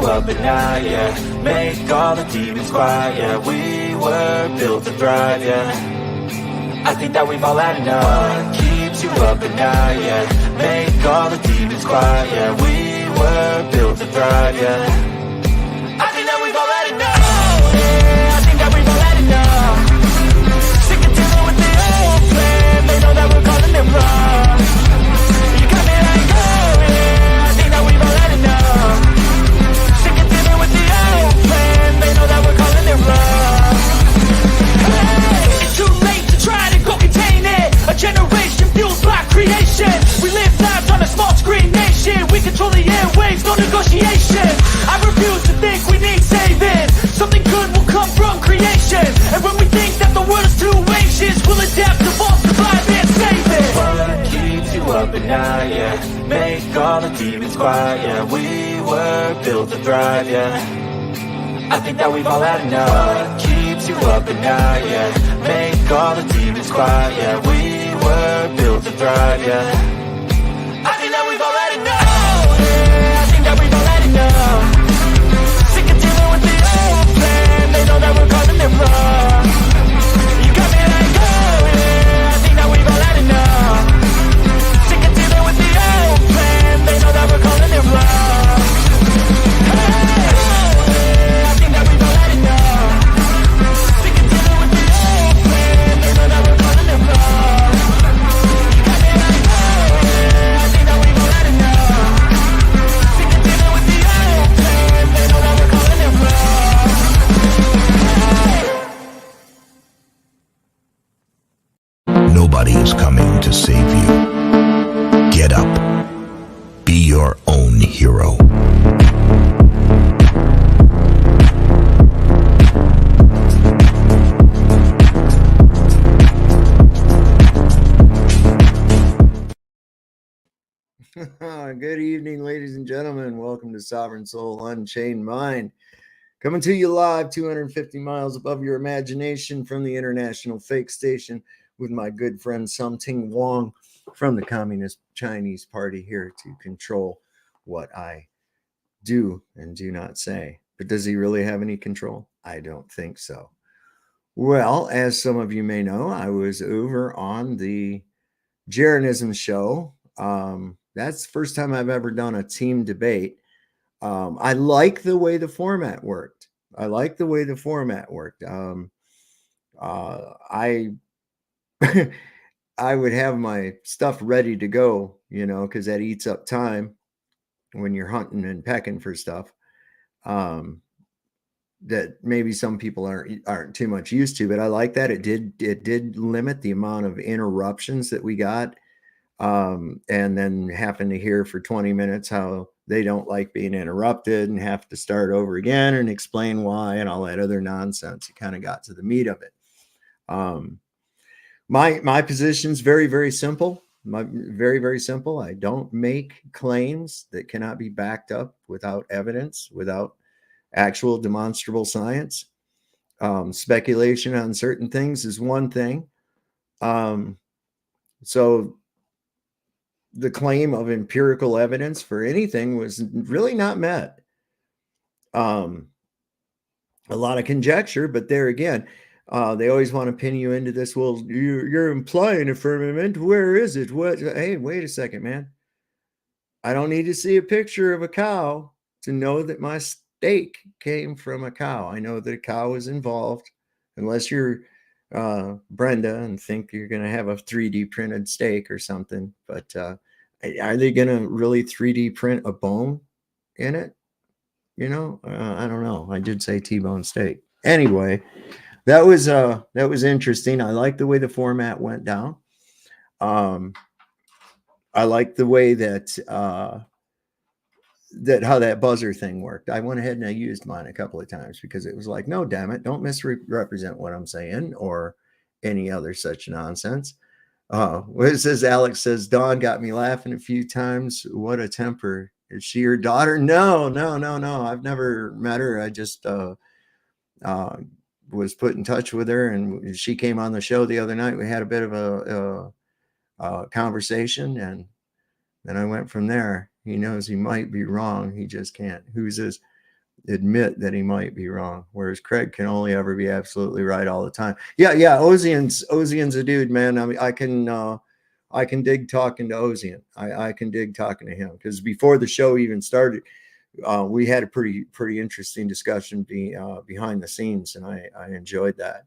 Up at night, yeah. Make all the demons quiet, yeah. We were built to thrive, yeah. I think that we've all had enough. What keeps you up at night, yeah. Make all the demons quiet, yeah. We were built to thrive, yeah. I think that we've all had enough. Yeah, I think that we've all had enough. Sick of dealing with the old plan. They know that we're calling it wrong. You got me like, oh yeah. I think that we've all had enough. They know that we're calling it wrong. Hey, it's too late to try to go contain it. A generation fueled by creation. We live lives on a small screen nation. We control the airwaves, no negotiation. I refuse to think we need saving. Something good will come from creation. And when we think that the world is too anxious, we'll adapt, evolve, survive, and save it. What keeps you up at night, yeah. Make all the demons quiet, yeah. We were built to thrive, yeah. I think that we've all had enough. What keeps you up at night, yeah. Make all the demons quiet, yeah. We were built to thrive, yeah. I think that we've all had enough. Yeah, I think that we've all had enough. Sick of dealing with the old plan. They know that we're calling it wrong. You got me like, oh yeah. I think that we've all had enough. Sick of dealing with the old plan. They know that we're calling it wrong. Nobody is coming to save you. Get up. Be your own hero. Good evening, ladies and gentlemen. Welcome to Sovereign Soul Unchained Mind. Coming to you live 250 miles above your imagination from the International Fake Station with my good friend Something Wong from the Communist Chinese Party, here to control what I do and do not say. But does he really have any control? I don't think so. Well, as some of you may know, I was over on the Jeranism show. That's the first time I've ever done a team debate. I like the way the format worked. I I would have my stuff ready to go, because that eats up time when you're hunting and pecking for stuff. That maybe some people aren't too much used to, but I like that it did limit the amount of interruptions that we got. And then having to hear for 20 minutes how they don't like being interrupted and have to start over again and explain why and all that other nonsense. It kind of got to the meat of it. My position's very, very simple. Very, very simple. I don't make claims that cannot be backed up without evidence, without actual demonstrable science. Speculation on certain things is one thing. So the claim of empirical evidence for anything was really not met. A lot of conjecture, but there again, they always want to pin you into this. Well, you're implying a firmament. Where is it? What? Hey, wait a second, man. I don't need to see a picture of a cow to know that my steak came from a cow. I know that a cow is involved, unless you're Brenda and think you're going to have a 3D printed steak or something. But are they going to really 3D print a bone in it? I don't know. I did say T-bone steak. Anyway, that was interesting. I like the way the format went down. I like the way that how that buzzer thing worked. I went ahead and I used mine a couple of times because it was like, no, damn it, don't misrepresent what I'm saying or any other such nonsense. It says Alex says Dawn got me laughing a few times. What a temper. Is she your daughter? No. I've never met her. I just was put in touch with her, and she came on the show the other night. We had a bit of a conversation, and then I went from there. He knows he might be wrong. He just can't admit that he might be wrong. Whereas Craig can only ever be absolutely right all the time. Yeah. Ozian's a dude, man. I mean, I can dig talking to Ozian. I can dig talking to him because before the show even started, we had a pretty interesting discussion behind the scenes, and I enjoyed that.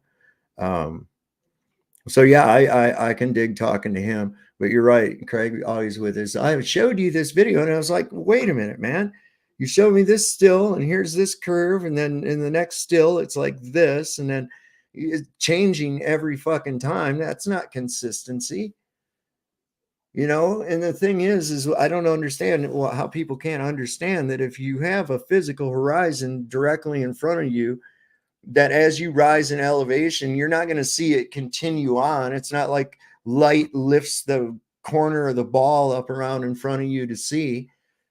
So yeah, I can dig talking to him. But you're right, Craig, always with us. I showed you this video, and I was like, wait a minute, man. You showed me this still, and here's this curve, and then in the next still, it's like this, and then it's changing every fucking time. That's not consistency. You know, and the thing is I don't understand how people can't understand that if you have a physical horizon directly in front of you, that as you rise in elevation, you're not going to see it continue on. It's not like light lifts the corner of the ball up around in front of you to see.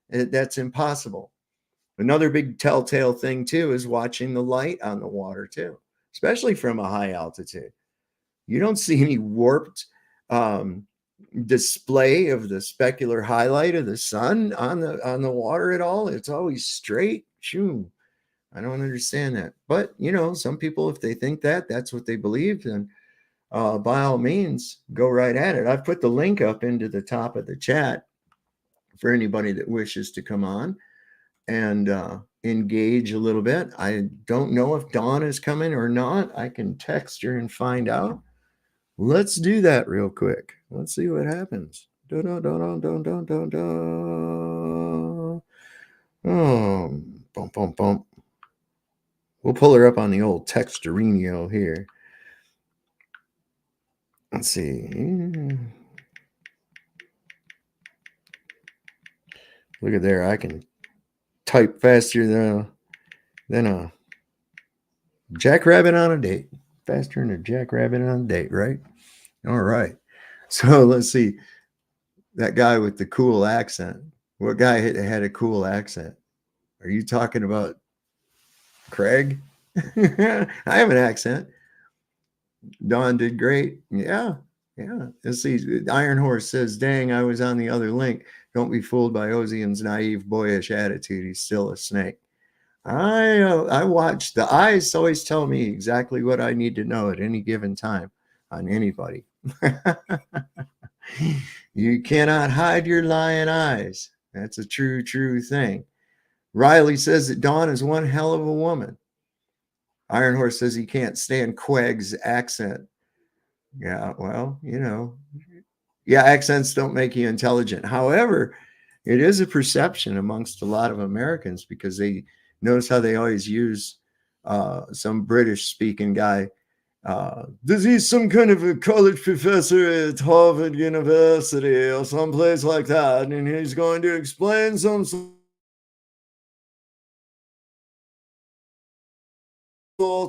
That's impossible. Another big telltale thing too is watching the light on the water too, especially from a high altitude. You don't see any warped display of the specular highlight of the sun on the water at all. It's always straight. Shoo. I don't understand that. But, you know, some people, if they think that's what they believe, then by all means, go right at it. I've put the link up into the top of the chat for anybody that wishes to come on and engage a little bit. I don't know if Dawn is coming or not. I can text her and find out. Let's do that real quick. Let's see what happens. Bump. We'll pull her up on the old Texterino here. Let's see. Look at there. I can type faster than a jackrabbit on a date. Faster than a jackrabbit on a date, right? All right. So let's see. That guy with the cool accent. What guy had a cool accent? Are you talking about Craig? I have an accent. Dawn did great. Yeah. Let's see. Iron Horse says, dang, I was on the other link. Don't be fooled by Ozian's naive, boyish attitude. He's still a snake. I watch. The eyes always tell me exactly what I need to know at any given time on anybody. You cannot hide your lying eyes. That's a true thing. Riley says that Dawn is one hell of a woman. Iron Horse says he can't stand Queg's accent. Yeah, well, you know, yeah, accents don't make you intelligent. However, it is a perception amongst a lot of Americans because they notice how they always use some British speaking guy. Does he's some kind of a college professor at Harvard University or someplace like that, and he's going to explain some sort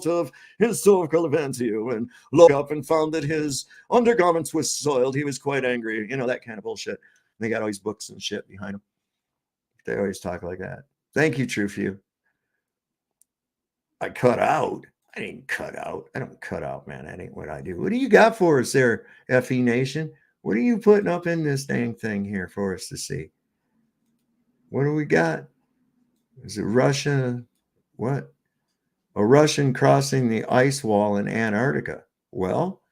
of historical event to you, and looked up and found that his undergarments were soiled. He was quite angry, you know, that kind of bullshit. They got all these books and shit behind them. They always talk like that. Thank you, True Few. I cut out. I didn't cut out. I don't cut out, man. That ain't what I do. What do you got for us there, FE Nation? What are you putting up in this dang thing here for us to see? What do we got? Is it Russia? What? A Russian crossing the ice wall in Antarctica. Well,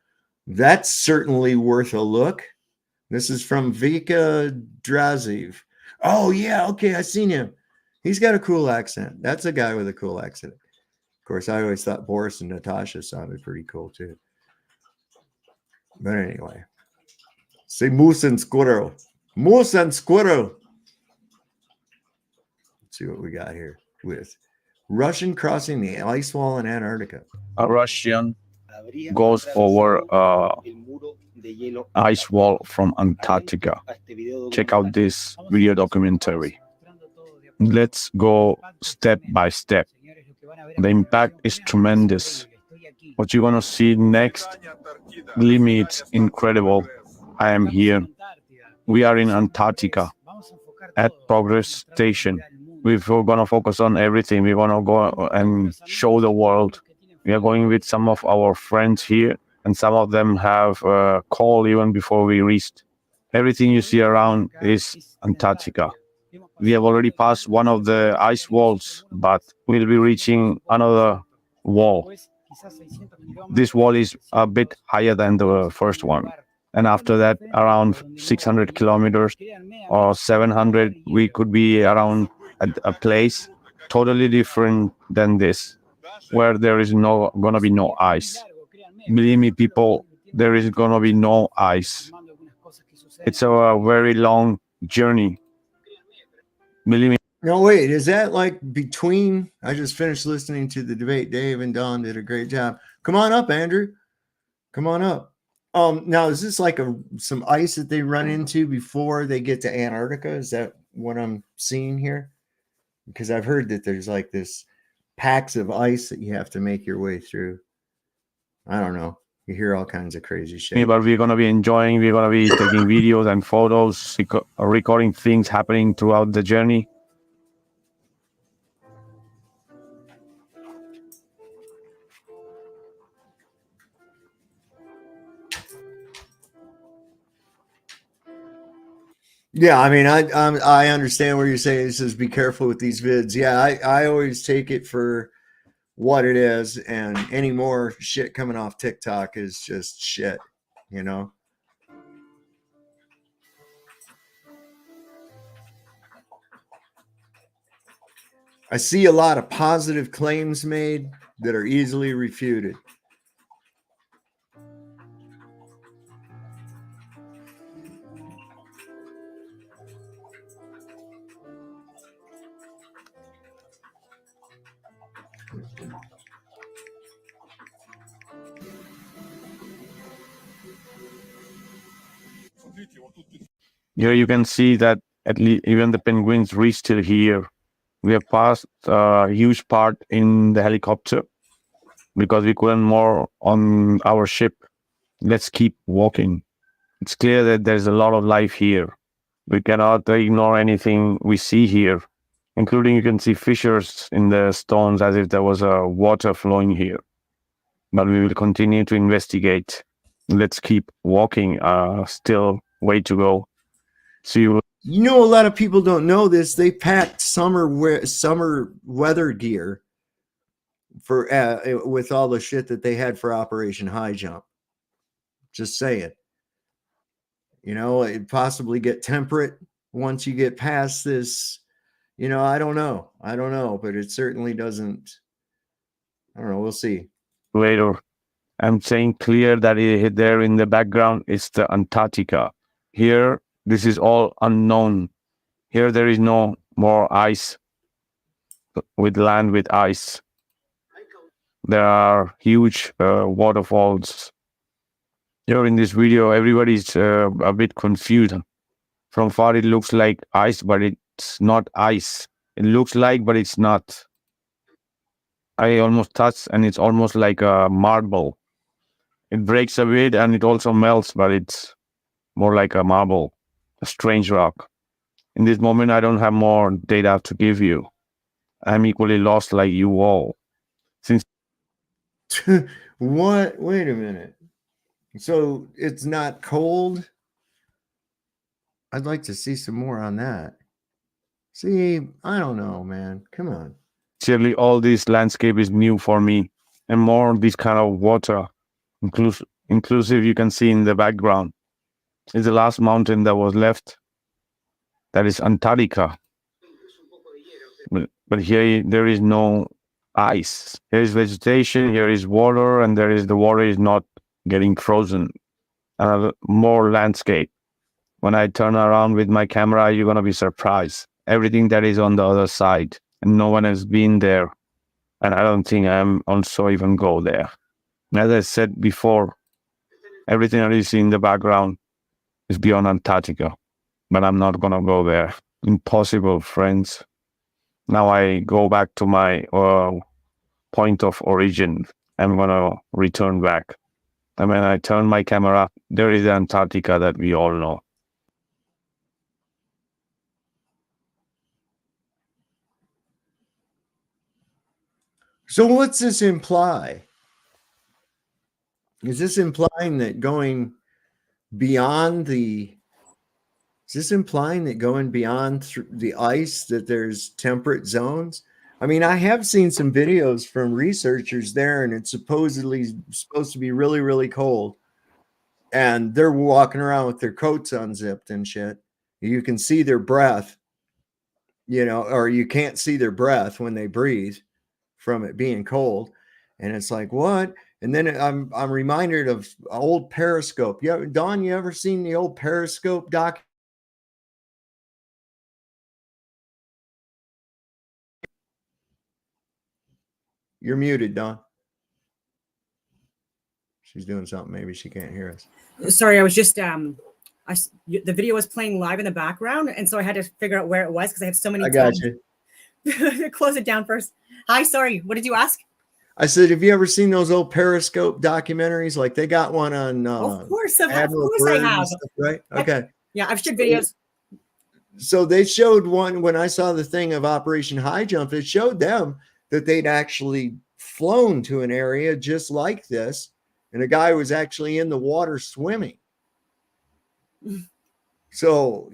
that's certainly worth a look. This is from Vika Draziv. Oh, yeah. Okay, I've seen him. He's got a cool accent. That's a guy with a cool accent. Of course, I always thought Boris and Natasha sounded pretty cool, too. But anyway. Say moose and squirrel. Moose and squirrel. Let's see what we got here with Russian crossing the ice wall in Antarctica. A Russian goes over ice wall from Antarctica. Check out this video documentary. Let's go step by step. The impact is tremendous. What you're going to see next, believe me, it's incredible. I am here. We are in Antarctica at Progress Station. We're going to focus on everything. We're going to go and show the world. We are going with some of our friends here, and some of them have a call even before we reached. Everything you see around is Antarctica. We have already passed one of the ice walls, but we'll be reaching another wall. This wall is a bit higher than the first one. And after that, around 600 kilometers or 700, we could be around a place totally different than this, where there is gonna be no ice. Believe me, people, there is gonna be no ice. It's a very long journey. Believe me. No, wait, is that like between? I just finished listening to the debate. Dave and Don did a great job. Come on up, Andrew. Come on up. Now is this like some ice that they run into before they get to Antarctica? Is that what I'm seeing here? Because I've heard that there's like this packs of ice that you have to make your way through. I don't know. You hear all kinds of crazy shit. But we're going to be enjoying, we're going to be taking videos and photos, recording things happening throughout the journey. Yeah, I mean, I understand what you're saying. It says be careful with these vids. Yeah, I always take it for what it is, and any more shit coming off TikTok is just shit, you know. I see a lot of positive claims made that are easily refuted. Here you can see that at least even the penguins reach till here. We have passed a huge part in the helicopter because we couldn't more on our ship. Let's keep walking. It's clear that there's a lot of life here. We cannot ignore anything we see here, including you can see fissures in the stones as if there was water flowing here. But we will continue to investigate. Let's keep walking. Still way to go. See you. You know, a lot of people don't know this. They packed summer weather gear for with all the shit that they had for Operation High Jump. Just saying. You know, it possibly get temperate once you get past this. You know, I don't know, but it certainly doesn't. I don't know. We'll see later. I'm saying clear that there in the background is the Antarctica. Here, this is all unknown. Here, there is no more ice with land with ice. There are huge waterfalls. Here in this video, everybody's a bit confused. From far, it looks like ice, but it's not ice. It looks like, but it's not. I almost touched, and it's almost like a marble. It breaks a bit, and it also melts, but it's more like a marble, a strange rock. In this moment, I don't have more data to give you. I'm equally lost like you all. Since what? Wait a minute. So it's not cold? I'd like to see some more on that. See, I don't know, man. Come on. Surely all this landscape is new for me, and more this kind of water, inclusive you can see in the background. It's the last mountain that was left. That is Antarctica. But here there is no ice. There is vegetation, here is water, and the water is not getting frozen. More landscape. When I turn around with my camera, you're going to be surprised. Everything that is on the other side, and no one has been there. And I don't think I'm also even go there. As I said before, everything that is in the background is beyond Antarctica. But I'm not going to go there. Impossible, friends. Now I go back to my point of origin. I'm gonna return back. And when I turn my camera, there is Antarctica that we all know. So what's this imply? Is this implying that going beyond the is this implying that going beyond the ice that there's temperate zones? I mean, I have seen some videos from researchers there, and it's supposedly supposed to be really, really cold. And they're walking around with their coats unzipped and shit. You can see their breath, or you can't see their breath when they breathe from it being cold. And it's like, what? And then I'm reminded of old Periscope. Yeah, Don, you ever seen the old Periscope doc? You're muted, Don. She's doing something. Maybe she can't hear us. Sorry, I was just the video was playing live in the background, and so I had to figure out where it was because I have so many. I got you. Close it down first. Hi, sorry. What did you ask? I said, have you ever seen those old Periscope documentaries? Like they got one on. Of course I have. Stuff, right? Okay. Yeah, I've shared videos. So they showed one when I saw the thing of Operation High Jump. It showed them that they'd actually flown to an area just like this, and a guy was actually in the water swimming. So,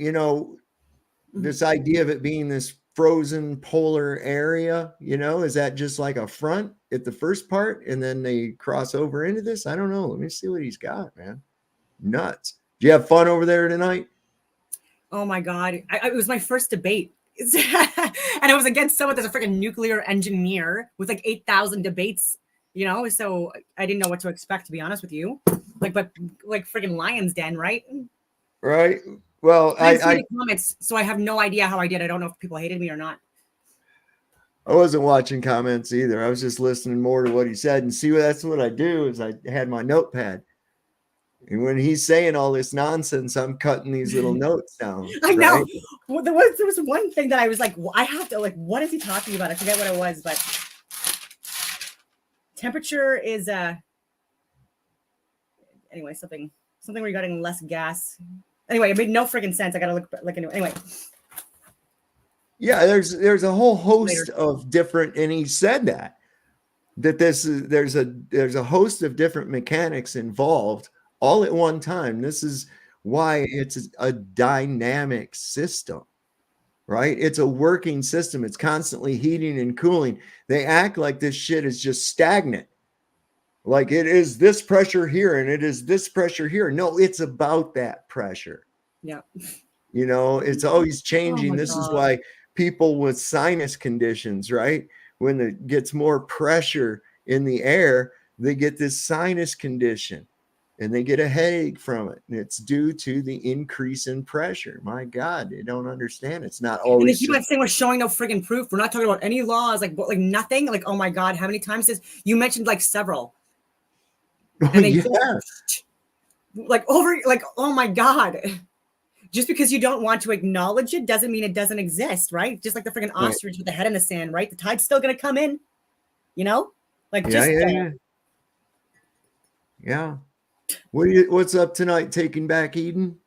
this idea of it being this frozen polar area, is that just like a front at the first part and then they cross over into this? I don't know. Let me see what he's got, man. Nuts. Do you have fun over there tonight? Oh my God. It was my first debate. And I was against someone that's a freaking nuclear engineer with like 8,000 debates, so I didn't know what to expect, to be honest with you. Like freaking Lion's Den, right? Right. Well, I comments, so I have no idea how I did. I don't know if people hated me or not. I wasn't watching comments either. I was just listening more to what he said. And see, that's what I do is I had my notepad. And when he's saying all this nonsense, I'm cutting these little notes down. I know. Well, there was one thing that I was like, well, I have to, what is he talking about? I forget what it was, but temperature is anyway, something regarding less gas. Anyway, it made no freaking sense. I gotta look into it. Anyway. Yeah, there's a whole host of different, and he said that there's a host of different mechanics involved all at one time. This is why it's a dynamic system, right? It's a working system. It's constantly heating and cooling. They act like this shit is just stagnant. Like it is this pressure here and it is this pressure here. No, it's about that pressure. Yeah. It's always changing. This is why people with sinus conditions, right? When it gets more pressure in the air, they get this sinus condition and they get a headache from it. And it's due to the increase in pressure. My God, they don't understand. It's not always. And if you saying we're showing no friggin' proof, we're not talking about any laws, like nothing. Like, oh my God, how many times you mentioned like several? And they oh my God. Just because you don't want to acknowledge it doesn't mean it doesn't exist, right? Just like the freaking ostrich with the head in the sand, right? The tide's still gonna come in, Yeah. What's up tonight? Taking Back Eden?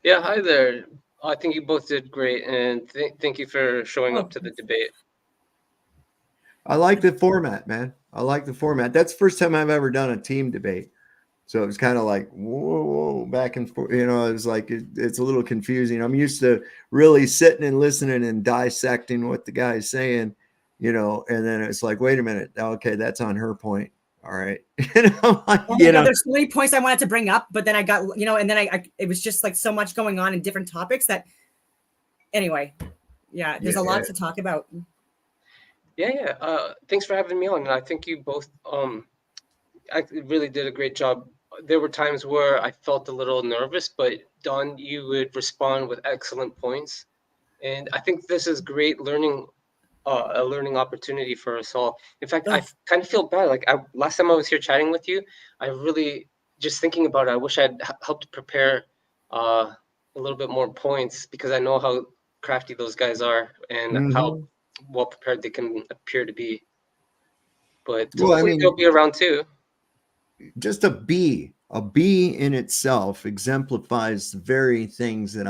Yeah, hi there. I think you both did great, and thank you for showing up to the debate. I like the format, man. I like the format. That's the first time I've ever done a team debate. So it was kind of like, whoa, back and forth. It was like, it's a little confusing. I'm used to really sitting and listening and dissecting what the guy's saying, and then it's like, wait a minute. Okay, that's on her point. All right. There's so many points I wanted to bring up, but then I got, and then it was just like so much going on in different topics that, anyway, there's a lot to talk about. Yeah. Thanks for having me on. And I think you both really did a great job. There were times where I felt a little nervous, but Don, you would respond with excellent points. And I think this is great a learning opportunity for us all. In fact, I kind of feel bad. Like last time I was here chatting with you, I really just thinking about it. I wish I'd helped prepare a little bit more points because I know how crafty those guys are and how well prepared they can appear to be. But Well, I hopefully mean, they'll be around too. just a bee in itself exemplifies the very things that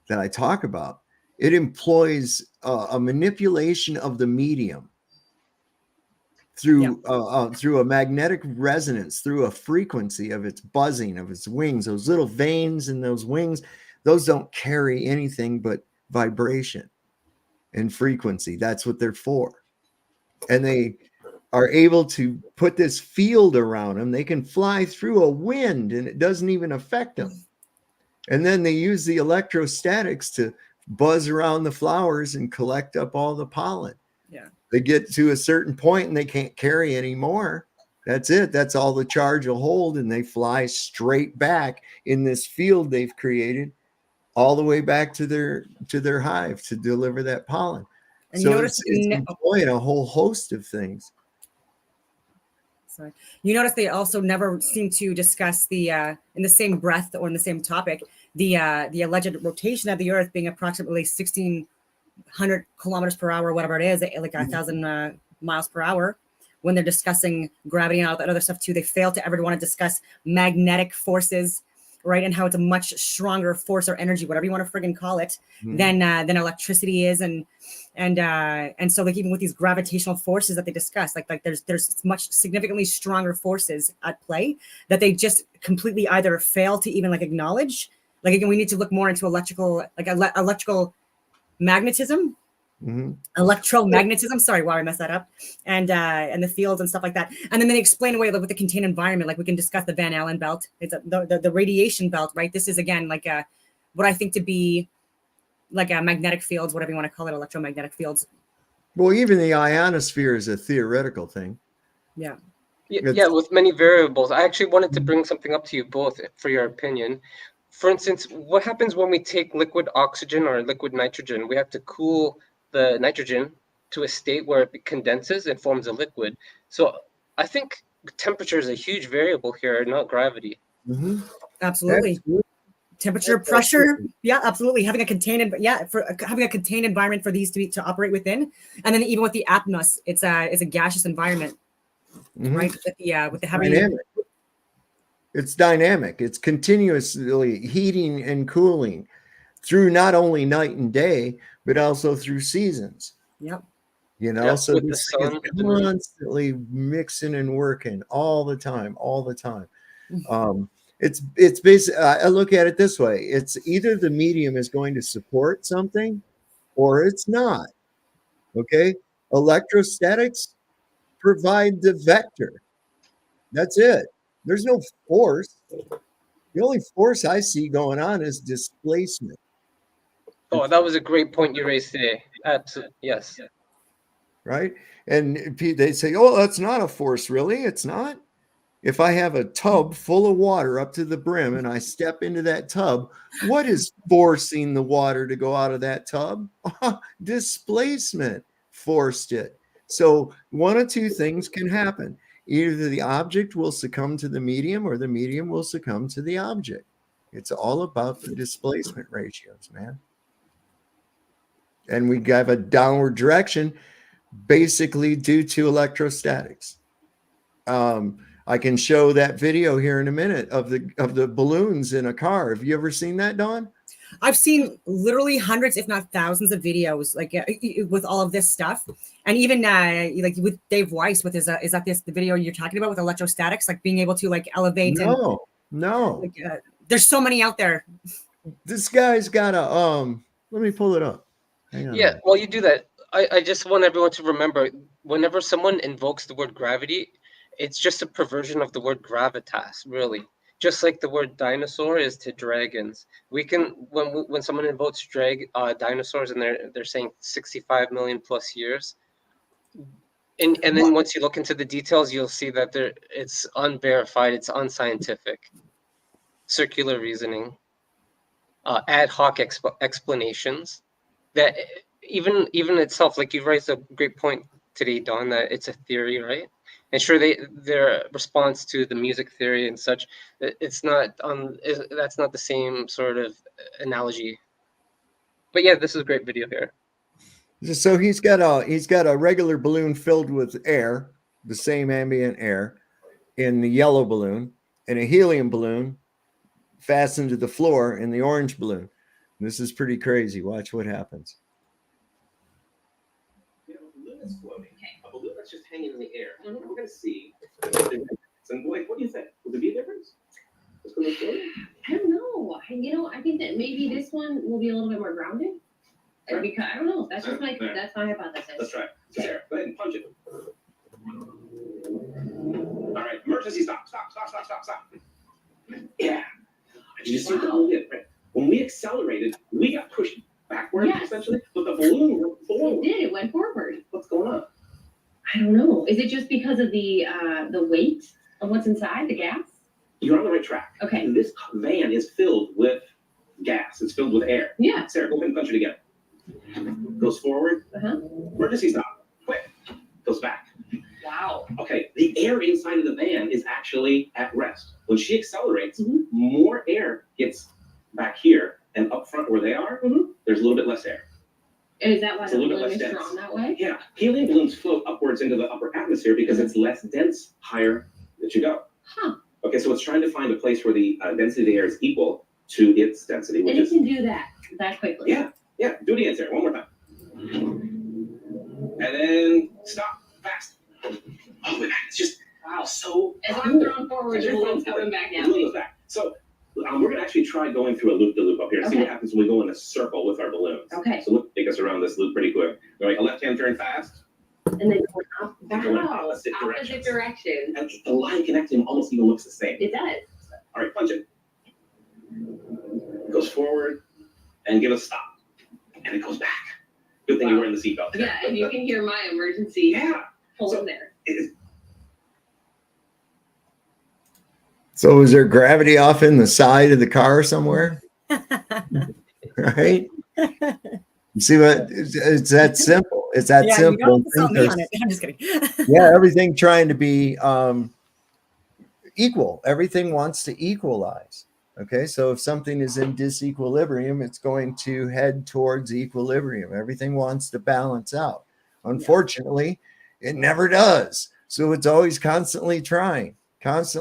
I talk about. It employs a manipulation of the medium through a magnetic resonance, through a frequency of its buzzing of its wings. Those little veins in those wings, those don't carry anything but vibration and frequency. That's what they're for. And they are able to put this field around them. They can fly through a wind and it doesn't even affect them. And then they use the electrostatics to buzz around the flowers and collect up all the pollen. Yeah. They get to a certain point and they can't carry anymore. That's it. That's all the charge will hold. And they fly straight back in this field they've created all the way back to their hive to deliver that pollen. And so you notice it's employing a whole host of things. Sorry. You notice they also never seem to discuss the in the same breath or in the same topic the alleged rotation of the Earth being approximately 1,600 kilometers per hour, whatever it is, like 1,000 miles per hour. When they're discussing gravity and all that other stuff too, they fail to ever want to discuss magnetic forces, right? And how it's a much stronger force or energy, whatever you want to friggin' call it, than electricity is, and so like even with these gravitational forces that they discuss, like there's much significantly stronger forces at play that they just completely either fail to even like acknowledge. Like again, we need to look more into electrical magnetism. Electromagnetism. Sorry, why I messed that up, and the fields and stuff like that. And then they explain away like with the contained environment. Like we can discuss the Van Allen belt. It's the radiation belt, right? This is again like what I think to be like magnetic fields, whatever you want to call it, electromagnetic fields. Well, even the ionosphere is a theoretical thing. Yeah. Yeah, with many variables. I actually wanted to bring something up to you both for your opinion. For instance, what happens when we take liquid oxygen or liquid nitrogen? We have to cool the nitrogen to a state where it condenses and forms a liquid. So I think temperature is a huge variable here, not gravity. Absolutely. Temperature, pressure, yeah, absolutely. Having a contained, having a contained environment for these to operate within, and then even with the Atmos, it's a gaseous environment, right? With the heavy. Dynamic. It's dynamic. It's continuously heating and cooling through not only night and day, but also through seasons. Yep. You know, Yeah, so with the this sun, thing is constantly mixing and working all the time. It's basically, I look at it this way. It's either the medium is going to support something or it's not. Okay. Electrostatics provide the vector. That's it. There's no force. The only force I see going on is displacement. Oh, that was a great point you raised today. Absolutely. Yes. Right. And they say, oh, that's not a force. Really? It's not. If I have a tub full of water up to the brim and I step into that tub, what is forcing the water to go out of that tub? Displacement forced it. So one of two things can happen. Either the object will succumb to the medium or the medium will succumb to the object. It's all about the displacement ratios, man. And we have a downward direction basically due to electrostatics. I can show that video here in a minute of the balloons in a car. Have you ever seen that, Dawn? I've seen literally hundreds, if not thousands, of videos like with all of this stuff, and even like with Dave Weiss with his is that the video you're talking about with electrostatics, like being able to like elevate? No. Like, there's so many out there. This guy's got a let me pull it up. Hang on. Yeah. While you do that, I just want everyone to remember whenever someone invokes the word gravity, it's just a perversion of the word gravitas, really. Just like the word dinosaur is to dragons. We can when someone invokes dinosaurs and they're saying 65 million plus years, and then once you look into the details, you'll see that it's unverified, it's unscientific, circular reasoning, ad hoc explanations. That even itself, like you raised a great point today, Don, that it's a theory, right? And sure, their response to the music theory and such, it's not that's not the same sort of analogy. But yeah, this is a great video here. So he's got a regular balloon filled with air, the same ambient air, in the yellow balloon, and a helium balloon fastened to the floor in the orange balloon. This is pretty crazy. Watch what happens. You know, a balloon is floating. A balloon that's just hanging in the air. We're going to see. And Blake, what do you think? Will there be a difference? This balloon floating? I don't know. I think that maybe this one will be a little bit more grounded. Right. Because I don't know. That's just my Right. that's my hypothesis. Let's try it. So Sarah, go ahead and punch it. All right, emergency stop. Yeah. Did you see what the balloon did? Right. When we accelerated, we got pushed backwards, Yes. essentially, but the balloon went It forward. did. It went forward. What's going on? I don't know. Is it just because of the weight of what's inside the gas? You're on the right track. Okay. And this van is filled with gas. It's filled with air. Yeah. Sarah, go ahead and punch it again. Goes forward. Uh-huh. Emergency stop. Quick. Goes back. Wow. Okay. The air inside of the van is actually at rest. When she accelerates, Mhm. more air gets back here, and up front where they are, Mhm. there's a little bit less air. And is that why It's the a little bit balloon less is dense. drawn that way? Yeah. Helium balloons float upwards into the upper atmosphere because it's less dense higher that you go. Huh. Okay, so it's trying to find a place where the density of the air is equal to its density, which And it is can do that quickly. yeah. Do it again, Sarah. One more time. And then stop fast. Oh my God, it's just Wow. so As cool. I'm thrown forward, As the you're balloon's thrown coming back the at balloon me. goes back. So we're gonna actually try going through a loop-de-loop up here and see what Okay. happens when we go in a circle with our balloons. Okay. So look, take us around this loop pretty quick. All right, a left-hand turn fast. And then going up. Going Wow. opposite Opposite directions. direction. And the line connecting almost even looks the same. It does. All right, punch it. Goes forward and give us stop. And it goes back. Good thing you're wearing the seatbelt. Yeah, and you can hear my emergency Yeah. pull So- in there. It is So is there gravity off in the side of the car somewhere? Right? You see what it's that simple. It's that Yeah, you simple. don't have to sell me Things on are- it. I'm just kidding. yeah, everything trying to be equal. Everything wants to equalize. Okay, so if something is in disequilibrium, it's going to head towards equilibrium. Everything wants to balance out. Unfortunately, it never does. So it's always constantly trying. It's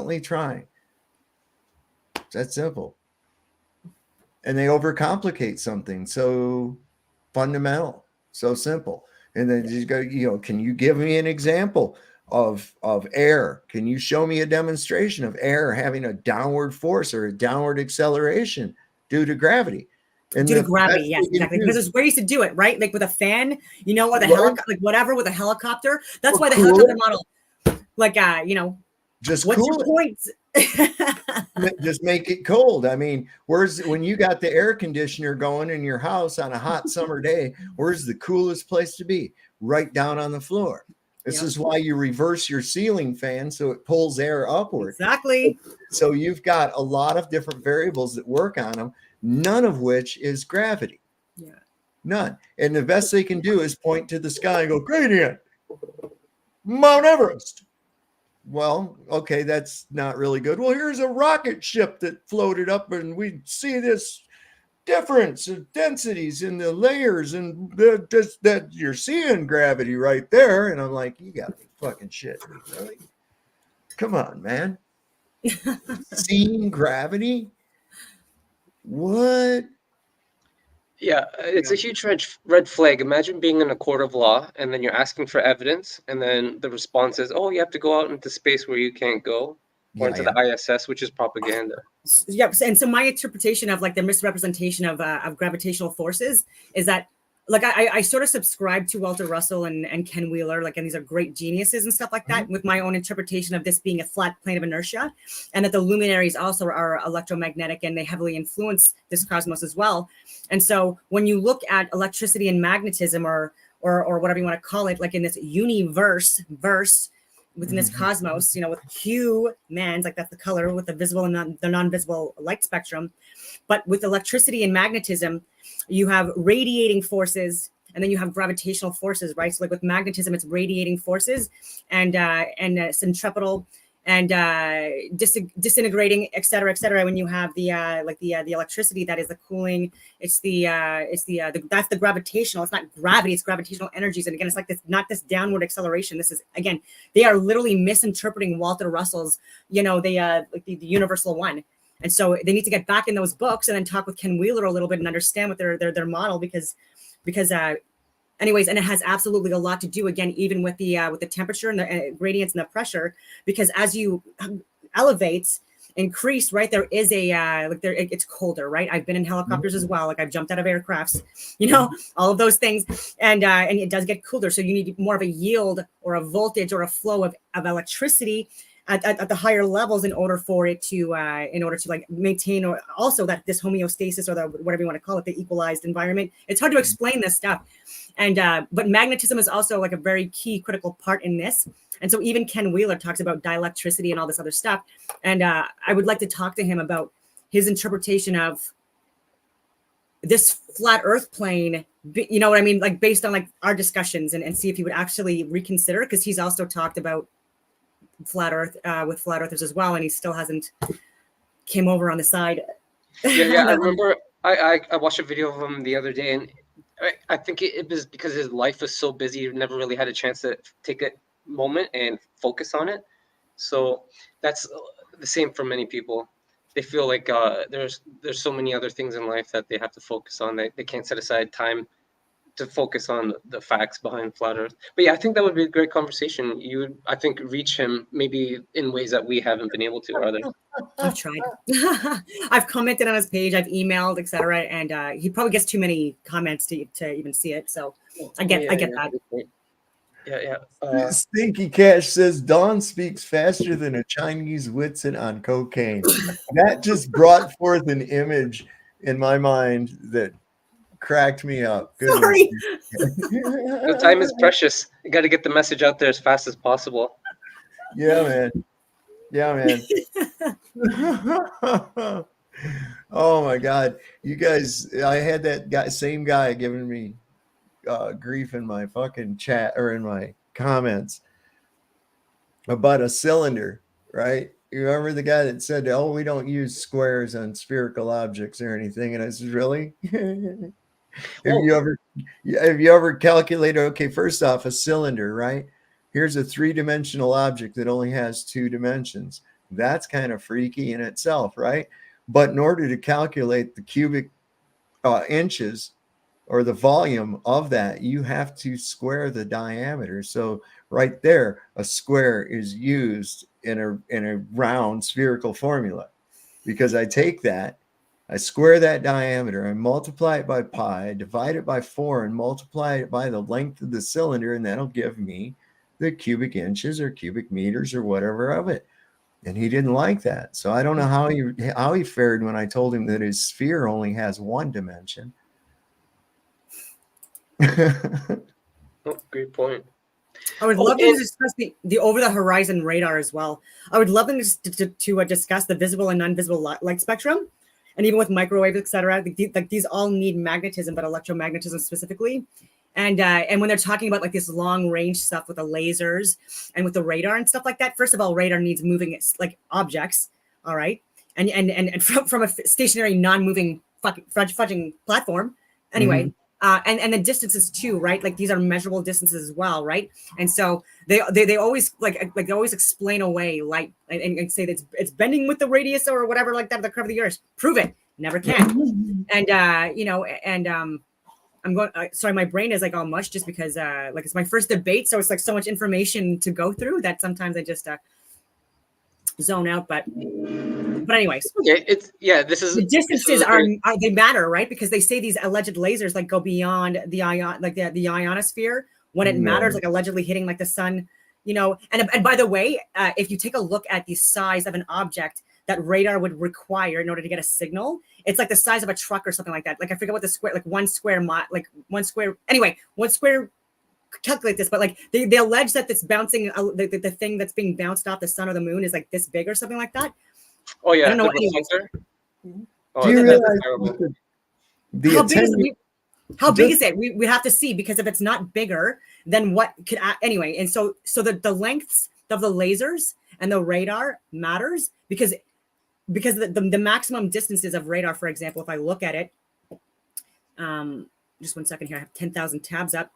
that simple. And they overcomplicate something so fundamental, so simple. And then you go, can you give me an example of air? Can you show me a demonstration of air having a downward force or a downward acceleration due to gravity? And Due to the gravity, best yes, we can exactly. do- Because there's ways to do it, right? Like with a fan, or the Right. helicopter, like whatever with a helicopter. That's Or why the cool helicopter it. model, like, just what's cool your it. point? Just make it cold. I mean, when you got the air conditioner going in your house on a hot summer day, where's the coolest place to be? Right down on the floor. This Yep. is why you reverse your ceiling fan so it pulls air upward. Exactly. So you've got a lot of different variables that work on them, none of which is gravity. Yeah. None. And the best they can do is point to the sky and go, gradient, Mount Everest. Well, okay, that's not really good. Well, here's a rocket ship that floated up, and we see this difference of densities in the layers, and that you're seeing gravity right there. And I'm like, you gotta be fucking shit, really? Come on, man. Seeing gravity? What? Yeah, it's a huge red flag. Imagine being in a court of law and then you're asking for evidence, and then the response is, oh, you have to go out into space where you can't go, or into the ISS, which is propaganda. Yep. And so my interpretation of like the misrepresentation of gravitational forces is that, like, I sort of subscribe to Walter Russell and Ken Wheeler, like, and these are great geniuses and stuff like that, with my own interpretation of this being a flat plane of inertia, and that the luminaries also are electromagnetic and they heavily influence this cosmos as well. And so when you look at electricity and magnetism, or whatever you want to call it, like in this universe within this cosmos, with humans, like that's the color with the visible and the non-visible light spectrum. But with electricity and magnetism, you have radiating forces, and then you have gravitational forces, right? So like with magnetism, it's radiating forces, and centripetal and disintegrating, et cetera, when you have the the electricity that is the cooling. It's that's the gravitational. It's not gravity, it's gravitational energies. And again, it's like this, not this downward acceleration. This is, again, they are literally misinterpreting Walter Russell's, like the universal one. And so they need to get back in those books and then talk with Ken Wheeler a little bit and understand what their model, because anyways, and it has absolutely a lot to do, again, even with the temperature and the gradients and the pressure, because as you elevate, increase, right, there is it's colder, right? I've been in helicopters as well, like I've jumped out of aircrafts, all of those things, and it does get cooler. So you need more of a yield or a voltage or a flow of electricity at the higher levels in order for it to like maintain, or also that this homeostasis, or the whatever you want to call it, the equalized environment. It's hard to explain this stuff. And but magnetism is also like a very key critical part in this. And so even Ken Wheeler talks about dielectricity and all this other stuff. And I would like to talk to him about his interpretation of this flat earth plane, you know what I mean? Like based on like our discussions, and see if he would actually reconsider, because he's also talked about flat earth with flat earthers as well. And he still hasn't came over on the side. Yeah. I remember I watched a video of him the other day, and I think it was because his life was so busy, he never really had a chance to take a moment and focus on it. So that's the same for many people. They feel like there's so many other things in life that they have to focus on. They can't set aside time to focus on the facts behind flat earth. But yeah, I think that would be a great conversation. You would, I think, reach him maybe in ways that we haven't been able to, or others. I've tried. I've commented on his page, I've emailed, etc., and he probably gets too many comments to even see it. So I get that. Yeah. Stinky Cash says Dawn speaks faster than a Chinese Whitson on cocaine. That just brought forth an image in my mind that cracked me up. Goodness. Sorry. The time is precious. You got to get the message out there as fast as possible. Yeah, man. Oh my God, you guys! I had that same guy giving me grief in my fucking chat or in my comments about a cylinder, right? You remember the guy that said, "Oh, we don't use squares on spherical objects or anything," and I said, "Really?" Have you ever calculated? Okay, first off, a cylinder, right? Here's a 3-dimensional object that only has 2 dimensions. That's kind of freaky in itself, right? But in order to calculate the cubic inches or the volume of that, you have to square the diameter. So right there, a square is used in a round spherical formula, because I take that, I square that diameter, I multiply it by pi, I divide it by 4, and multiply it by the length of the cylinder, and that'll give me the cubic inches or cubic meters or whatever of it. And he didn't like that. So I don't know how he fared when I told him that his sphere only has 1 dimension. Great point. I would love to discuss the over-the-horizon radar as well. I would love to discuss the visible and non-visible light spectrum, and even with microwaves, etc. Like these all need magnetism, but electromagnetism specifically. And when they're talking about like this long-range stuff with the lasers and with the radar and stuff like that, first of all, radar needs moving like objects, all right, and from a stationary, non-moving fudging platform, anyway. Mm-hmm. And the distances too, right? Like these are measurable distances as well, right? And so they always like they always explain away light and say that it's bending with the radius or whatever like that, the curve of the earth. Prove it, never can. And I'm going. Sorry, my brain is like all mush just because like it's my first debate, so it's like so much information to go through that sometimes I just zone out. But anyways, okay, this is the distances are they matter, right? Because they say these alleged lasers like go beyond the the ionosphere when it matters, like allegedly hitting like the sun, and by the way, if you take a look at the size of an object that radar would require in order to get a signal, it's like the size of a truck or something like that. Like I forget what the square, like one square calculate this, but like they allege that it's bouncing the thing that's being bounced off the sun or the moon is like this big or something like that. Oh yeah, I don't know. Do you realize how big is it? We have to see, because if it's not bigger, then what could anyway? And so the lengths of the lasers and the radar matters because the maximum distances of radar, for example, if I look at it, just 1 second here, I have 10,000 tabs up.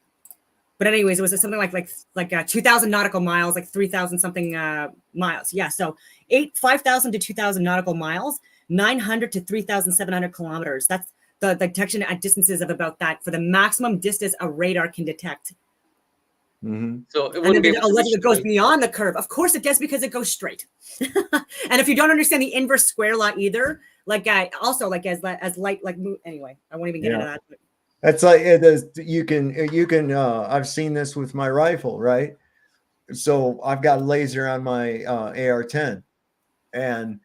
But anyways, it was something like 2,000 nautical miles, like 3,000 something miles. Yeah, so 5,000 to 2,000 nautical miles, 900 to 3,700 kilometers. That's the detection at distances of about that for the maximum distance a radar can detect. Mm-hmm. So it And wouldn't then be able to allegedly it reach goes the- beyond the curve. Of course it does because it goes straight. And if you don't understand the inverse square law either, like also like as light like anyway, I won't even get into that. But That's like you can I've seen this with my rifle, right? So I've got a laser on my AR-10, and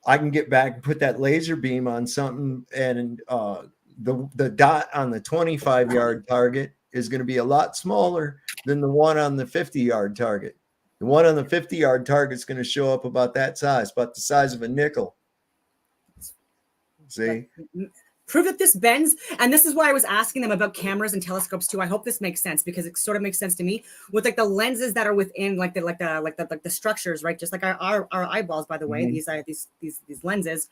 I can get back and put that laser beam on something, and the dot on the 25-yard target is going to be a lot smaller than the one on the 50-yard target. The one on the 50-yard target is going to show up about that size, about the size of a nickel. See? prove that this bends. And this is why I was asking them about cameras and telescopes too. I hope this makes sense because it sort of makes sense to me with like the lenses that are within like the structures, right? Just like our eyeballs, by the way, these lenses.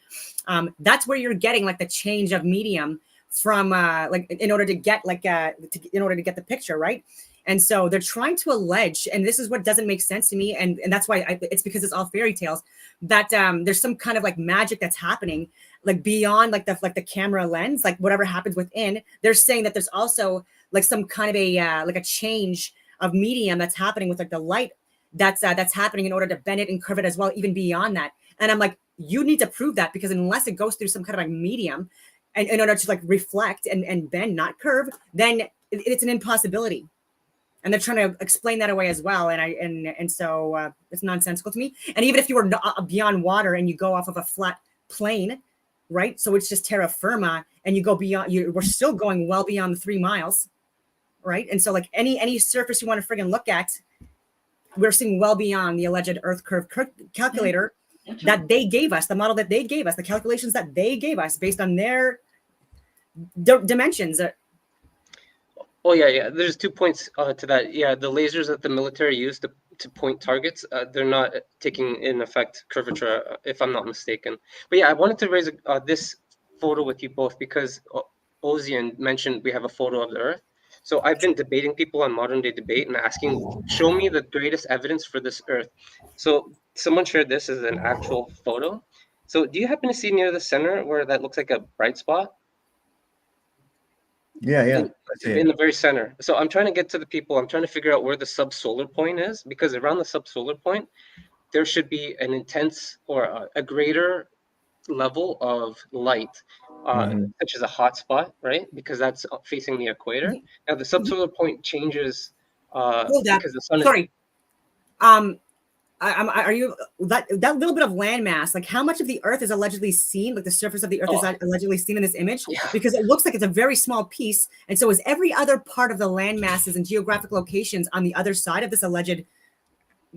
That's where you're getting like the change of medium from like in order to get like in order to get the picture, right? And so they're trying to allege, and this is what doesn't make sense to me, and that's why it's because it's all fairy tales, that there's some kind of like magic that's happening, like beyond like the camera lens, like whatever happens within. They're saying that there's also like some kind of a like a change of medium that's happening with like the light that's happening in order to bend it and curve it as well, even beyond that. And I'm like, you need to prove that, because unless it goes through some kind of like medium, and in order to like reflect and bend, not curve, then it's an impossibility. And they're trying to explain that away as well. And so it's nonsensical to me. And even if you were beyond water and you go off of a flat plane, right? So it's just terra firma, and you go beyond, we're still going well beyond the 3 miles, right? And so like any surface you want to friggin' look at, we're seeing well beyond the alleged Earth curve calculator that they gave us, the model that they gave us, the calculations that they gave us based on their dimensions. Oh yeah. There's 2 points to that. Yeah, the lasers that the military use to point targets, they're not taking in effect curvature, if I'm not mistaken. But yeah, I wanted to raise this photo with you both because Ozian mentioned we have a photo of the Earth. So I've been debating people on Modern Day Debate and asking, show me the greatest evidence for this Earth. So someone shared this as an actual photo. So do you happen to see near the center where that looks like a bright spot? Yeah. In the very center. So I'm trying to get to the people. I'm trying to figure out where the subsolar point is, because around the subsolar point, there should be an intense or a greater level of light, such as a hot spot, right? Because that's facing the equator. Now the subsolar point changes because the sun Sorry. Are you that little bit of landmass? Like how much of the Earth is allegedly seen? Like the surface of the Earth is allegedly seen in this image? Yeah. Because it looks like it's a very small piece, and so is every other part of the land masses and geographic locations on the other side of this alleged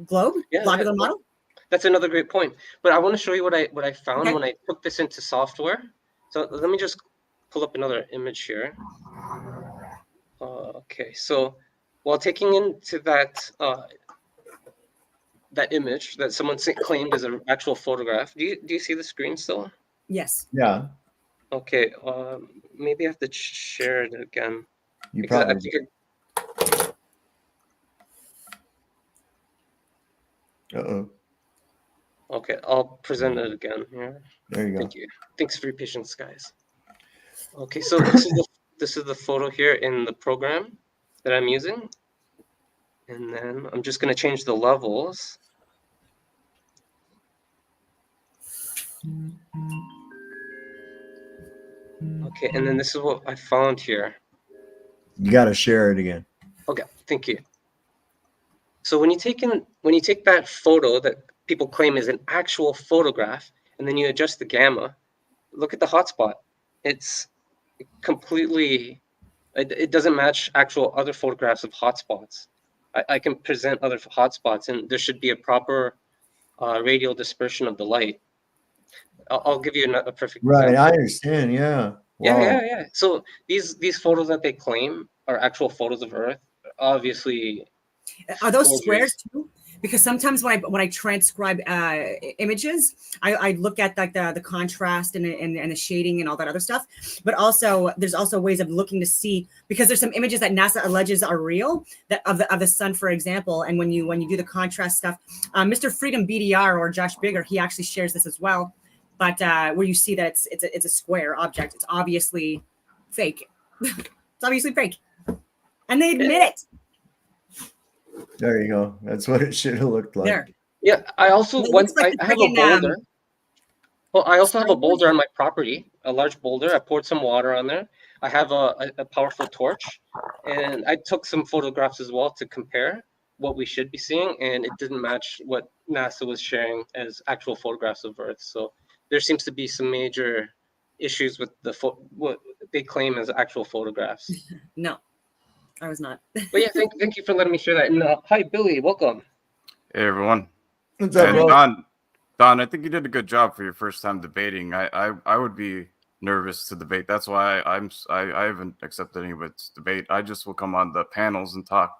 globe, globular model. That's another great point. But I want to show you what I found when I took this into software. So let me just pull up another image here. Okay, so while taking into that image that someone claimed as an actual photograph. Do you see the screen still? Yes. Yeah. Okay. Maybe I have to share it again. You probably. Uh-oh. Okay, I'll present it again here. There you go. Thank you. Thanks for your patience, guys. Okay, so this is the photo here in the program that I'm using. And then I'm just going to change the levels. Okay, and then this is what I found here. You got to share it again. Okay, thank you. So when you take that photo that people claim is an actual photograph, and then you adjust the gamma, look at the hotspot. It's completely, it doesn't match actual other photographs of hotspots. I can present other hotspots, and there should be a proper radial dispersion of the light. I'll give you a perfect example. I understand. Yeah. Wow. Yeah. So these photos that they claim are actual photos of Earth. Obviously, are those squares too? because sometimes when I transcribe images, I look at like the contrast and the shading and all that other stuff. But also there's also ways of looking to see, because there's some images that NASA alleges are real, that of the sun, for example. And when you do the contrast stuff, Mr. Freedom BDR or Josh Bigger, he actually shares this as well. But where you see that it's a square object, it's obviously fake. It's obviously fake, and they admit it. There you go. That's what it should have looked like. There. Yeah, I also It want. looks like I the have a friggin', boulder. Well, I also have a Star Wars. boulder on my property, a large boulder. I poured some water on there. I have a powerful torch, and I took some photographs as well to compare what we should be seeing, and it didn't match what NASA was sharing as actual photographs of Earth. So there seems to be some major issues with what they claim as actual photographs. No, I was not. But yeah, thank you for letting me share that. And hi, Billy, welcome. Hey everyone. What's up, And bro? Don, I think you did a good job for your first time debating. I would be nervous to debate. That's why I haven't accepted anybody's debate. I just will come on the panels and talk.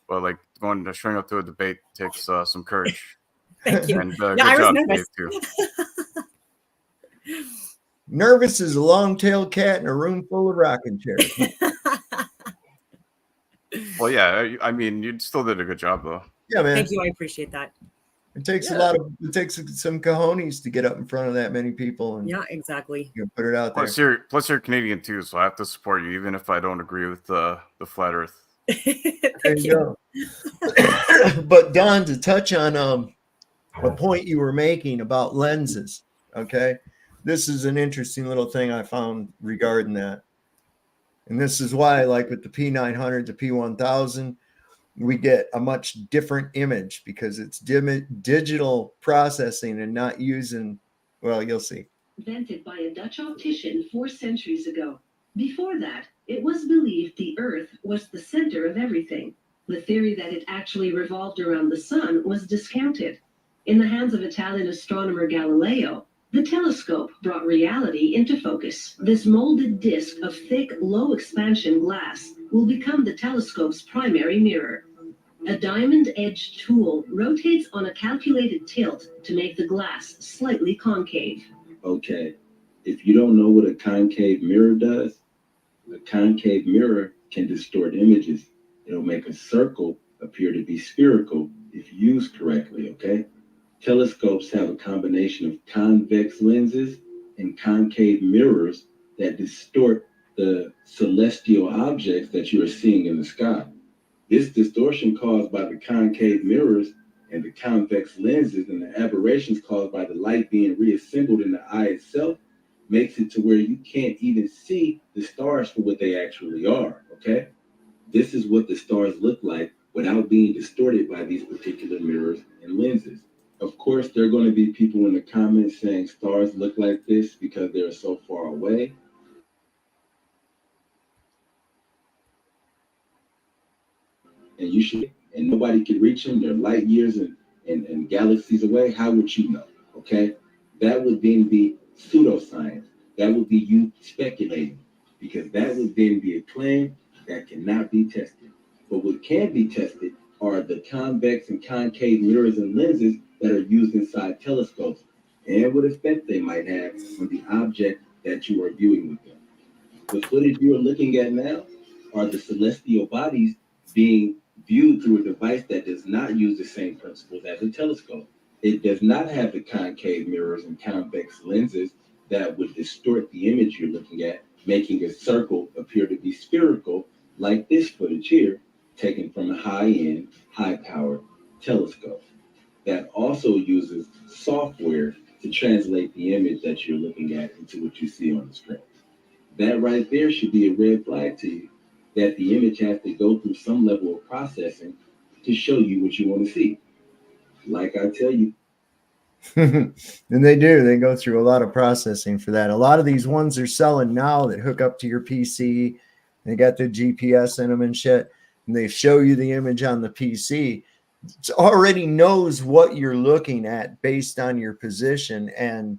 But like going to showing up to a debate takes some courage. Thank you. And Yeah, good I was job, nervous. Dave, too. Nervous as a long-tailed cat in a room full of rocking chairs. Well, yeah, I mean, you still did a good job though. Yeah, man. Thank you. I appreciate that. It takes it takes some cojones to get up in front of that many people and Yeah, exactly. put it out there. Plus you're Canadian too, so I have to support you even if I don't agree with the flat Earth. There you go. But Don, to touch on a point you were making about lenses, okay? This is an interesting little thing I found regarding that. And this is why, like with the P900, the P1000, we get a much different image because it's digital processing and not using, well, you'll see. Invented by a Dutch optician 4 centuries ago. Before that, it was believed the Earth was the center of everything. The theory that it actually revolved around the sun was discounted. In the hands of Italian astronomer Galileo, the telescope brought reality into focus. This molded disc of thick, low-expansion glass will become the telescope's primary mirror. A diamond-edged tool rotates on a calculated tilt to make the glass slightly concave. Okay, if you don't know what a concave mirror does, a concave mirror can distort images. It'll make a circle appear to be spherical if used correctly, okay? Telescopes have a combination of convex lenses and concave mirrors that distort the celestial objects that you are seeing in the sky. This distortion caused by the concave mirrors and the convex lenses and the aberrations caused by the light being reassembled in the eye itself makes it to where you can't even see the stars for what they actually are, okay? This is what the stars look like without being distorted by these particular mirrors and lenses. Of course, there are going to be people in the comments saying stars look like this because they're so far away. And you should, and nobody can reach them. They're light years and galaxies away. How would you know? Okay, that would then be pseudoscience. That would be you speculating, because that would then be a claim that cannot be tested. But what can be tested are the convex and concave mirrors and lenses that are used inside telescopes and what effect they might have on the object that you are viewing with them. The footage you are looking at now are the celestial bodies being viewed through a device that does not use the same principles as a telescope. It does not have the concave mirrors and convex lenses that would distort the image you're looking at, making a circle appear to be spherical, like this footage here, taken from a high-end, high-powered telescope. That also uses software to translate the image that you're looking at into what you see on the screen. That right there should be a red flag to you, that the image has to go through some level of processing to show you what you want to see. Like I tell you. And they do. They go through a lot of processing for that. A lot of these ones they're selling now that hook up to your PC, they got the GPS in them and shit, and they show you the image on the PC. It already knows what you're looking at based on your position and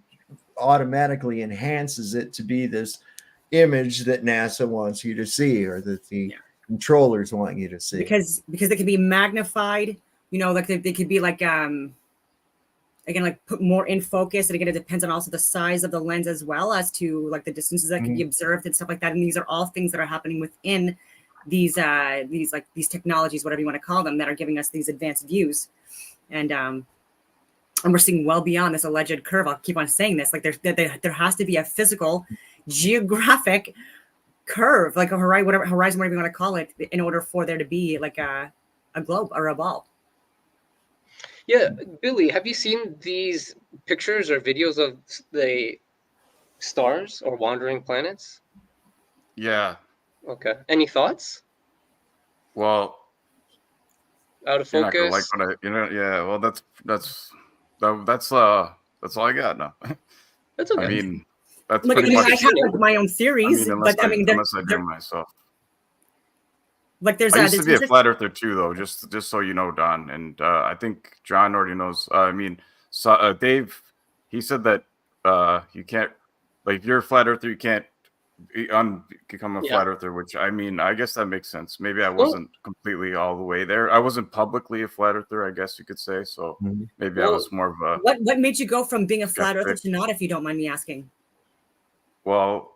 automatically enhances it to be this image that NASA wants you to see, or that the controllers want you to see. Because it can be magnified You know, like they could be like again, like put more in focus. And again, it depends on also the size of the lens as well as to like the distances that can be observed and stuff like that. And these are all things that are happening within these technologies, whatever you want to call them, that are giving us these advanced views. And we're seeing well beyond this alleged curve. I'll keep on saying this. Like there has to be a physical, geographic curve, like a horizon, whatever you want to call it, in order for there to be like a globe or a ball. Yeah, Billy, have you seen these pictures or videos of the stars or wandering planets? Yeah. Okay. Any thoughts? Well, Out of you're not gonna like focus? what yeah. Well, that's all I got now. That's okay. I mean, that's Like, pretty I much. have like my own theories, unless but I mean, unless I do myself. like there's I used to be a there's flat earther too, though. Just so you know, Don, and I think John already knows. I mean, so Dave, he said that you can't, like, if you're a flat earther, you can't become a flat earther. Which, I mean, I guess that makes sense. Maybe I wasn't completely all the way there. I wasn't publicly a flat earther, I guess you could say. So maybe I was more of a. What made you go from being a flat earther to not, if you don't mind me asking? Well,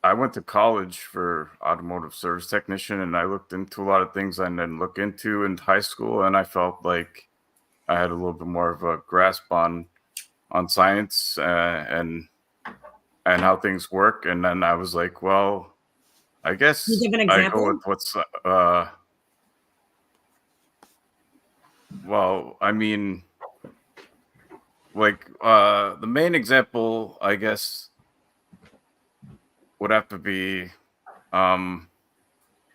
I went to college for automotive service technician, and I looked into a lot of things I didn't look into in high school, and I felt like I had a little bit more of a grasp on science and how things work. And then I was like, well, I guess Can you give an I example? go with what's well, I mean, like the main example, I guess, would have to be the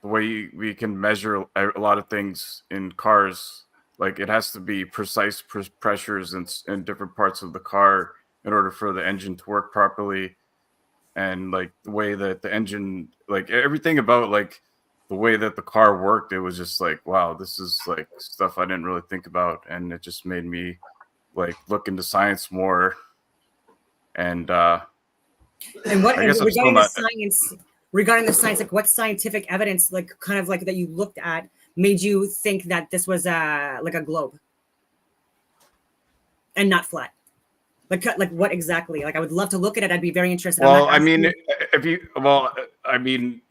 way we can measure a lot of things in cars. Like, it has to be precise pressures in different parts of the car in order for the engine to work properly. And like the way that the engine, like everything about like the way that the car worked, it was just like, wow, this is like stuff I didn't really think about. And it just made me like look into science more. And what, I guess I'm still regarding the not. science, like what scientific evidence, like kind of like that you looked at, made you think that this was like a globe and not flat? Like what exactly? Like, I would love to look at it. I'd be very interested. Well, I mean, I didn't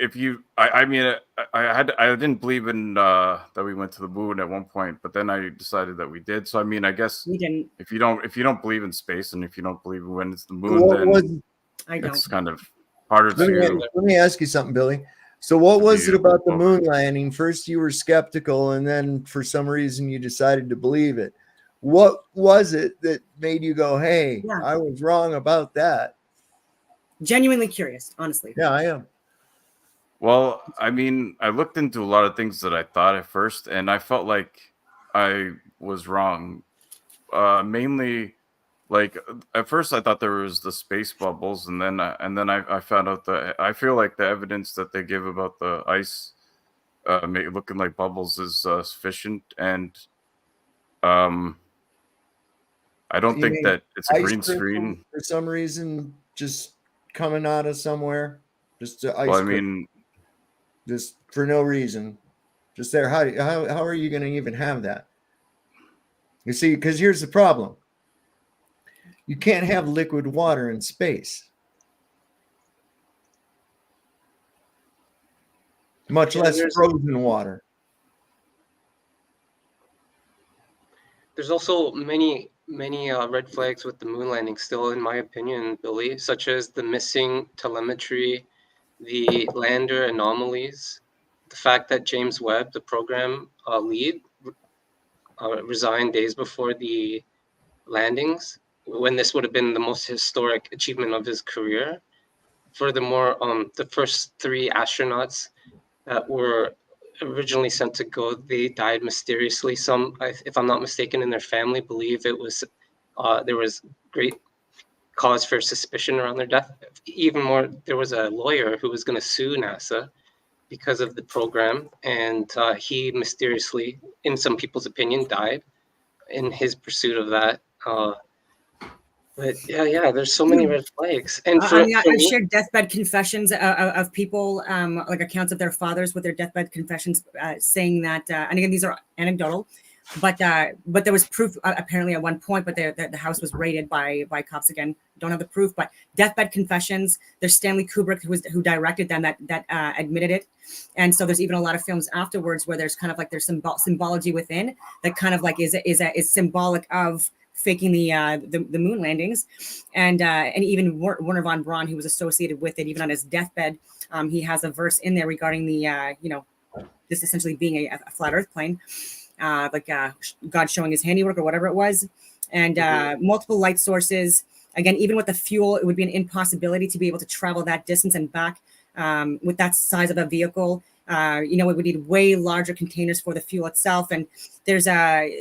believe in that we went to the moon at one point, but then I decided that we did. So I mean, I guess we didn't. If you don't believe in space, and if you don't believe when it's the moon, then it's kind of harder to. Let me ask you something, Billy. So what was it about the moon landing? First you were skeptical, and then for some reason you decided to believe it. What was it that made you go, hey, I was wrong about that? Genuinely curious, honestly. Yeah, I am. Well, I mean, I looked into a lot of things that I thought at first, and I felt like I was wrong. Mainly, like at first I thought there was the space bubbles, and then I found out that I feel like the evidence that they give about the ice looking like bubbles is sufficient, and I don't think that it's a green screen for some reason, just coming out of somewhere. Just ice. Well, I mean, just for no reason, just there. How are you going to even have that? You see, because here's the problem: you can't have liquid water in space, much less frozen water. There's also many red flags with the moon landing still, in my opinion, Billy, such as the missing telemetry, the lander anomalies, the fact that James Webb, the program lead, resigned days before the landings, when this would have been the most historic achievement of his career. Furthermore, the first 3 astronauts that were originally sent to go, they died mysteriously. Some, if I'm not mistaken, in their family believe it was there was great cause for suspicion around their death. Even more, there was a lawyer who was going to sue NASA because of the program, and he mysteriously, in some people's opinion, died in his pursuit of that. But yeah, there's so many red flags. And I've shared deathbed confessions of people, like accounts of their fathers with their deathbed confessions, saying that, and again, these are anecdotal, But there was proof apparently at one point, but the house was raided by cops again. Don't have the proof, but Deathbed Confessions. There's Stanley Kubrick who directed them that admitted it, and so there's even a lot of films afterwards where there's kind of like there's some symbology within that kind of like is symbolic of faking the moon landings, and even Werner von Braun, who was associated with it, even on his deathbed, he has a verse in there regarding the this essentially being a flat Earth plane. God showing his handiwork or whatever it was, and multiple light sources. Again, even with the fuel, it would be an impossibility to be able to travel that distance and back with that size of a vehicle. It would need way larger containers for the fuel itself. And there's and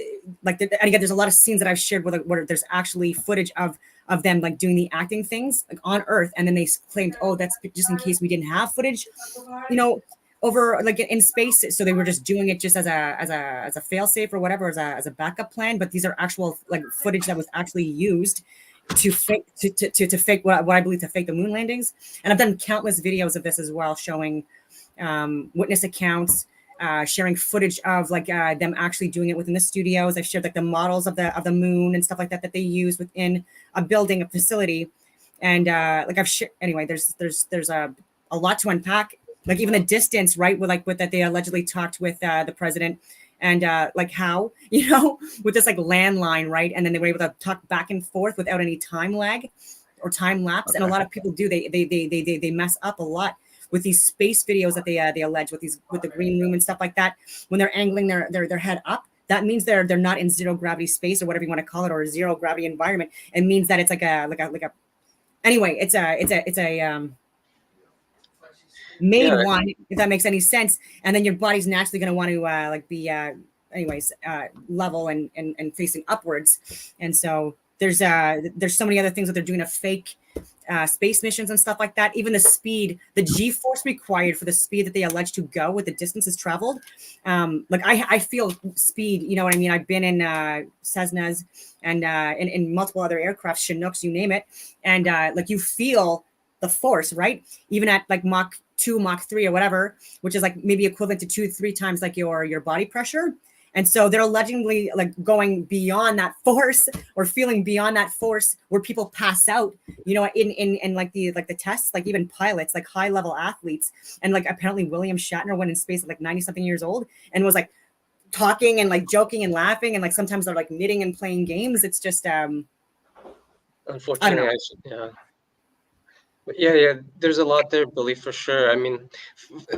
again, there's a lot of scenes that I've shared where there's actually footage of them like doing the acting things like on Earth, and then they claimed, oh, that's just in case we didn't have footage, over like in space, so they were just doing it just as a fail safe or whatever, as a backup plan. But these are actual like footage that was actually used to fake to fake what I believe to fake the moon landings. And I've done countless videos of this as well, showing witness accounts, sharing footage of like them actually doing it within the studios. I've shared like the models of the moon and stuff like that they use within a building, a facility, and like I've shared. Anyway, there's a lot to unpack. Like even the distance, right? With that they allegedly talked with the president, and like how with this like landline, right? And then they were able to talk back and forth without any time lag or time lapse. Okay. And a lot of people do they mess up a lot with these space videos that they allege with the green room and stuff like that. When they're angling their head up, that means they're not in zero gravity space or whatever you want to call it, or a zero gravity environment. It means that it's like a anyway, it's a made one, if that makes any sense, and then your body's naturally going to want to be level and facing upwards. And so there's so many other things that they're doing to fake space missions and stuff like that. Even the speed, the G-force required for the speed that they allege to go with the distances traveled. I feel speed, you know what I mean? I've been in Cessnas and in multiple other aircraft, Chinooks, you name it, and like you feel the force, right? Even at like Mach 2, Mach 3 or whatever, which is like maybe equivalent to 2-3 times like your body pressure. And so they're allegedly like going beyond that force or feeling beyond that force where people pass out, in like the tests, like even pilots, like high level athletes. And like apparently William Shatner went in space at like 90 something years old and was like talking and like joking and laughing. And like sometimes they're like knitting and playing games. It's just, unfortunately, yeah, there's a lot there, Billy, for sure. I mean,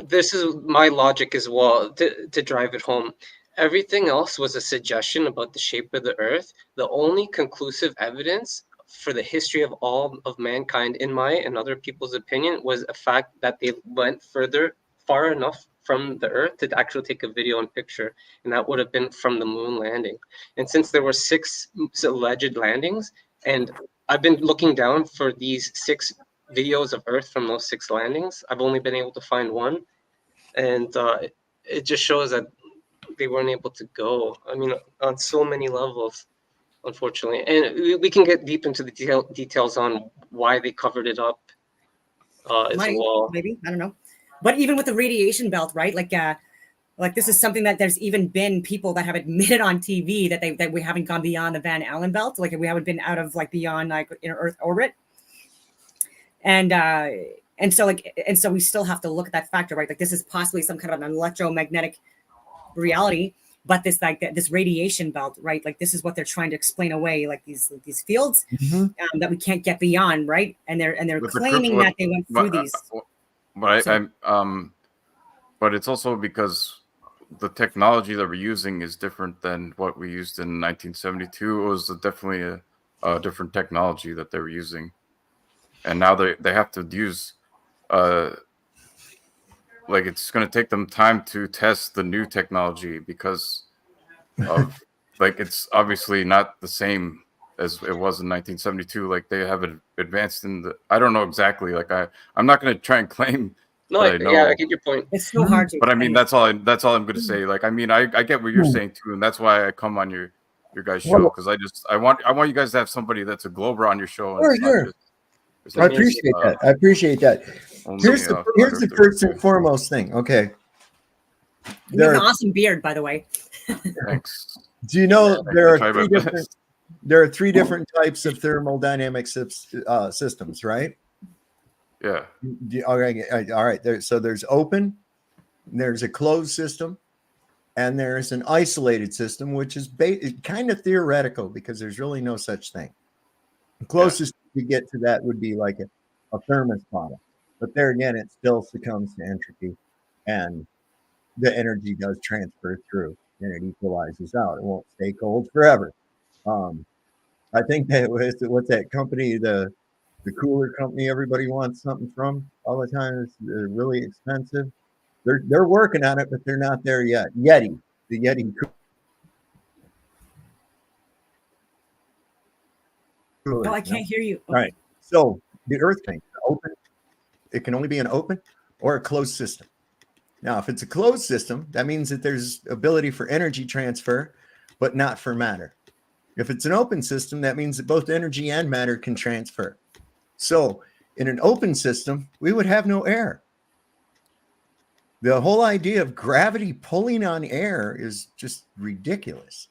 this is my logic as well to drive it home. Everything else was a suggestion about the shape of the Earth. The only conclusive evidence for the history of all of mankind, in my and other people's opinion, was a fact that they went far enough from the Earth to actually take a video and picture, and that would have been from the moon landing. And since there were 6 alleged landings, and I've been looking down for these 6 videos of Earth from those 6 landings, I've only been able to find one, and it just shows that they weren't able to go. I mean, on so many levels, unfortunately. And we can get deep into the details on why they covered it up as well. Maybe, I don't know. But even with the radiation belt, right? Like this is something that there's even been people that have admitted on TV that we haven't gone beyond the Van Allen belt. Like we haven't been out of like beyond like inner Earth orbit. And so we still have to look at that factor, right? Like this is possibly some kind of an electromagnetic reality, but this radiation belt, right? Like this is what they're trying to explain away, like these fields that we can't get beyond, right? And they're claiming that they went through these. But it's also because the technology that we're using is different than what we used in 1972. It was definitely a different technology that they were using. And now they have to use, like it's going to take them time to test the new technology because of, like, it's obviously not the same as it was in 1972. Like they have advanced in I don't know exactly. Like I'm not going to try and claim. No, I get your point. It's so hard to. But I mean, that's all I'm going to say. Like, I mean, I get what you're saying too, and that's why I come on your guys' show, because I want you guys to have somebody that's a Glober on your show. Sure. I appreciate that. I appreciate that. Here's the first and foremost thing. Okay. You have an awesome beard, by the way. Thanks. Do you know I there can are try my three different best. there are three different types of thermodynamic systems, right? Yeah. All right. So there's open, there's a closed system, and there's an isolated system, which is kind of theoretical because there's really no such thing. The closest you get to that would be like a thermos bottle, but there again, it still succumbs to entropy, and the energy does transfer through, and it equalizes out. It won't stay cold forever. I think that was what's that company, the cooler company everybody wants something from all the time. It's really expensive. They're working on it, but they're not there yet. Yeti, the Yeti cooler. Oh, I can't hear you. All right. So the Earth thing, open. It can only be an open or a closed system. Now, if it's a closed system, that means that there's ability for energy transfer, but not for matter. If it's an open system, that means that both energy and matter can transfer. So in an open system, we would have no air. The whole idea of gravity pulling on air is just ridiculous.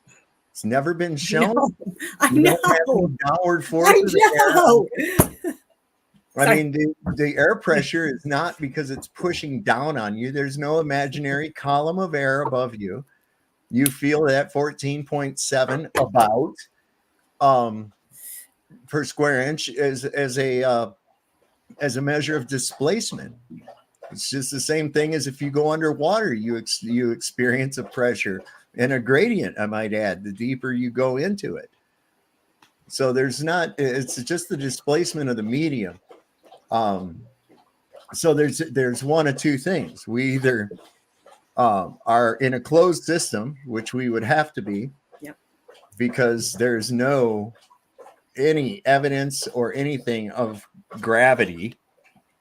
It's never been shown. I You know. don't have any downward force I of the know. air. I mean, the air pressure is not because it's pushing down on you. There's no imaginary column of air above you. You feel that 14.7 about per square inch as a measure of displacement. It's just the same thing as if you go underwater, you experience a pressure and a gradient, I might add, the deeper you go into it. So it's just the displacement of the medium. So there's one of two things. We either are in a closed system, which we would have to be, because there's no any evidence or anything of gravity,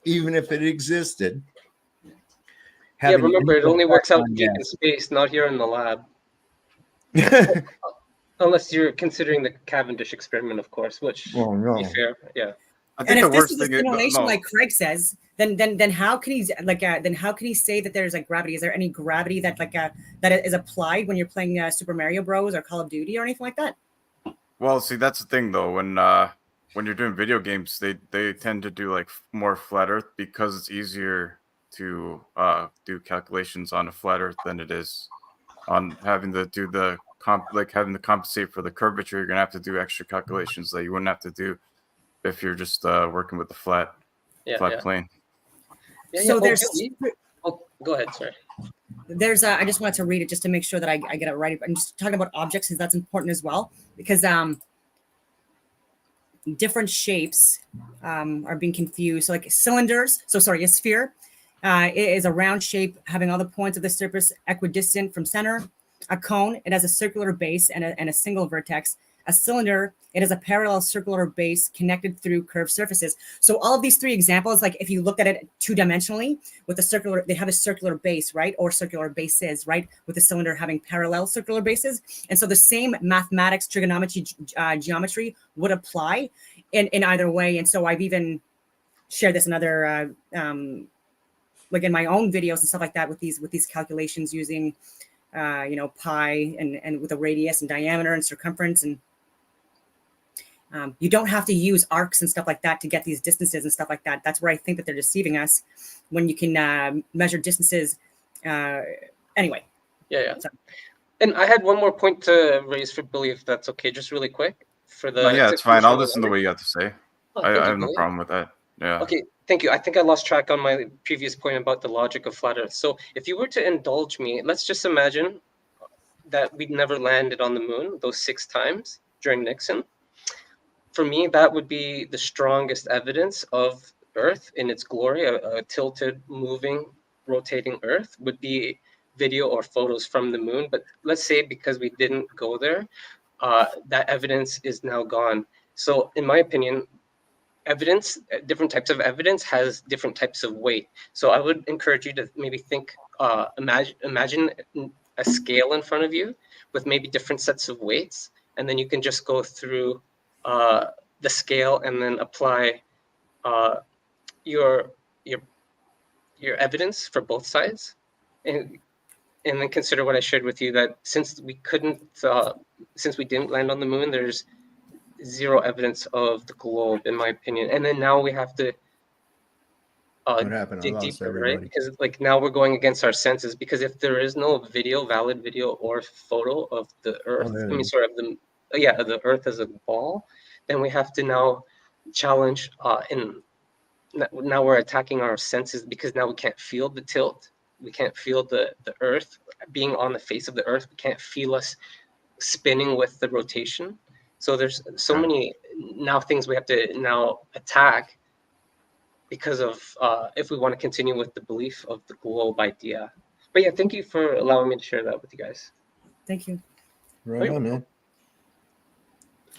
even if it existed. Yeah, remember, it only works out deep in space, not here in the lab. Unless you're considering the Cavendish experiment, of course, which, to be fair, yeah. And if this is a simulation, like Craig says, then how can he say that there's like gravity? Is there any gravity that that is applied when you're playing Super Mario Bros. Or Call of Duty or anything like that? Well, see, that's the thing though. When you're doing video games, they tend to do like more flat Earth because it's easier to do calculations on a flat Earth than it is on having to do having to compensate for the curvature. You're gonna have to do extra calculations that you wouldn't have to do if you're just working with the flat plane. So there's. Oh, go ahead. Sorry. There's I just wanted to read it just to make sure that I get it right. I'm just talking about objects because that's important as well, because different shapes are being confused. So like cylinders, a sphere it is a round shape having all the points of the surface equidistant from center. A cone, it has a circular base and a single vertex. A cylinder, it has a parallel circular base connected through curved surfaces. So all of these three examples, like if you look at it two-dimensionally with a circular, they have a circular base, right? Or circular bases, right? With the cylinder having parallel circular bases. And so the same mathematics, trigonometry, geometry would apply in either way. And so I've even shared this in other, like in my own videos and stuff like that with these calculations using, pi and with a radius and diameter and circumference. And you don't have to use arcs and stuff like that to get these distances and stuff like that. That's where I think that they're deceiving us when you can measure distances. Anyway. Yeah. So. And I had one more point to raise for Billy, if that's okay, just really quick. Yeah, it's fine. I'll listen to what you got to say. I have no problem with that. Yeah. Okay, thank you. I think I lost track on my previous point about the logic of flat Earth. So if you were to indulge me, let's just imagine that we never landed on the moon those 6 times during Nixon. For me, that would be the strongest evidence of Earth in its glory. A tilted, moving, rotating Earth would be video or photos from the moon. But let's say because we didn't go there, that evidence is now gone. So in my opinion, different types of evidence has different types of weight. So I would encourage you to maybe think, imagine a scale in front of you with maybe different sets of weights, and then you can just go through the scale and then apply your evidence for both sides. And and then consider what I shared with you, that since we didn't land on the moon, there's zero evidence of the globe, in my opinion. And then now we have to What happened? I dig lost deeper, right? everybody. Because like now we're going against our senses, because if there is no valid video or photo of the Earth, there I it mean, is. sorry, of the Earth as a ball, then we have to now challenge and now we're attacking our senses, because now we can't feel the tilt, we can't feel the Earth being on the face of the Earth, we can't feel us spinning with the rotation. So there's so many now things we have to now attack because of if we want to continue with the belief of the globe idea. But yeah, thank you for allowing me to share that with you guys. Thank you. Right on, man.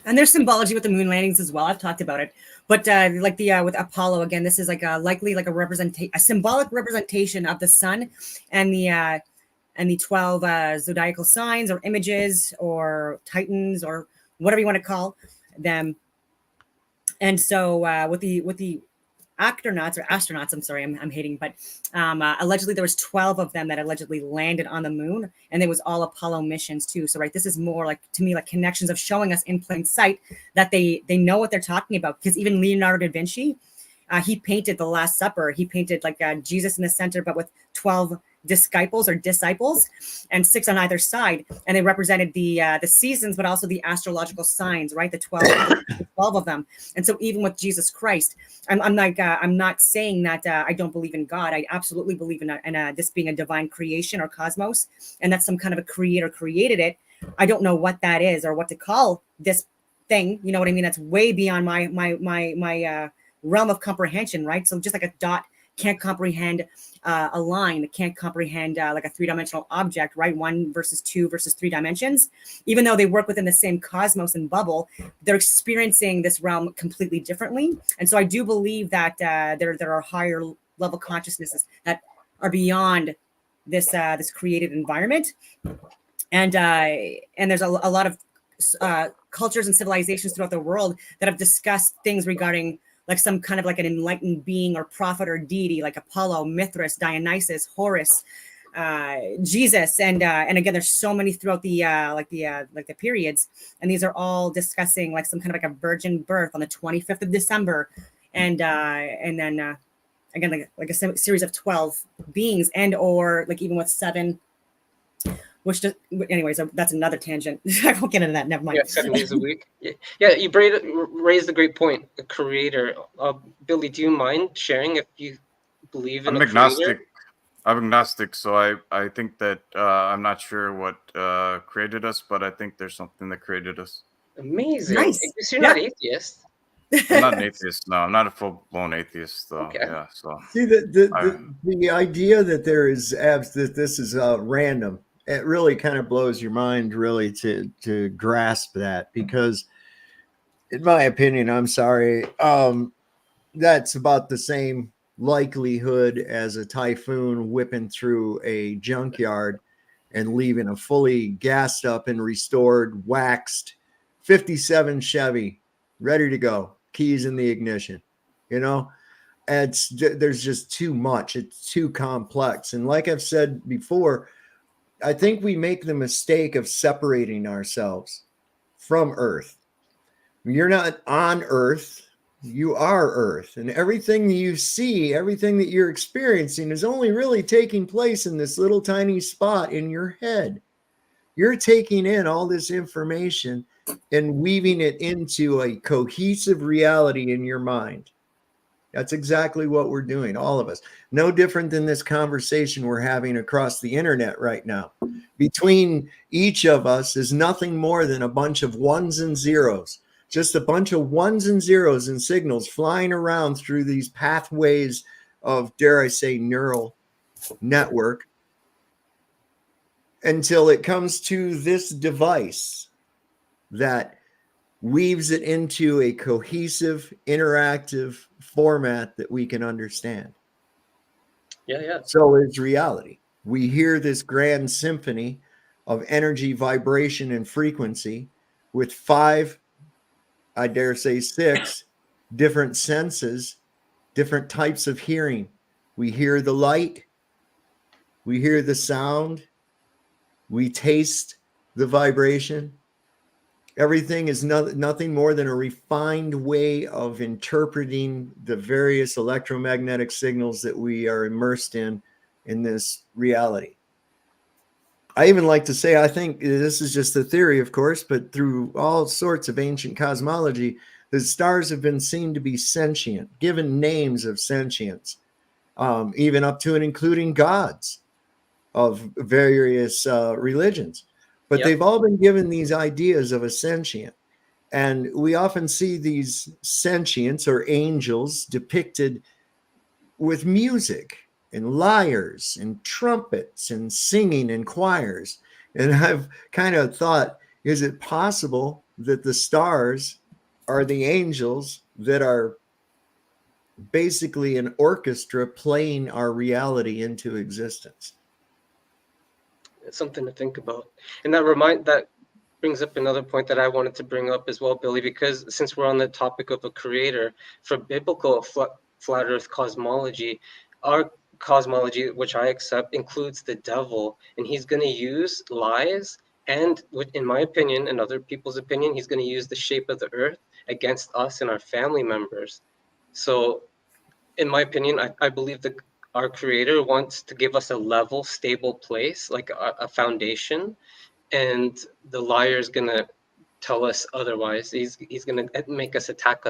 And there's symbology with the moon landings as well. I've talked about it, but like the with Apollo again, this is like likely like a symbolic representation of the sun and the 12 zodiacal signs or images or titans or whatever you want to call them. And so with the astronauts, I'm sorry, I'm hating, but allegedly there was 12 of them that allegedly landed on the moon, and it was all Apollo missions too. So right, this is more like, to me, like connections of showing us in plain sight that they know what they're talking about. Because even Leonardo da Vinci, he painted the Last Supper. He painted like Jesus in the center, but with 12 disciples, and 6 on either side, and they represented the seasons, but also the astrological signs, right? The 12 of them. And so even with Jesus Christ, I'm not saying that I don't believe in God. I absolutely believe in this being a divine creation or cosmos, and that some kind of a creator created it. I don't know what that is or what to call this thing. You know what I mean? That's way beyond my realm of comprehension, right? So just like a dot can't comprehend a line, it can't comprehend like a 3-dimensional object, right? 1 versus 2 versus 3 dimensions. Even though they work within the same cosmos and bubble, they're experiencing this realm completely differently. And so I do believe that there are higher level consciousnesses that are beyond this created environment. And there's a lot of cultures and civilizations throughout the world that have discussed things regarding like some kind of like an enlightened being or prophet or deity, like Apollo, Mithras, Dionysus, Horus, Jesus, and again, there's so many throughout the periods, and these are all discussing like some kind of like a virgin birth on the 25th of December, and then again like a series of 12 beings, and or like even with 7. Which just, anyways, that's another tangent. I won't get into that. Never mind. Yeah, 7 days a week. Yeah, you raised a great point. A creator. Billy, do you mind sharing if you believe in I'm a agnostic. creator? I'm agnostic, so I think that I'm not sure what created us, but I think there's something that created us. Amazing. Nice. I guess you're not atheist. I'm not an atheist. No, I'm not a full-blown atheist, though. Okay. Yeah. So See, the idea that there is that this is random, it really kind of blows your mind, really, to grasp that, because in my opinion, I'm sorry, that's about the same likelihood as a typhoon whipping through a junkyard and leaving a fully gassed up and restored, waxed 57 Chevy ready to go, keys in the ignition. You know, there's just too much. It's too complex. And like I've said before, I think we make the mistake of separating ourselves from Earth. You're not on Earth, you are Earth. And everything that you see, everything that you're experiencing is only really taking place in this little tiny spot in your head. You're taking in all this information and weaving it into a cohesive reality in your mind. That's exactly what we're doing, all of us. No different than this conversation we're having across the internet right now. Between each of us is nothing more than a bunch of ones and zeros. Just a bunch of ones and zeros and signals flying around through these pathways of, dare I say, neural network, until it comes to this device that weaves it into a cohesive, interactive format that we can understand. Yeah. So is reality. We hear this grand symphony of energy, vibration, and frequency with 5, I dare say 6, different senses, different types of hearing. We hear the light, we hear the sound, We taste the vibration. Everything is nothing more than a refined way of interpreting the various electromagnetic signals that we are immersed in this reality. I even like to say, I think this is just a theory, of course, but through all sorts of ancient cosmology, the stars have been seen to be sentient, given names of sentience, even up to and including gods of various religions. But they've all been given these ideas of a sentient. And we often see these sentients or angels depicted with music and lyres and trumpets and singing in choirs. And I've kind of thought, is it possible that the stars are the angels that are basically an orchestra playing our reality into existence? It's something to think about. And that brings up another point that I wanted to bring up as well, Billy, because since we're on the topic of a creator, for biblical flat earth cosmology, our cosmology, which I accept, includes the devil, and he's going to use lies, and in my opinion and other people's opinion, he's going to use the shape of the earth against us and our family members. So in my opinion, I believe that our creator wants to give us a level, stable place, like a foundation, and the liar is going to tell us otherwise. He's going to make us attack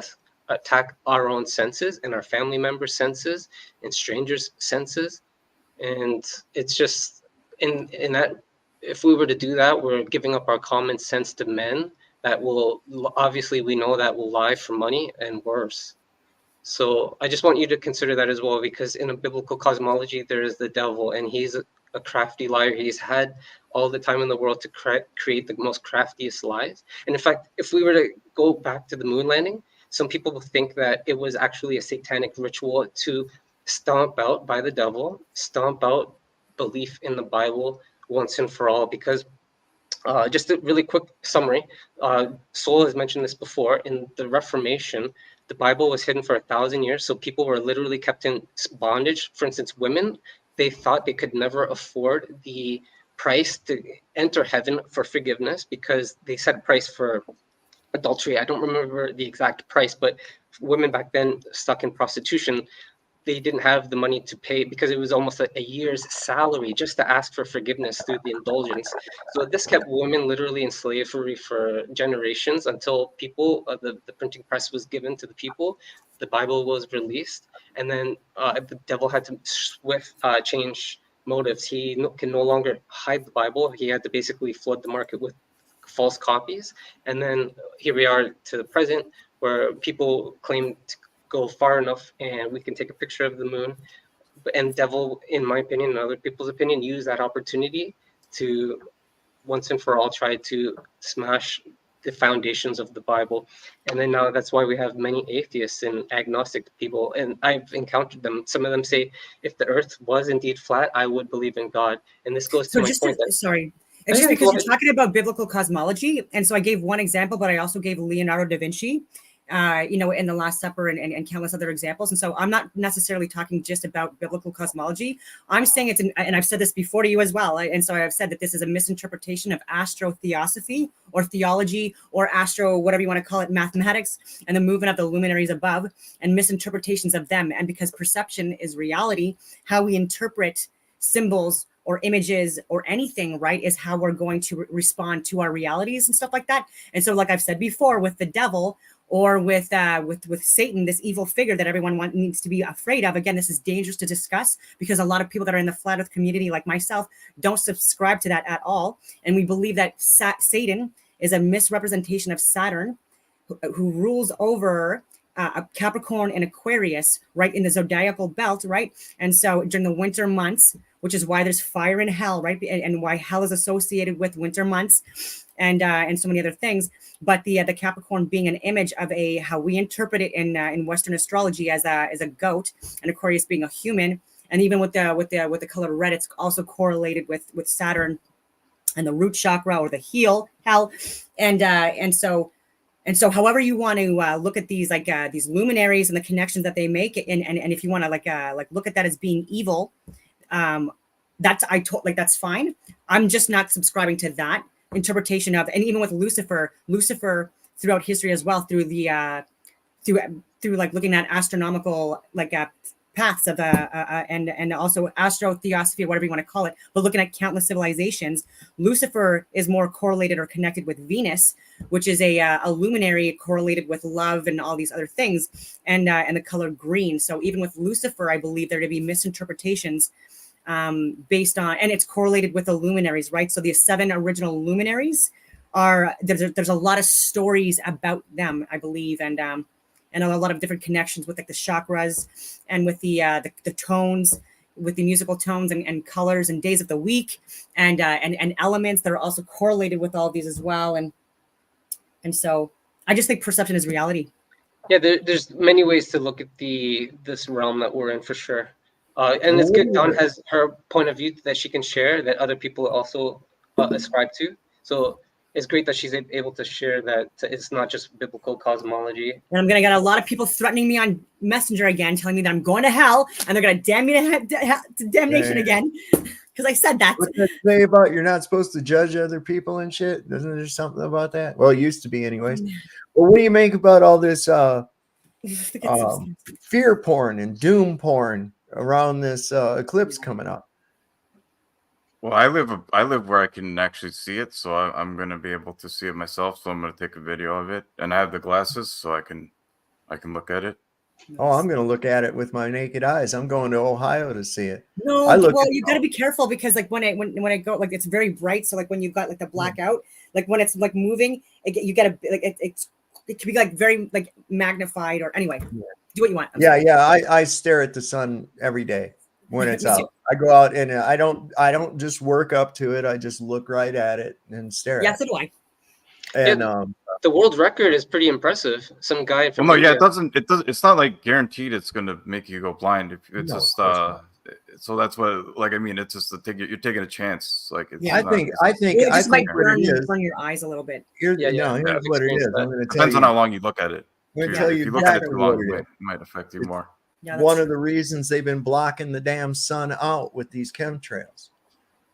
our own senses and our family members' senses and strangers' senses. And it's just in that, if we were to do that, we're giving up our common sense to men that will, obviously we know that will lie for money and worse. So I just want you to consider that as well, because in a biblical cosmology, there is the devil, and he's a crafty liar. He's had all the time in the world to create the most craftiest lies. And in fact, if we were to go back to the moon landing, some people will think that it was actually a satanic ritual to stomp out by the devil, stomp out belief in the Bible once and for all. Because just a really quick summary, Sol has mentioned this before, in the Reformation, the Bible was hidden for 1,000 years. So people were literally kept in bondage. For instance, women, they thought they could never afford the price to enter heaven for forgiveness, because they set a price for adultery. I don't remember the exact price, but women back then stuck in prostitution, they didn't have the money to pay, because it was almost a year's salary just to ask for forgiveness through the indulgence. So this kept women literally in slavery for generations until people, the printing press was given to the people, the Bible was released, and then the devil had to change motives. He can no longer hide the Bible. He had to basically flood the market with false copies. And then here we are to the present, where people claim to go far enough and we can take a picture of the moon. And devil, in my opinion and other people's opinion, use that opportunity to once and for all try to smash the foundations of the Bible. And then now that's why we have many atheists and agnostic people, and I've encountered them. Some of them say, if the earth was indeed flat, I would believe in God. And this goes to my point that, sorry, it's just because you're talking about biblical cosmology, and so I gave one example, but I also gave Leonardo da Vinci, in the Last Supper and countless other examples. And so I'm not necessarily talking just about biblical cosmology. I'm saying it's, and I've said this before to you as well. And so I've said that this is a misinterpretation of astrotheosophy or theology or astro, whatever you want to call it, mathematics, and the movement of the luminaries above, and misinterpretations of them. And because perception is reality, how we interpret symbols or images or anything, right, is how we're going to respond to our realities and stuff like that. And so, like I've said before, with the devil, or with Satan, this evil figure that everyone needs to be afraid of. Again, this is dangerous to discuss, because a lot of people that are in the flat earth community, like myself, don't subscribe to that at all. And we believe that Satan is a misrepresentation of Saturn, who rules over Capricorn and Aquarius, right, in the zodiacal belt, right? And so during the winter months, which is why there's fire in hell, right? And why hell is associated with winter months, and so many other things. But the Capricorn being an image of how we interpret it in Western astrology as a goat, and Aquarius being a human, and even with the color red, it's also correlated with Saturn and the root chakra, or the hell, and so however you want to look at these, like these luminaries and the connections that they make, and if you want to like look at that as being evil, that's fine. I'm just not subscribing to that interpretation of, and even with Lucifer throughout history as well, through the through like looking at astronomical paths of and also astrotheosophy, or whatever you want to call it, but looking at countless civilizations, Lucifer is more correlated or connected with Venus, which is a luminary correlated with love and all these other things, and the color green. So even with Lucifer, I believe there to be misinterpretations based on, and it's correlated with the luminaries, right? So the 7 original luminaries are there's a lot of stories about them, I believe, and a lot of different connections with like the chakras and with the tones, with the musical tones and colors and days of the week and elements that are also correlated with all these as well. And so I just think perception is reality. Yeah, there's many ways to look at this realm that we're in, for sure. And it's good Dawn has her point of view that she can share that other people also ascribe to. So it's great that she's able to share that it's not just biblical cosmology. And I'm gonna get a lot of people threatening me on Messenger again, telling me that I'm going to hell, and they're gonna damn me to damnation again because I said that. What's that say about you're not supposed to judge other people and shit? Isn't there something about that? Well, it used to be, anyways. Well, what do you make about all this fear porn and doom porn around this eclipse coming up? Well, I live where I can actually see it, so I'm gonna be able to see it myself. So I'm gonna take a video of it, and I have the glasses, so I can look at it. Oh, I'm gonna look at it with my naked eyes. I'm going to Ohio to see it. No, well, you got to be careful because like when I go, like it's very bright. So like when you've got like the blackout, like when it's like moving, you got to like it can be like very like magnified or anyway. Do what you want. I stare at the sun every day when it's out. I go out and I don't just work up to it. I just look right at it and stare. Yeah, so do I. And the world record is pretty impressive. Some guy from India. It's not like guaranteed it's gonna make you go blind. If it's just so that's what like I mean. It's just you're taking a chance. Like I think burn your eyes a little bit. Here's what it is. I'm Depends on how long you look at it. If you look at it too long, it might affect you more. Yeah, one of the reasons they've been blocking the damn sun out with these chemtrails.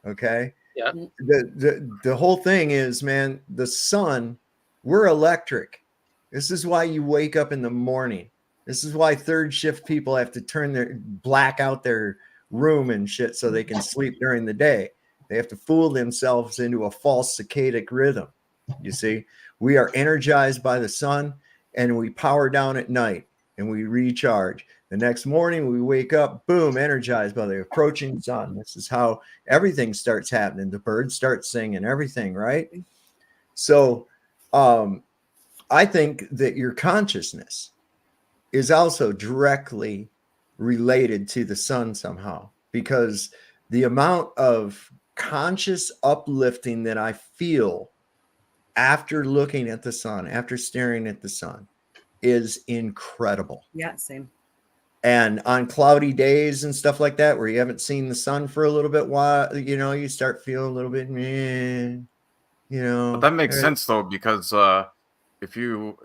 Okay. Yeah. The whole thing is, man, the sun, we're electric. This is why you wake up in the morning. This is why third shift people have to black out their room and shit so they can sleep during the day. They have to fool themselves into a false circadian rhythm. You see, we are energized by the sun and we power down at night and we recharge. The next morning we wake up, boom, energized by the approaching sun. This is how everything starts happening. The birds start singing, everything, right? So I think that your consciousness is also directly related to the sun somehow, because the amount of conscious uplifting that I feel after looking at the sun, after staring at the sun, is incredible. Yeah, same. And on cloudy days and stuff like that, where you haven't seen the sun for a little bit while, you start feeling a little bit, But that makes sense though, because if you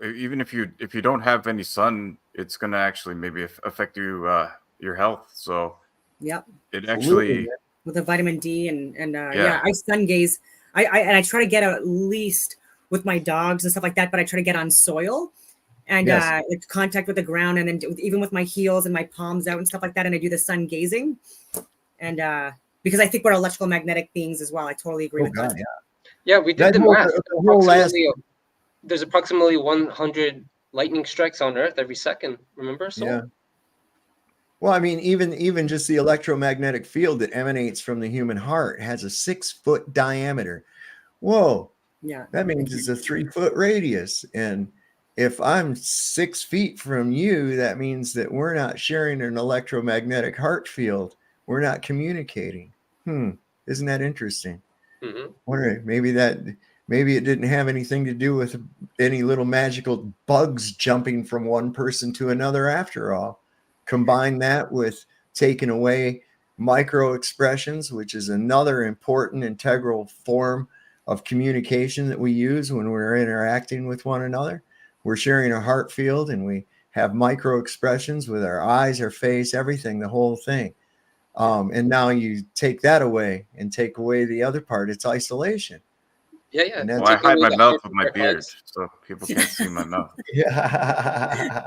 don't have any sun, it's gonna actually maybe affect your health. So yep, it actually with the vitamin D and I sun gaze. I try to get at least with my dogs and stuff like that, but I try to get on soil. And it's contact with the ground, and then even with my heels and my palms out and stuff like that, and I do the sun gazing, and because I think we're electrical magnetic beings as well. I totally agree with that. Yeah, we did the math. There's approximately 100 lightning strikes on Earth every second. Remember? So yeah. Well, I mean, even just the electromagnetic field that emanates from the human heart has a 6-foot diameter. Whoa. Yeah. That means it's a 3-foot radius, and if I'm 6 feet from you, that means that we're not sharing an electromagnetic heart field. We're not communicating. Isn't that interesting? Mm-hmm. Wondering, maybe it didn't have anything to do with any little magical bugs jumping from one person to another after all. Combine that with taking away micro expressions, which is another important integral form of communication that we use when we're interacting with one another. We're sharing a heart field, and we have micro expressions with our eyes, our face, everything, the whole thing. And now you take that away and take away the other part. It's isolation. Yeah, yeah. And that's- Well, I hide my the mouth hard with my part beard, hugs. so people can't see my mouth. Yeah.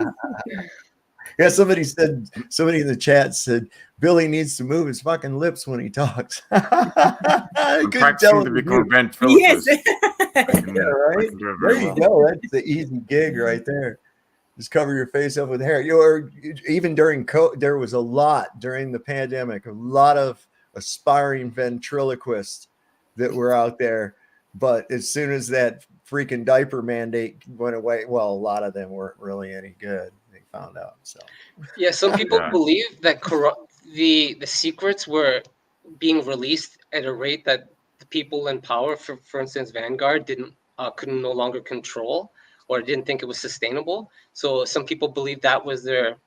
Yeah, somebody in the chat said Billy needs to move his fucking lips when he talks. I I'm couldn't practicing tell to it was become you. Ben Yes. Phillips. I can Yeah, right? do it There very you well. go. That's the easy gig right there. Just cover your face up with hair. Even during there was a lot during the pandemic, a lot of aspiring ventriloquists that were out there. But as soon as that freaking diaper mandate went away, well, a lot of them weren't really any good. They found out. So Yeah, some people Yeah. believe that the secrets were being released at a rate that the people in power, for instance, Vanguard, couldn't no longer control, or didn't think it was sustainable. So some people believe that was their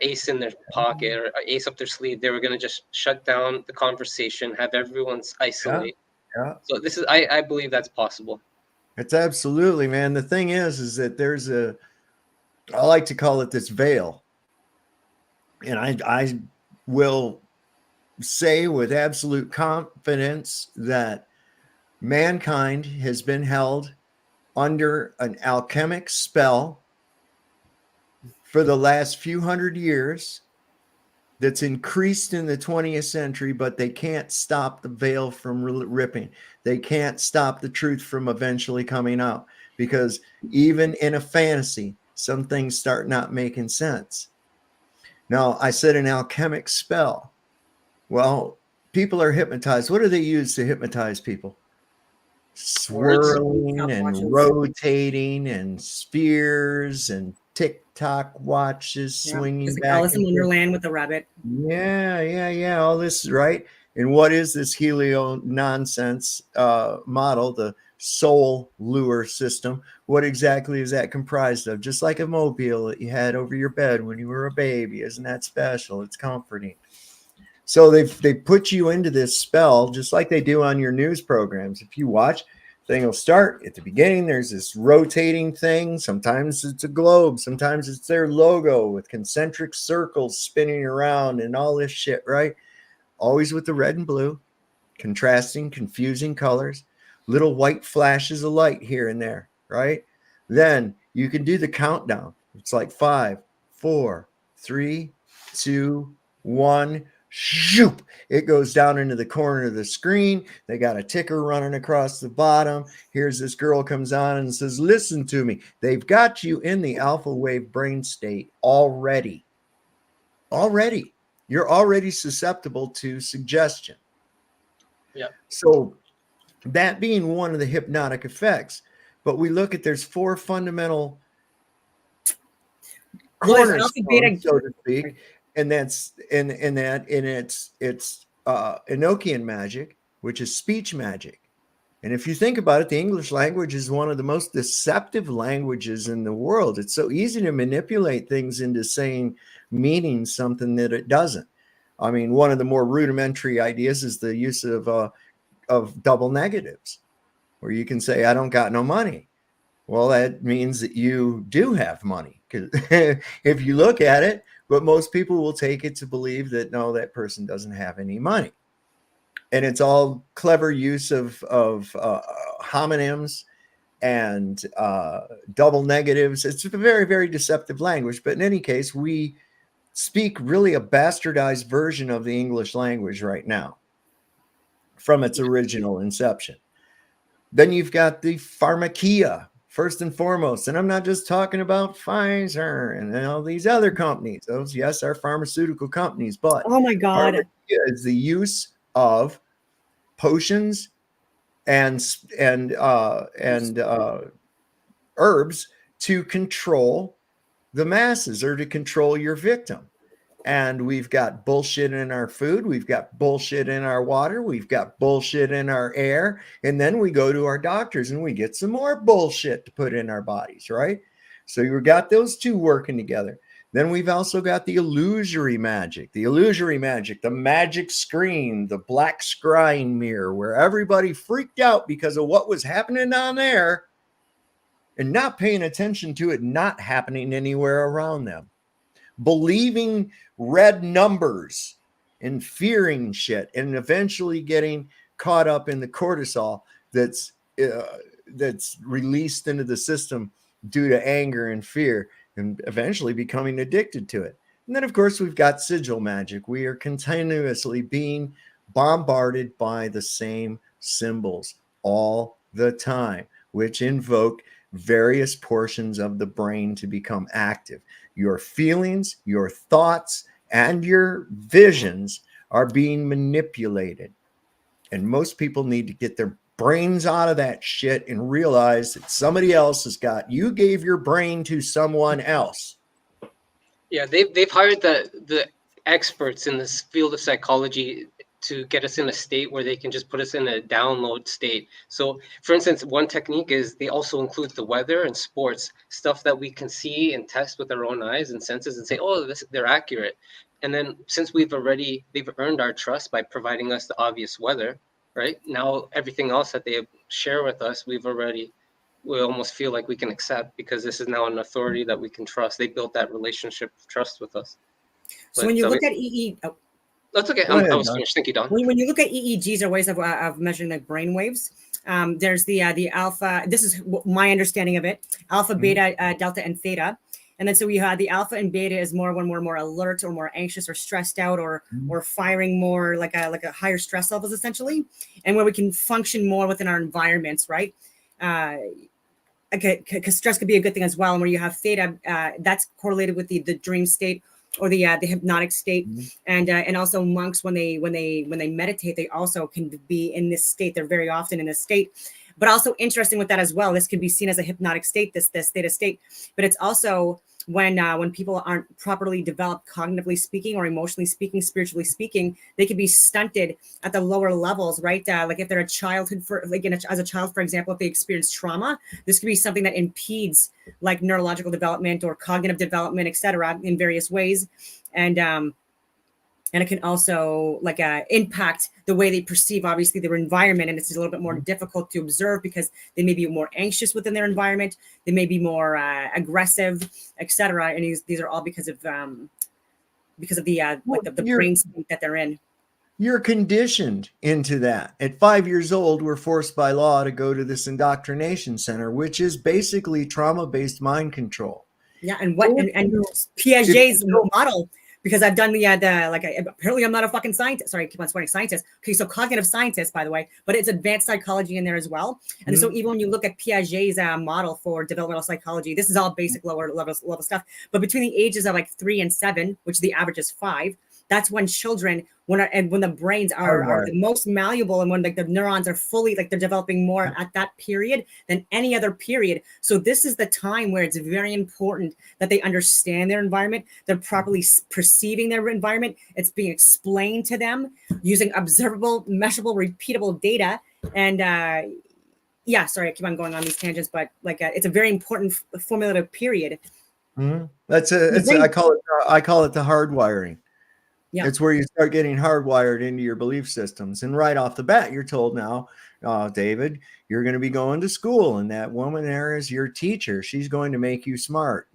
ace in their pocket or ace up their sleeve. They were going to just shut down the conversation, have everyone's isolate. yeah. So this is, I believe that's possible. It's absolutely, man. The thing is that there's I like to call it this veil. And I will say with absolute confidence that mankind has been held under an alchemic spell for the last few hundred years that's increased in the 20th century, but they can't stop the veil from ripping. They can't stop the truth from eventually coming out, because even in a fantasy, some things start not making sense. Now, I said an alchemic spell. Well, people are hypnotized. What do they use to hypnotize people? Swirling and rotating and spheres and TikTok watches swinging It's like back. Alice in and forth. Wonderland with the rabbit. Yeah. All this, right? And what is this helio nonsense model, the soul lure system? What exactly is that comprised of? Just like a mobile that you had over your bed when you were a baby. Isn't that special? It's comforting. So they put you into this spell, just like they do on your news programs. If you watch, thing will start at the beginning. There's this rotating thing. Sometimes it's a globe. Sometimes it's their logo with concentric circles spinning around and all this shit, right? Always with the red and blue, contrasting, confusing colors, little white flashes of light here and there, right? Then you can do the countdown. It's like 5, 4, 3, 2, 1. Shoop! It goes down into the corner of the screen. They got a ticker running across the bottom. Here's this girl comes on and says, listen to me. They've got you in the alpha wave brain state already. You're already susceptible to suggestion. Yeah. So that being one of the hypnotic effects, but we look at there's 4 fundamental cornerstones, so to speak. And that's it's Enochian magic, which is speech magic. And if you think about it, the English language is one of the most deceptive languages in the world. It's so easy to manipulate things into saying meaning something that it doesn't. I mean, one of the more rudimentary ideas is the use of double negatives, where you can say, I don't got no money. Well, that means that you do have money. Because if you look at it, but most people will take it to believe that, no, that person doesn't have any money. And it's all clever use of homonyms and double negatives. It's a very, very deceptive language. But in any case, we speak really a bastardized version of the English language right now from its original inception. Then you've got the pharmakia, first and foremost. And I'm not just talking about Pfizer and all these other companies. Those, yes, are pharmaceutical companies, but oh my God, is the use of potions and herbs to control the masses or to control your victim. And we've got bullshit in our food. We've got bullshit in our water. We've got bullshit in our air. And then we go to our doctors and we get some more bullshit to put in our bodies, right? So you've got those two working together. Then we've also got the illusory magic, the magic screen, the black scrying mirror, where everybody freaked out because of what was happening down there and not paying attention to it not happening anywhere around them. Believing red numbers and fearing shit and eventually getting caught up in the cortisol that's released into the system due to anger and fear, and eventually becoming addicted to it. And then, of course, we've got sigil magic. We are continuously being bombarded by the same symbols all the time, which invoke various portions of the brain to become active. Your feelings, your thoughts, and your visions are being manipulated. And most people need to get their brains out of that shit and realize that somebody else has got, you gave your brain to someone else. Yeah, they've hired the experts in this field of psychology to get us in a state where they can just put us in a download state. So, for instance, one technique is they also include the weather and sports, stuff that we can see and test with our own eyes and senses and say, oh, they're accurate. And then since they've earned our trust by providing us the obvious weather, right? Now everything else that they share with us, we almost feel like we can accept because this is now an authority that we can trust. They built that relationship of trust with us. So when you look at that's okay. I was finished. Thank you, Don. When you look at EEGs or ways of measuring the brain waves, there's the alpha. This is my understanding of it: alpha, beta, delta, and theta. And then so we have the alpha and beta is more when we're more alert or more anxious or stressed out or firing more like a higher stress levels essentially, and where we can function more within our environments, right? Because stress could be a good thing as well. And where you have theta, that's correlated with the dream state or the hypnotic state, and also monks when they meditate, they also can be in this state. They're very often in this state. But also interesting with that as well, this can be seen as a hypnotic state, this theta state. But it's also when people aren't properly developed cognitively speaking or emotionally speaking, spiritually speaking, they can be stunted at the lower levels, right? Like if they're a childhood, as a child, for example, if they experience trauma, this could be something that impedes like neurological development or cognitive development, etc., in various ways. And it can also like impact the way they perceive, obviously, their environment. And it's a little bit more difficult to observe because they may be more anxious within their environment. They may be more aggressive, etc. And these are all because of the brain state that they're in. You're conditioned into that. At 5 years old, we're forced by law to go to this indoctrination center, which is basically trauma-based mind control. Yeah, and Piaget's model. Because I've done apparently I'm not a fucking scientist. Sorry, I keep on swearing scientist. Okay, so cognitive scientist, by the way, but it's advanced psychology in there as well. And so even when you look at Piaget's model for developmental psychology, this is all basic lower level stuff. But between the ages of like 3 and 7, which the average is 5, that's when children, when the brains are the most malleable and when like the neurons are fully like they're developing more at that period than any other period. So this is the time where it's very important that they understand their environment. They're properly perceiving their environment. It's being explained to them using observable, measurable, repeatable data. And sorry, I keep on going on these tangents, but like it's a very important formulative period. I call it the hardwiring. Yeah. It's where you start getting hardwired into your belief systems. And right off the bat, you're told now, David, you're going to be going to school. And that woman there is your teacher. She's going to make you smart,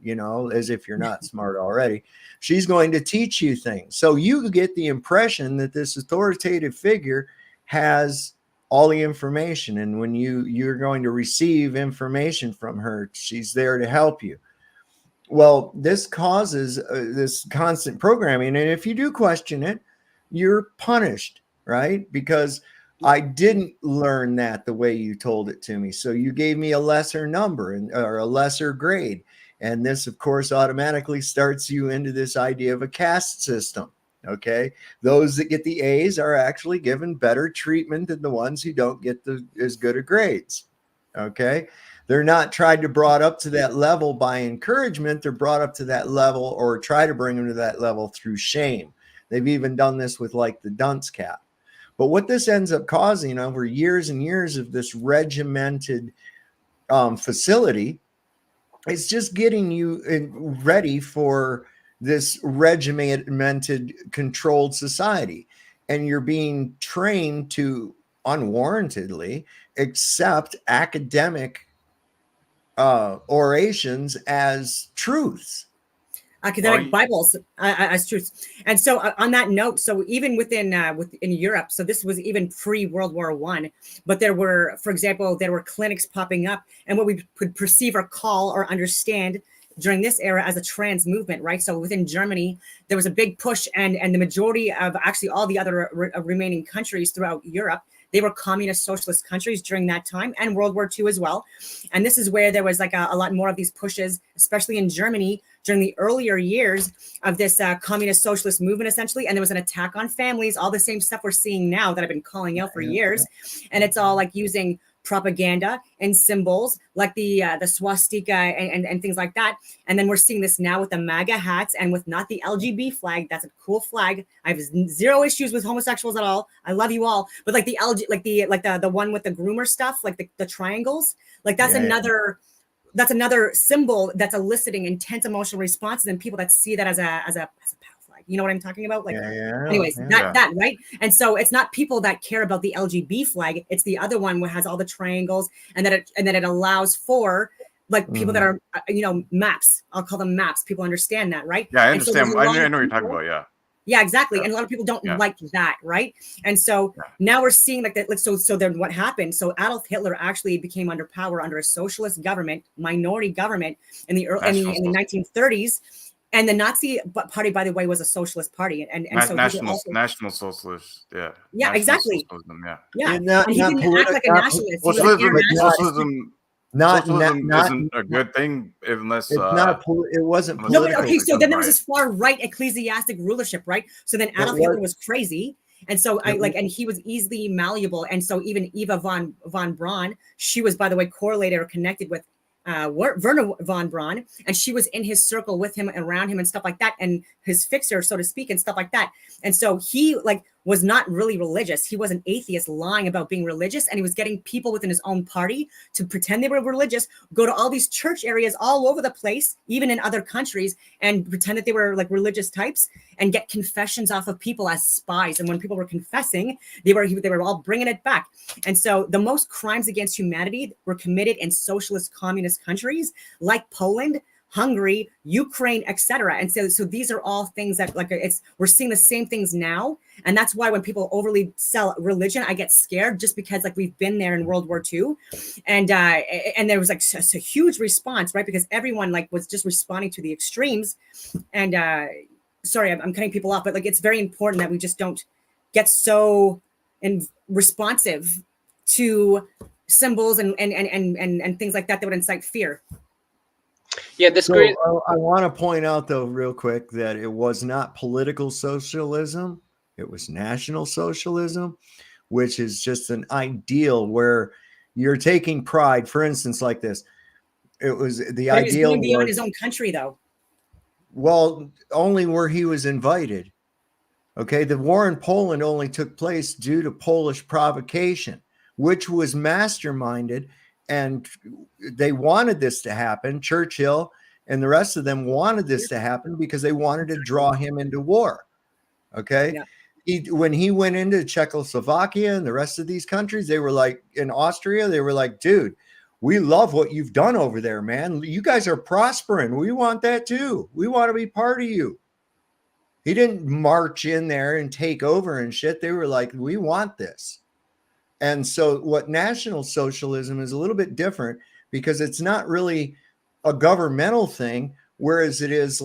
as if you're not smart already. She's going to teach you things. So you get the impression that this authoritative figure has all the information. And when you're going to receive information from her, she's there to help you. Well, this causes this constant programming. And if you do question it, you're punished, right? Because I didn't learn that the way you told it to me. So you gave me a lesser number or a lesser grade. And this, of course, automatically starts you into this idea of a caste system. Okay. Those that get the A's are actually given better treatment than the ones who don't get as good of grades. Okay. They're not tried to brought up to that level by encouragement. They're brought up to that level or try to bring them to that level through shame. They've even done this with like the dunce cap. But what this ends up causing over years and years of this regimented facility is just getting you ready for this regimented controlled society. And you're being trained to unwarrantedly accept academic orations as truths. academic Bibles as truths. And so on that note, so even within Europe, so this was even pre-World War I, but there were, for example, there were clinics popping up, and what we could perceive or call or understand during this era as a trans movement, right? So within Germany, there was a big push, and the majority of actually all the other remaining countries throughout Europe, they were communist socialist countries during that time, and World War II as well. And this is where there was like a lot more of these pushes, especially in Germany during the earlier years of this communist socialist movement, essentially. And there was an attack on families, all the same stuff we're seeing now that I've been calling out for years. And it's all like using propaganda and symbols like the swastika and things like that. And then we're seeing this now with the MAGA hats and with not the LGB flag. That's a cool flag. I have zero issues with homosexuals at all. I love you all. But like the the one with the groomer stuff, like the triangles, like that's another symbol that's eliciting intense emotional responses in people that see that as a POW flag. You know what I'm talking about? Like, anyways, that right. And so it's not people that care about the LGB flag. It's the other one where it has all the triangles, and that it allows for like people that are maps. I'll call them maps. People understand that, right? Yeah, I understand. So I know what you're talking about. Yeah. Yeah, exactly. And a lot of people don't like that, right? And so now we're seeing like that. Like so then what happened? So Adolf Hitler actually became under power under a socialist government, minority government in the 1930s. And the Nazi party, by the way, was a socialist party, and so national socialist, yeah, national exactly, socialism, yeah. And not he didn't act like a nationalist. Socialism not isn't a good thing unless it's not. It wasn't. No, but okay. So then there was this far right ecclesiastic rulership, right? So then Adolf Hitler was crazy. And so and he was easily malleable. And so even Eva von Braun, she was, by the way, correlated or connected with Werner von Braun, and she was in his circle with him and around him and stuff like that, and his fixer, so to speak, and stuff like that. And so he was not really religious. He was an atheist lying about being religious, and he was getting people within his own party to pretend they were religious, go to all these church areas all over the place, even in other countries, and pretend that they were like religious types and get confessions off of people as spies. And when people were confessing, they were all bringing it back. And so the most crimes against humanity were committed in socialist communist countries like Poland, Hungary, Ukraine, etc. And so these are all things that we're seeing the same things now. And that's why when people overly sell religion, I get scared, just because we've been there in World War II. And there was a huge response, right? Because everyone was just responding to the extremes. And sorry, I'm cutting people off, but it's very important that we just don't get so responsive to symbols and things like that would incite fear. Yeah, I want to point out, though, real quick, that it was not political socialism. It was national socialism, which is just an ideal where you're taking pride. For instance, like this, it was the ideal. He was going beyond his own country, though. Well, only where he was invited. Okay, the war in Poland only took place due to Polish provocation, which was masterminded. And they wanted this to happen. Churchill and the rest of them wanted this to happen because they wanted to draw him into war. Okay. Yeah. When he went into Czechoslovakia and the rest of these countries, they were like, in Austria, they were like, dude, we love what you've done over there, man. You guys are prospering. We want that too. We want to be part of you. He didn't march in there and take over and shit. They were like, we want this. And so what National Socialism is a little bit different, because it's not really a governmental thing, whereas it is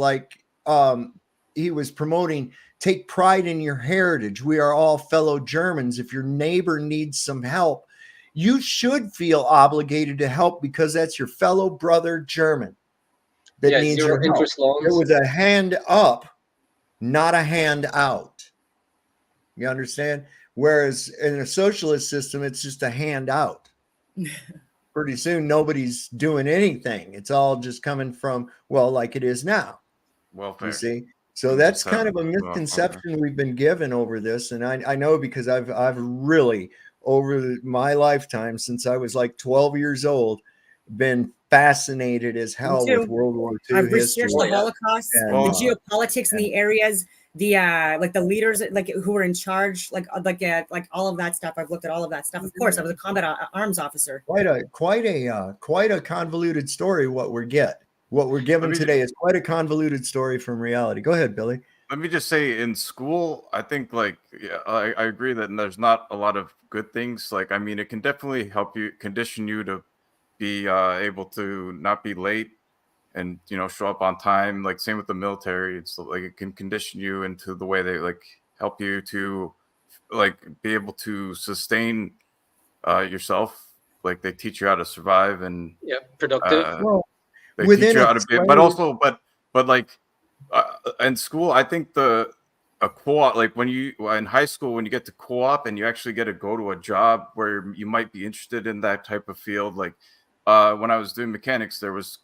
he was promoting, take pride in your heritage. We are all fellow Germans. If your neighbor needs some help, you should feel obligated to help, because that's your fellow brother German that needs your help. It was a hand up, not a hand out. You understand? Whereas in a socialist system, it's just a handout. Pretty soon, nobody's doing anything. It's all just coming from, like it is now. Welfare. You see? So that's kind of a misconception we've been given over this. And I know, because I've really, over my lifetime, since I was 12 years old, been fascinated as hell with World War II I've history. researched the Holocaust, the geopolitics in the areas, the the leaders who were in charge, all of that stuff. I've looked at all of that stuff. Of course, I was a combat arms officer. Quite a convoluted story what we get What we're given me today is quite a convoluted story from reality. Go ahead, Billy. Let me just say, in school, I think like I agree that there's not a lot of good things. Like, I mean, it can definitely help you condition you to be able to not be late and show up on time. Like, same with the military. It's like it can condition you into the way they like help you to like be able to sustain yourself. Like, they teach you how to survive and productive. Well, they within teach you how to its be, way- but also, but like in school, I think a co-op, like when you in high school, when you get to co-op and you actually get to go to a job where you might be interested in that type of field. Like when I was doing mechanics, there was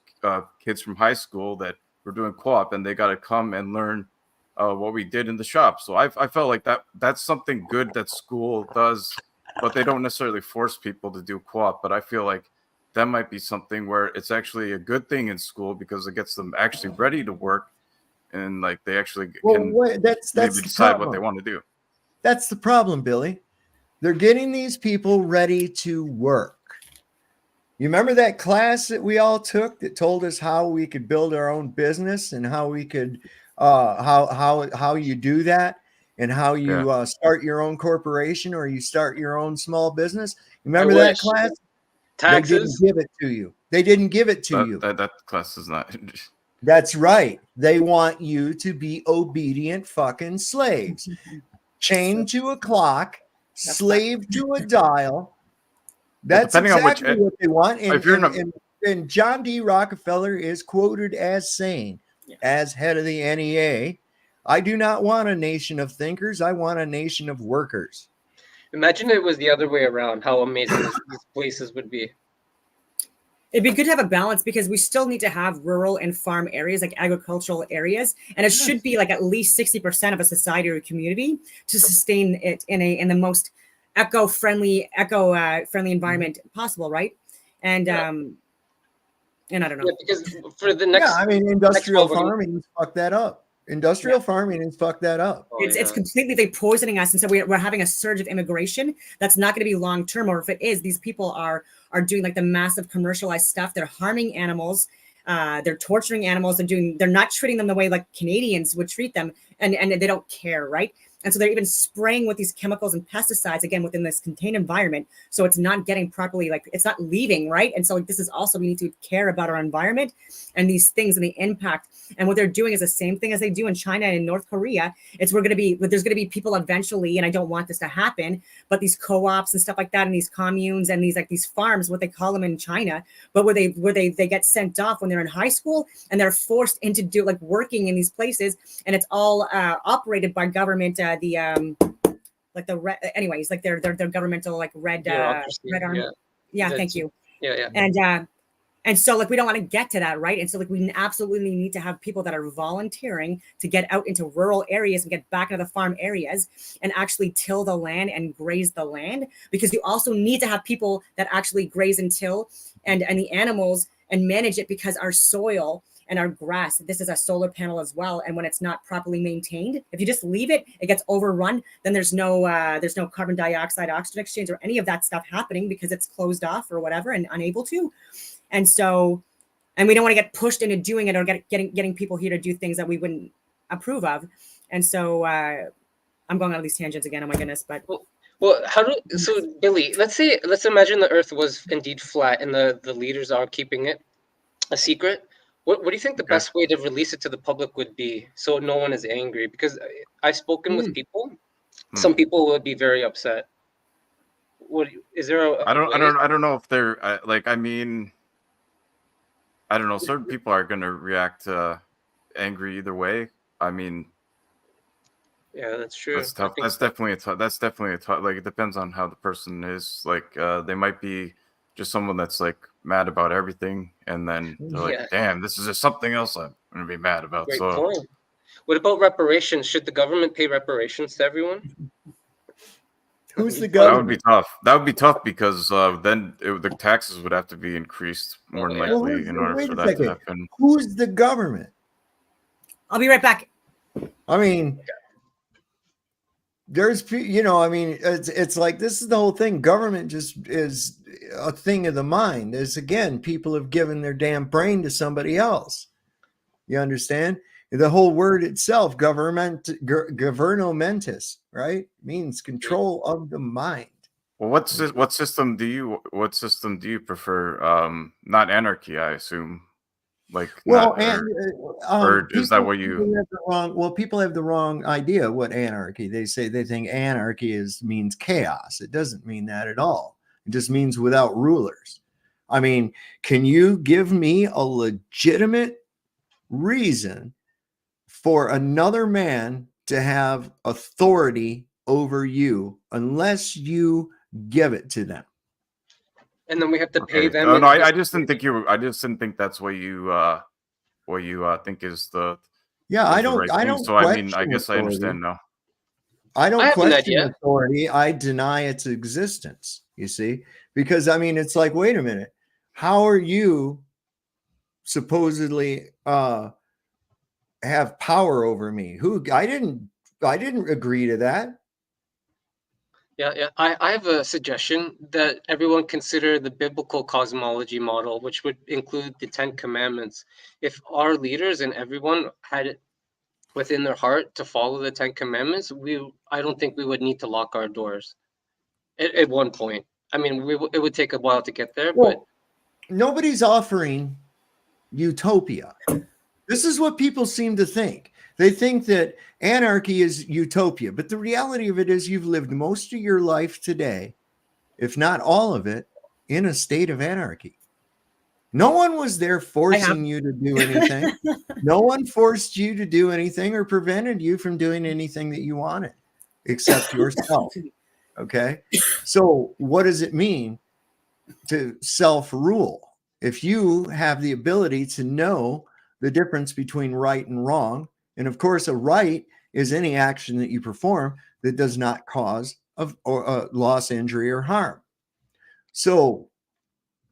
kids from high school that were doing co-op, and they got to come and learn what we did in the shop. So I felt like that's something good that school does, but they don't necessarily force people to do co-op. But I feel like that might be something where it's actually a good thing in school because it gets them actually ready to work, and like they actually can that's maybe the decide problem. what they want to do. That's the problem, Billy. They're getting these people ready to work. You remember that class that we all took that told us how we could build our own business and how we could how you do that and how you start your own corporation or you start your own small business? Remember that class? Taxes. They didn't give it to you. They didn't give it to you. That class is not. That's right. They want you to be obedient fucking slaves, chained to a clock, slave to a dial. That's exactly what they want. And John D. Rockefeller is quoted as saying, as head of the NEA, I do not want a nation of thinkers. I want a nation of workers. Imagine it was the other way around, how amazing these places would be. It'd be good to have a balance because we still need to have rural and farm areas, like agricultural areas, and it should be like at least 60% of a society or community to sustain it in the most eco-friendly environment possible, right? And I don't know. Yeah, because for the next, industrial farming has fucked that up. Industrial farming has fucked that up. It's completely, they poisoning us, and so we're having a surge of immigration that's not going to be long term, or if it is, these people are doing like the massive commercialized stuff. They're harming animals, they're torturing animals, they're not treating them the way like Canadians would treat them, and they don't care, right? And so they're even spraying with these chemicals and pesticides again within this contained environment, so it's not getting properly, like it's not leaving, right? And so this is also, we need to care about our environment and these things and the impact. And what they're doing is the same thing as they do in China and North Korea. There's going to be people eventually, and I don't want this to happen, but these co-ops and stuff like that, and these communes and these farms, what they call them in China, but where they get sent off when they're in high school and they're forced into working in these places, and it's all operated by government. Anyways, like their governmental like red army. Yeah, thank you. Yeah. And so like we don't want to get to that, right? And so like we absolutely need to have people that are volunteering to get out into rural areas and get back into the farm areas and actually till the land and graze the land, because you also need to have people that actually graze and till and the animals and manage it, because our soil and our grass, this is a solar panel as well. And when it's not properly maintained, if you just leave it, it gets overrun, then there's no carbon dioxide, oxygen exchange or any of that stuff happening because it's closed off or whatever and unable to. And so, and we don't want to get pushed into doing it or getting people here to do things that we wouldn't approve of. And so I'm going on these tangents again. Oh my goodness. But well, so Billy, let's imagine the earth was indeed flat and the leaders are keeping it a secret. What do you think the best way to release it to the public would be so no one is angry? Because I've spoken with people. Some people would be very upset. Is there I don't know if they're like, I mean, I don't know. Certain people are going to react angry either way. I mean, yeah, that's true. That's tough. That's definitely a tough. Like, it depends on how the person is. Like, they might be just someone that's like mad about everything, and then they're like, "Damn, this is just something else I'm going to be mad about." Great point. What about reparations? Should the government pay reparations to everyone? Who's the government? That would be tough. That would be tough because then the taxes would have to be increased more than likely in order for that to happen. Who's the government? I'll be right back. I mean, there's, I mean, it's like, this is the whole thing. Government just is a thing of the mind. Is again, people have given their damn brain to somebody else. You understand? The whole word itself, governomentis, right, means control of the mind. Well, what system do you prefer? Not anarchy, I assume. Like, Well, not, and or is that what you? People have the wrong idea what anarchy. They think anarchy means chaos. It doesn't mean that at all. It just means without rulers. I mean, can you give me a legitimate reason for another man to have authority over you unless you give it to them? And then we have to pay them. Oh, no, I just didn't think I just didn't think that's what you think is the. Yeah, is I the don't. right I thing. don't. So I mean, I question guess I understand authority. now. I don't I have an question idea. authority. I deny its existence. You see, because I mean, it's like, wait a minute, how are you supposedly have power over me? Who? I didn't agree to that. Yeah. I have a suggestion that everyone consider the biblical cosmology model, which would include the 10 Commandments. If our leaders and everyone had it within their heart to follow the 10 Commandments, I don't think we would need to lock our doors at one point. I mean, it would take a while to get there, but Nobody's offering utopia. This is what people seem to think. They think that anarchy is utopia, but the reality of it is you've lived most of your life today, if not all of it, in a state of anarchy. No one was there forcing you to do anything. No one forced you to do anything or prevented you from doing anything that you wanted, except yourself. Okay? So what does it mean to self-rule? If you have the ability to know the difference between right and wrong, and of course, a right is any action that you perform that does not cause loss, injury, or harm. So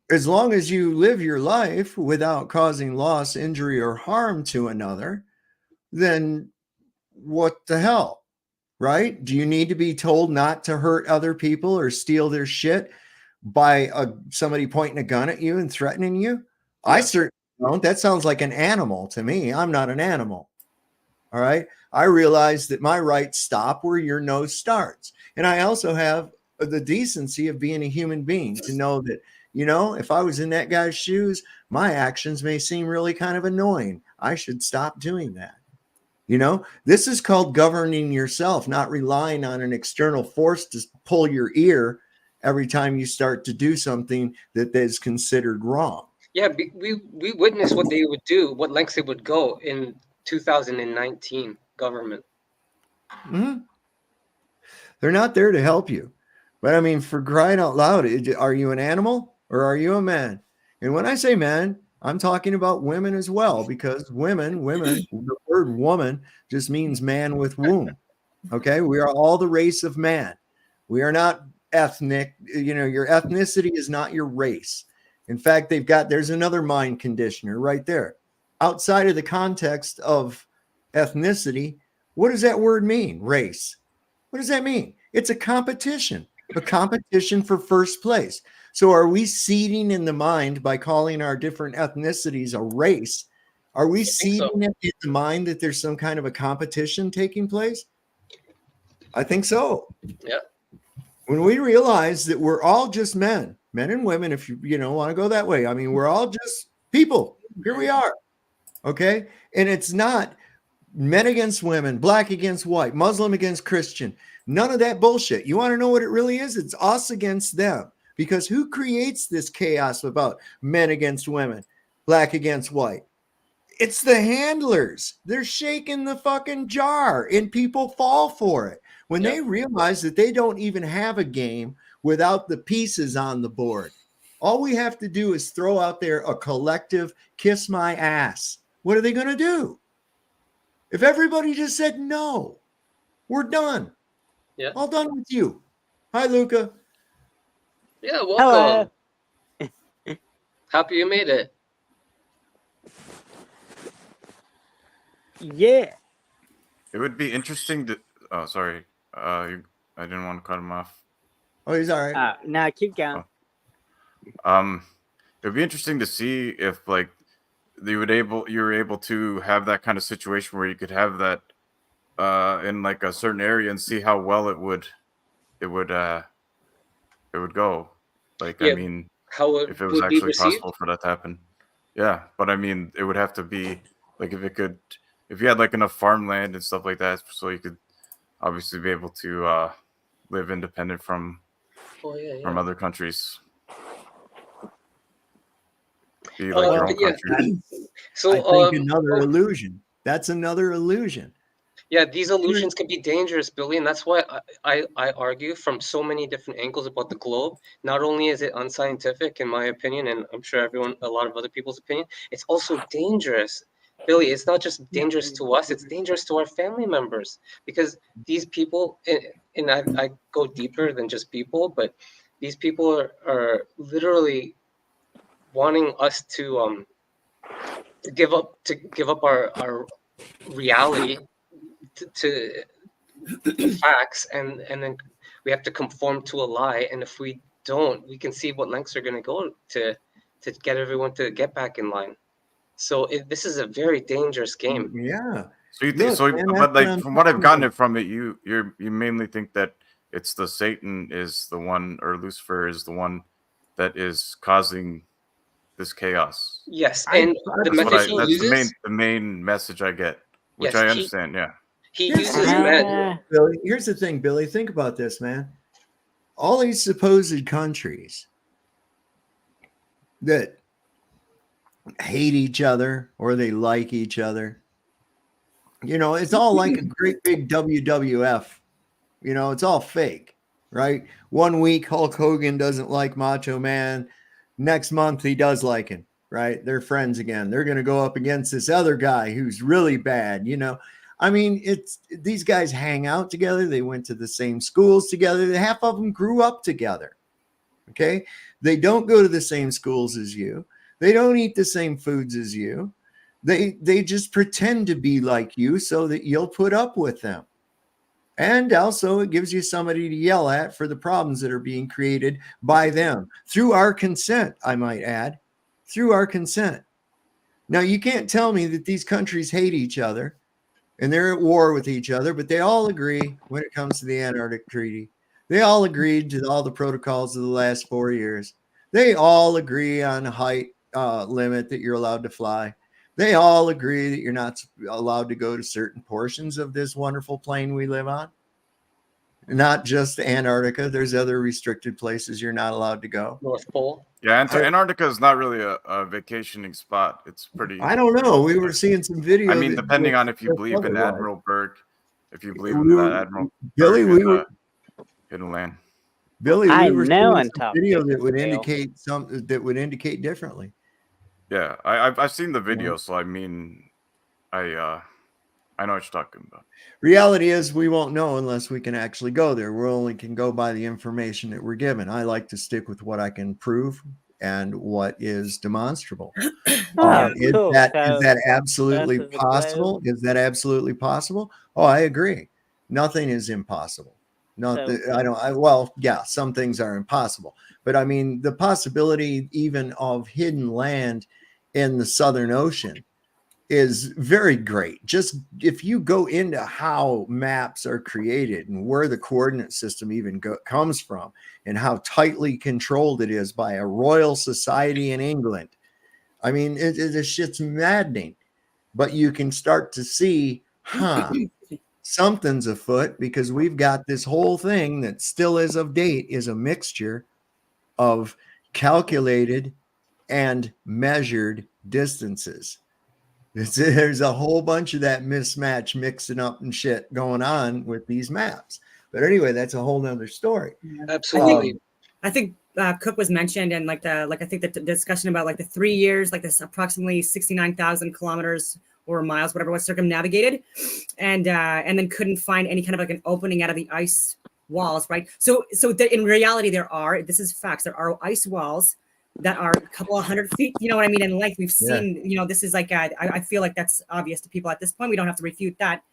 as long as you live your life without causing loss, injury, or harm to another, then what the hell, right? Do you need to be told not to hurt other people or steal their shit by somebody pointing a gun at you and threatening you? Yeah. I certainly don't. That sounds like an animal to me. I'm not an animal. All right. I realize that my rights stop where your nose starts. And I also have the decency of being a human being to know that, you know, if I was in that guy's shoes, my actions may seem really kind of annoying. I should stop doing that. You know, this is called governing yourself, not relying on an external force to pull your ear every time you start to do something that is considered wrong. Yeah, we witnessed what they would do, what lengths they would go in 2019 government. Mm-hmm. They're not there to help you. But I mean, for crying out loud, are you an animal or are you a man? And when I say man, I'm talking about women as well, because women, the word woman just means man with womb. Okay. We are all the race of man. We are not ethnic. You know, your ethnicity is not your race. In fact, there's another mind conditioner right there. Outside of the context of ethnicity, what does that word mean? Race. What does that mean? It's a competition for first place. So are we seeding in the mind by calling our different ethnicities a race? Are we seeding it in the mind that there's some kind of a competition taking place? I think so. Yeah. When we realize that we're all just men and women, if you want to go that way. I mean, we're all just people. Here we are. Okay. And it's not men against women, black against white, Muslim against Christian. None of that bullshit. You want to know what it really is? It's us against them. Because who creates this chaos about men against women, black against white? It's the handlers. They're shaking the fucking jar and people fall for it. When they realize that they don't even have a game without the pieces on the board. All we have to do is throw out there a collective kiss my ass. What are they going to do? If everybody just said no, we're done. Yeah. All done with you. Hi, Luca. Yeah, welcome. Happy you made it. Yeah. It would be interesting to. Oh, sorry. I didn't want to cut him off. Oh, he's all right. Nah, keep going. It'd be interesting to see if like you were able to have that kind of situation where you could have that in like a certain area and see how well it would go. Like, Yeah, I mean, how it if it was would be actually received. possible for that to happen. Yeah, but I mean, it would have to be like if you had like enough farmland and stuff like that, so you could obviously be able to live independent from Oh yeah, from yeah. other countries. Be like your own But yeah, country. so I think another illusion. That's another illusion. yeah, these illusions can be dangerous, Billy, and that's why I argue from so many different angles about the globe. Not only is it unscientific, in my opinion, and I'm sure a lot of other people's opinion, it's also dangerous. Billy, it's not just dangerous to us, it's dangerous to our family members because these people, and I go deeper than just people, but these people are literally wanting us to give up our reality to facts, and then we have to conform to a lie, and if we don't, we can see what lengths are going to go to get everyone to get back in line. So this is a very dangerous game. Yeah. So you think Look, man, but that's like what from I'm what I've talking gotten about. it from it, you mainly think that it's the Satan is the one, or Lucifer is the one that is causing this chaos. Yes, and the method he That's uses, the main message I get, which yes, I understand. Yeah. he Here's the uses thing, men. Billy. Here's the thing, Billy. Think about this, man. All these supposed countries that hate each other or they like each other, it's all like a great big WWF. It's all fake, right? 1 week Hulk Hogan doesn't like Macho Man. Next month he does like him, right? They're friends again. They're going to go up against this other guy who's really bad, I mean, these guys hang out together. They went to the same schools together. Half of them grew up together. Okay. They don't go to the same schools as you. They don't eat the same foods as you. They just pretend to be like you so that you'll put up with them. And also it gives you somebody to yell at for the problems that are being created by them through our consent, I might add, through our consent. Now, you can't tell me that these countries hate each other and they're at war with each other, but they all agree when it comes to the Antarctic Treaty. They all agreed to all the protocols of the last 4 years. They all agree on a height limit that you're allowed to fly. They all agree that you're not allowed to go to certain portions of this wonderful plane we live on. Not just Antarctica. There's other restricted places you're not allowed to go. North Pole. Yeah, Antarctica is not really a vacationing spot. It's pretty. I don't know. We were seeing some videos. I mean, depending on if you believe in otherwise. Admiral Byrd, if you believe in that Admiral Billy, Byrd we were hidden land. Billy, I we were know seeing some Antarctica, video that would Dale. indicate something that would indicate differently. Yeah, I've seen the video, so I mean, I know what you're talking about. Reality is we won't know unless we can actually go there. We only can go by the information that we're given. I like to stick with what I can prove and what is demonstrable. Oh, Is cool. that So absolutely Earth is a possible? Is that absolutely possible? Oh, I agree. Nothing is impossible. Yeah, some things are impossible, but I mean, the possibility even of hidden land in the Southern Ocean is very great. Just if you go into how maps are created and where the coordinate system even comes from and how tightly controlled it is by a royal society in England. I mean, this shit's maddening, but you can start to see, something's afoot, because we've got this whole thing that still is of date is a mixture of calculated and measured distances. There's a whole bunch of that mismatch mixing up and shit going on with these maps. But anyway, that's a whole nother story. Absolutely. I think Cook was mentioned, and I think the discussion about like the 3 years, like this approximately 69,000 kilometers or miles, whatever was circumnavigated, and then couldn't find any kind of like an opening out of the ice walls, right? So in reality, this is facts. There are ice walls that are a couple of 100 feet, you know what I mean, in length. We've seen, this is like, I feel like that's obvious to people at this point. We don't have to refute that.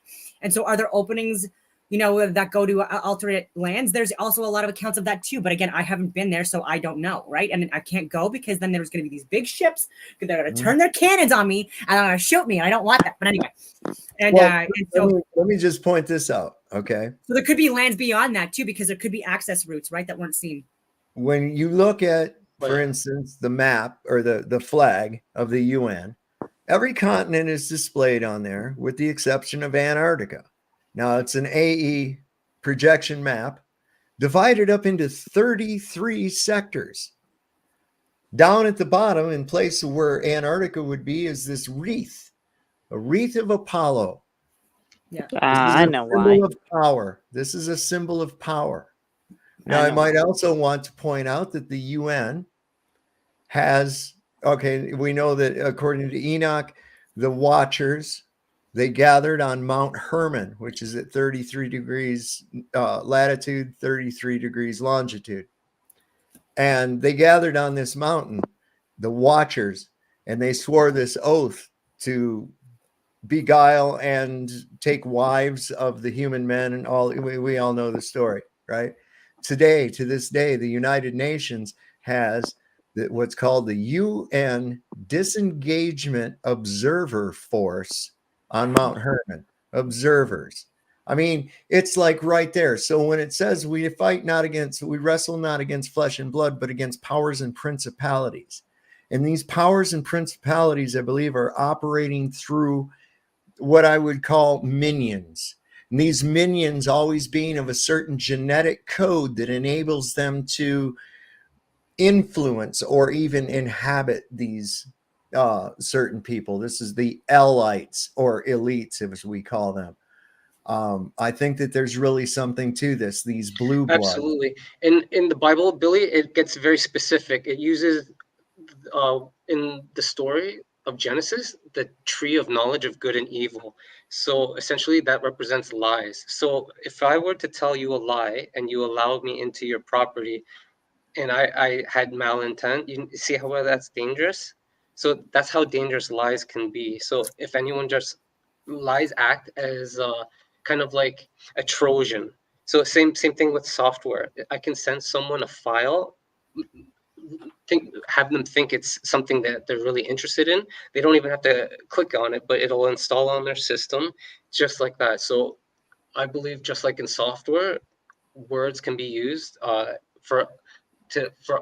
And so are there openings that go to alternate lands. There's also a lot of accounts of that too. But again, I haven't been there, so I don't know, right? And I can't go because then there's going to be these big ships. They're going to turn their cannons on me and they're going to shoot me. And I don't want that. But anyway, and, Well, and so let me just point this out, okay? so there could be lands beyond that too, because there could be access routes, right, that weren't seen. When you look at, for instance, the map or the flag of the UN, every continent is displayed on there with the exception of Antarctica. Now, it's an AE projection map divided up into 33 sectors. Down at the bottom, in place of where Antarctica would be, is this wreath, a wreath of Apollo. Yeah, I know why. Symbol of power. This is a symbol of power. Now, I might also want to point out that the UN has, we know that according to Enoch, the Watchers, they gathered on Mount Hermon, which is at 33 degrees latitude, 33 degrees longitude. And they gathered on this mountain, the Watchers, and they swore this oath to beguile and take wives of the human men, and all. We all know the story, right? Today, to this day, the United Nations has what's called the UN Disengagement Observer Force on Mount Hermon. Observers. I mean, it's like right there. So when it says we wrestle not against flesh and blood, but against powers and principalities. And these powers and principalities, I believe, are operating through what I would call minions. And these minions always being of a certain genetic code that enables them to influence or even inhabit these certain people. This is the elites or elites, as we call them. I think that there's really something to this. These blue blood. Absolutely. In the Bible, Billy, it gets very specific. It uses in the story of Genesis, the tree of knowledge of good and evil. So essentially that represents lies. So if I were to tell you a lie and you allowed me into your property and I had malintent, you see how that's dangerous? So that's how dangerous lies can be. So if anyone just lies act as kind of like a Trojan. So same thing with software. I can send someone a file, have them think it's something that they're really interested in. They don't even have to click on it, but it'll install on their system just like that. So I believe just like in software, words can be used for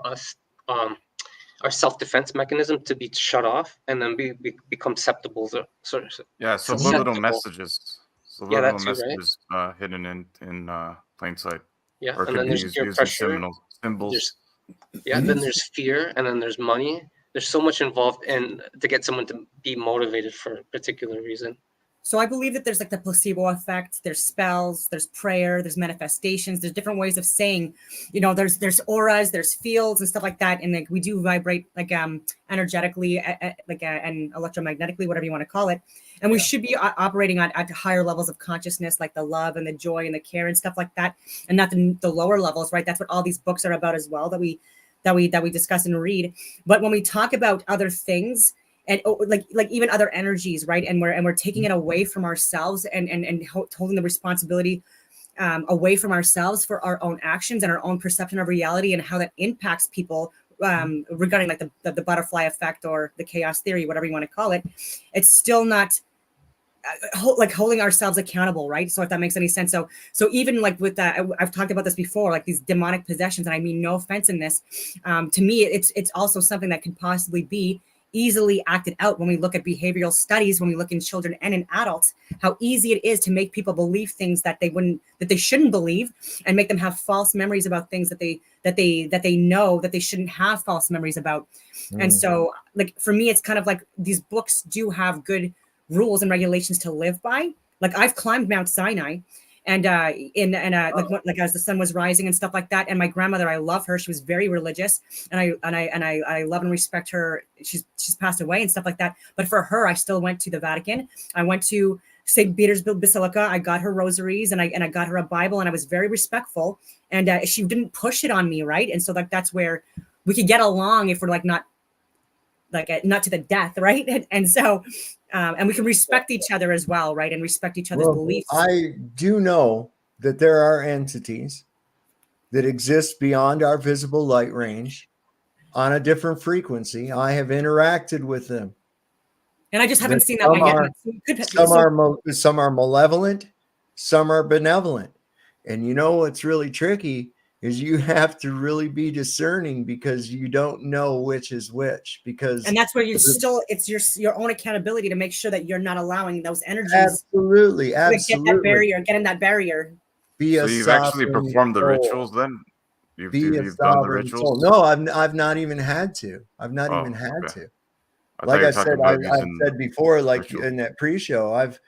us, our self-defense mechanism to be shut off and then become susceptible. Subliminal messages. Yeah, Subliminal messages hidden in plain sight. Yeah, or and then there's peer pressure. Symbols. Then there's fear, and then there's money. There's so much involved in to get someone to be motivated for a particular reason. So I believe that there's like the placebo effect, there's spells, there's prayer, there's manifestations, there's different ways of saying, there's auras, there's fields and stuff like that. And like we do vibrate like energetically, and electromagnetically, whatever you want to call it. And we should be operating at higher levels of consciousness, like the love and the joy and the care and stuff like that, and not the lower levels, right? That's what all these books are about as well, that we discuss and read. But when we talk about other things, and like even other energies, right? And we're taking it away from ourselves and holding the responsibility away from ourselves for our own actions and our own perception of reality and how that impacts people regarding like the butterfly effect or the chaos theory, whatever you want to call it. It's still not like holding ourselves accountable, right? So if that makes any sense. So even like with that, I've talked about this before, like these demonic possessions, and I mean no offense in this. To me, it's also something that could possibly be easily acted out when we look at behavioral studies, when we look in children and in adults, how easy it is to make people believe things that they shouldn't believe, and make them have false memories about things that they know that they shouldn't have false memories about. And so like for me, it's kind of like these books do have good rules and regulations to live by. Like I've climbed Mount Sinai, and like as the sun was rising and stuff like that. And my grandmother, I love her. She was very religious, and I love and respect her. She's passed away and stuff like that. But for her, I still went to the Vatican. I went to St. Peter's Basilica. I got her rosaries and I got her a Bible, and I was very respectful. And she didn't push it on me, right? And so like that's where we could get along if we're like not to the death, right? And so. And we can respect each other as well, right? And respect each other's beliefs. I do know that there are entities that exist beyond our visible light range on a different frequency. I have interacted with them. And I just haven't That seen that one yet. Some are malevolent, some are benevolent. And you know what's really tricky is you have to really be discerning, because you don't know which is which. And that's where it's your own accountability to make sure that you're not allowing those energies absolutely get in that barrier. So you've actually performed the soul. rituals then? You've done the sovereign rituals? soul. No, I've not even had to. I've not even had to. Like I said, I've said before, like in that pre-show, I've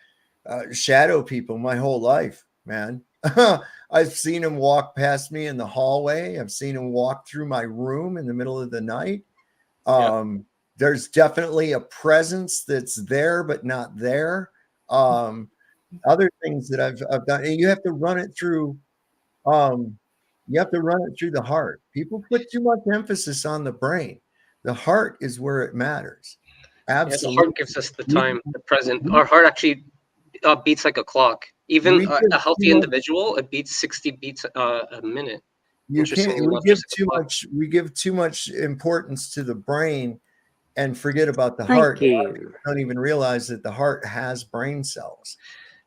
shadowed people my whole life, man. I've seen them walk past me in the hallway. I've seen them walk through my room in the middle of the night. There's definitely a presence that's there, but not there. Other things that I've done, and you have to run it through. You have to run it through the heart. People put too much emphasis on the brain. The heart is where it matters. Absolutely. Yeah, the heart gives us the time, the present. Our heart actually beats like a clock. Even a healthy individual, it beats 60 beats a minute. We give too much importance to the brain and forget about the heart. Don't even realize that the heart has brain cells.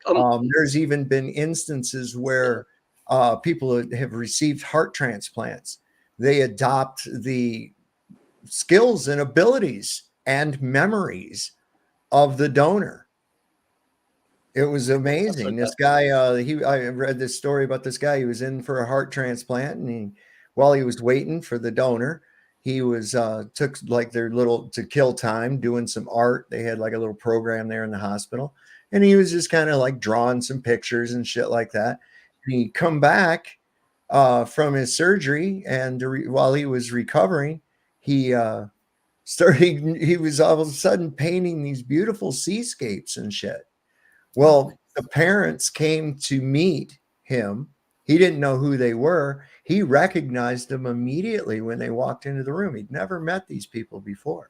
There's even been instances where people have received heart transplants. They adopt the skills and abilities and memories of the donor. It was amazing. This guy, I read this story about this guy. He was in for a heart transplant, and while he was waiting for the donor, he was took like their little to kill time doing some art. They had like a little program there in the hospital, and he was just kind of like drawing some pictures and shit like that. And he come back from his surgery, and while he was recovering, he was all of a sudden painting these beautiful seascapes and shit. Well, the parents came to meet him. He didn't know who they were. He recognized them immediately when they walked into the room. He'd never met these people before.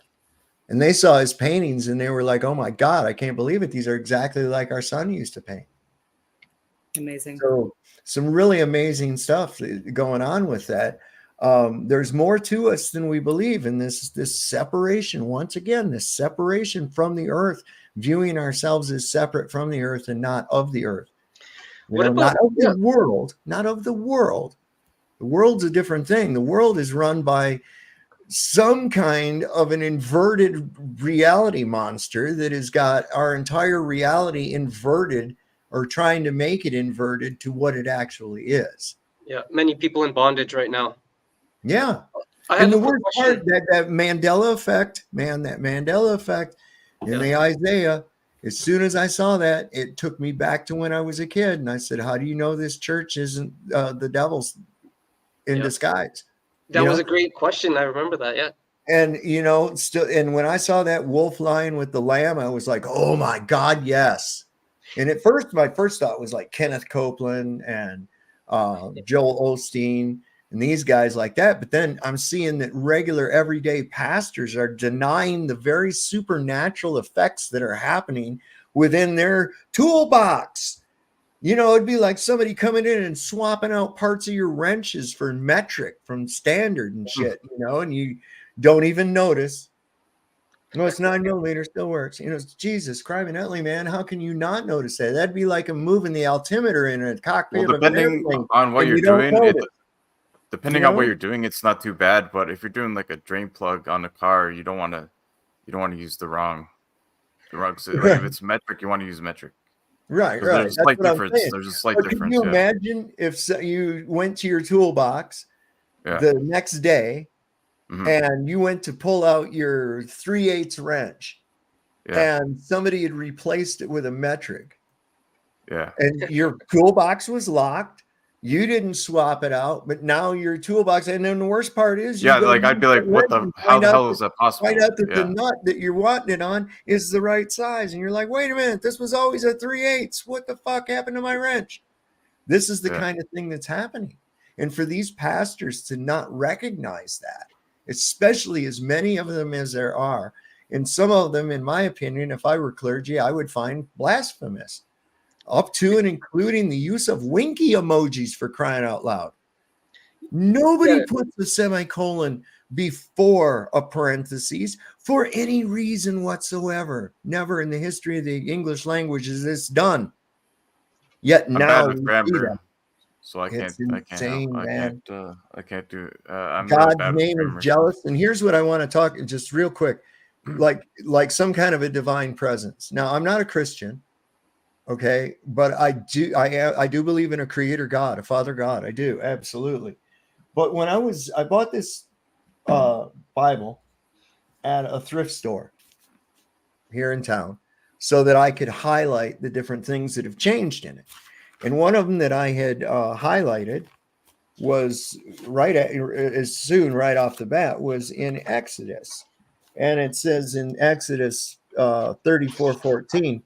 And they saw his paintings and they were like, oh my God, I can't believe it. These are exactly like our son used to paint. Amazing. So some really amazing stuff going on with that. There's more to us than we believe in this separation. Once again, this separation from the earth, viewing ourselves as separate from the earth and not of the earth. Not of the world, not of the world. The world's a different thing. The world is run by some kind of an inverted reality monster that has got our entire reality inverted, or trying to make it inverted to what it actually is. Yeah, many people in bondage right now. Yeah. And the worst part, that Mandela effect, man, that Mandela effect in the Isaiah, as soon as I saw that, it took me back to when I was a kid. And I said, how do you know this church isn't the devil's in disguise? That was a great question. I remember that. Yeah. And, and when I saw that wolf lion with the lamb, I was like, oh my God, yes. And at first, my first thought was like Kenneth Copeland and Joel Osteen and these guys like that. But then I'm seeing that regular everyday pastors are denying the very supernatural effects that are happening within their toolbox. It'd be like somebody coming in and swapping out parts of your wrenches for metric from standard and shit, and you don't even notice. No, it's 9mm, still works. Jesus Christ, man, how can you not notice that? That'd be like a moving the altimeter in a cockpit. Well, depending on what you're doing, it's not too bad. But if you're doing like a drain plug on a car, you don't want to use the wrong. Like if it's metric, you want to use metric. Right. There's a slight difference. There's a slight difference. Can you imagine if you went to your toolbox the next day? Mm-hmm. And you went to pull out your 3/8 wrench, and somebody had replaced it with a metric. Yeah. And your toolbox was locked. You didn't swap it out, but now your toolbox. And then the worst part is, I'd be like, what the hell is that possible? Find out that the nut that you're wanting it on is the right size, and you're like, wait a minute, this was always a 3/8. What the fuck happened to my wrench? This is the kind of thing that's happening, and for these pastors to not recognize that. Especially as many of them as there are. And some of them, in my opinion, if I were clergy, I would find blasphemous. up to and including the use of winky emojis, for crying out loud. Nobody Yeah. puts a semicolon before a parentheses for any reason whatsoever. Never in the history of the English language is this done. Yet I'm now bad with we see grammar, that. so I It's can't insane, man. I can't do. I'm really God's bad with name is grammar. jealous. And here's what I want to talk just real quick, like some kind of a divine presence. Now, I'm not a Christian, okay, but I do believe in a creator God, a father God. I do, absolutely. But when I bought this Bible at a thrift store here in town so that I could highlight the different things that have changed in it. And one of them that I had highlighted was right off the bat was in Exodus. And it says in Exodus 34:14,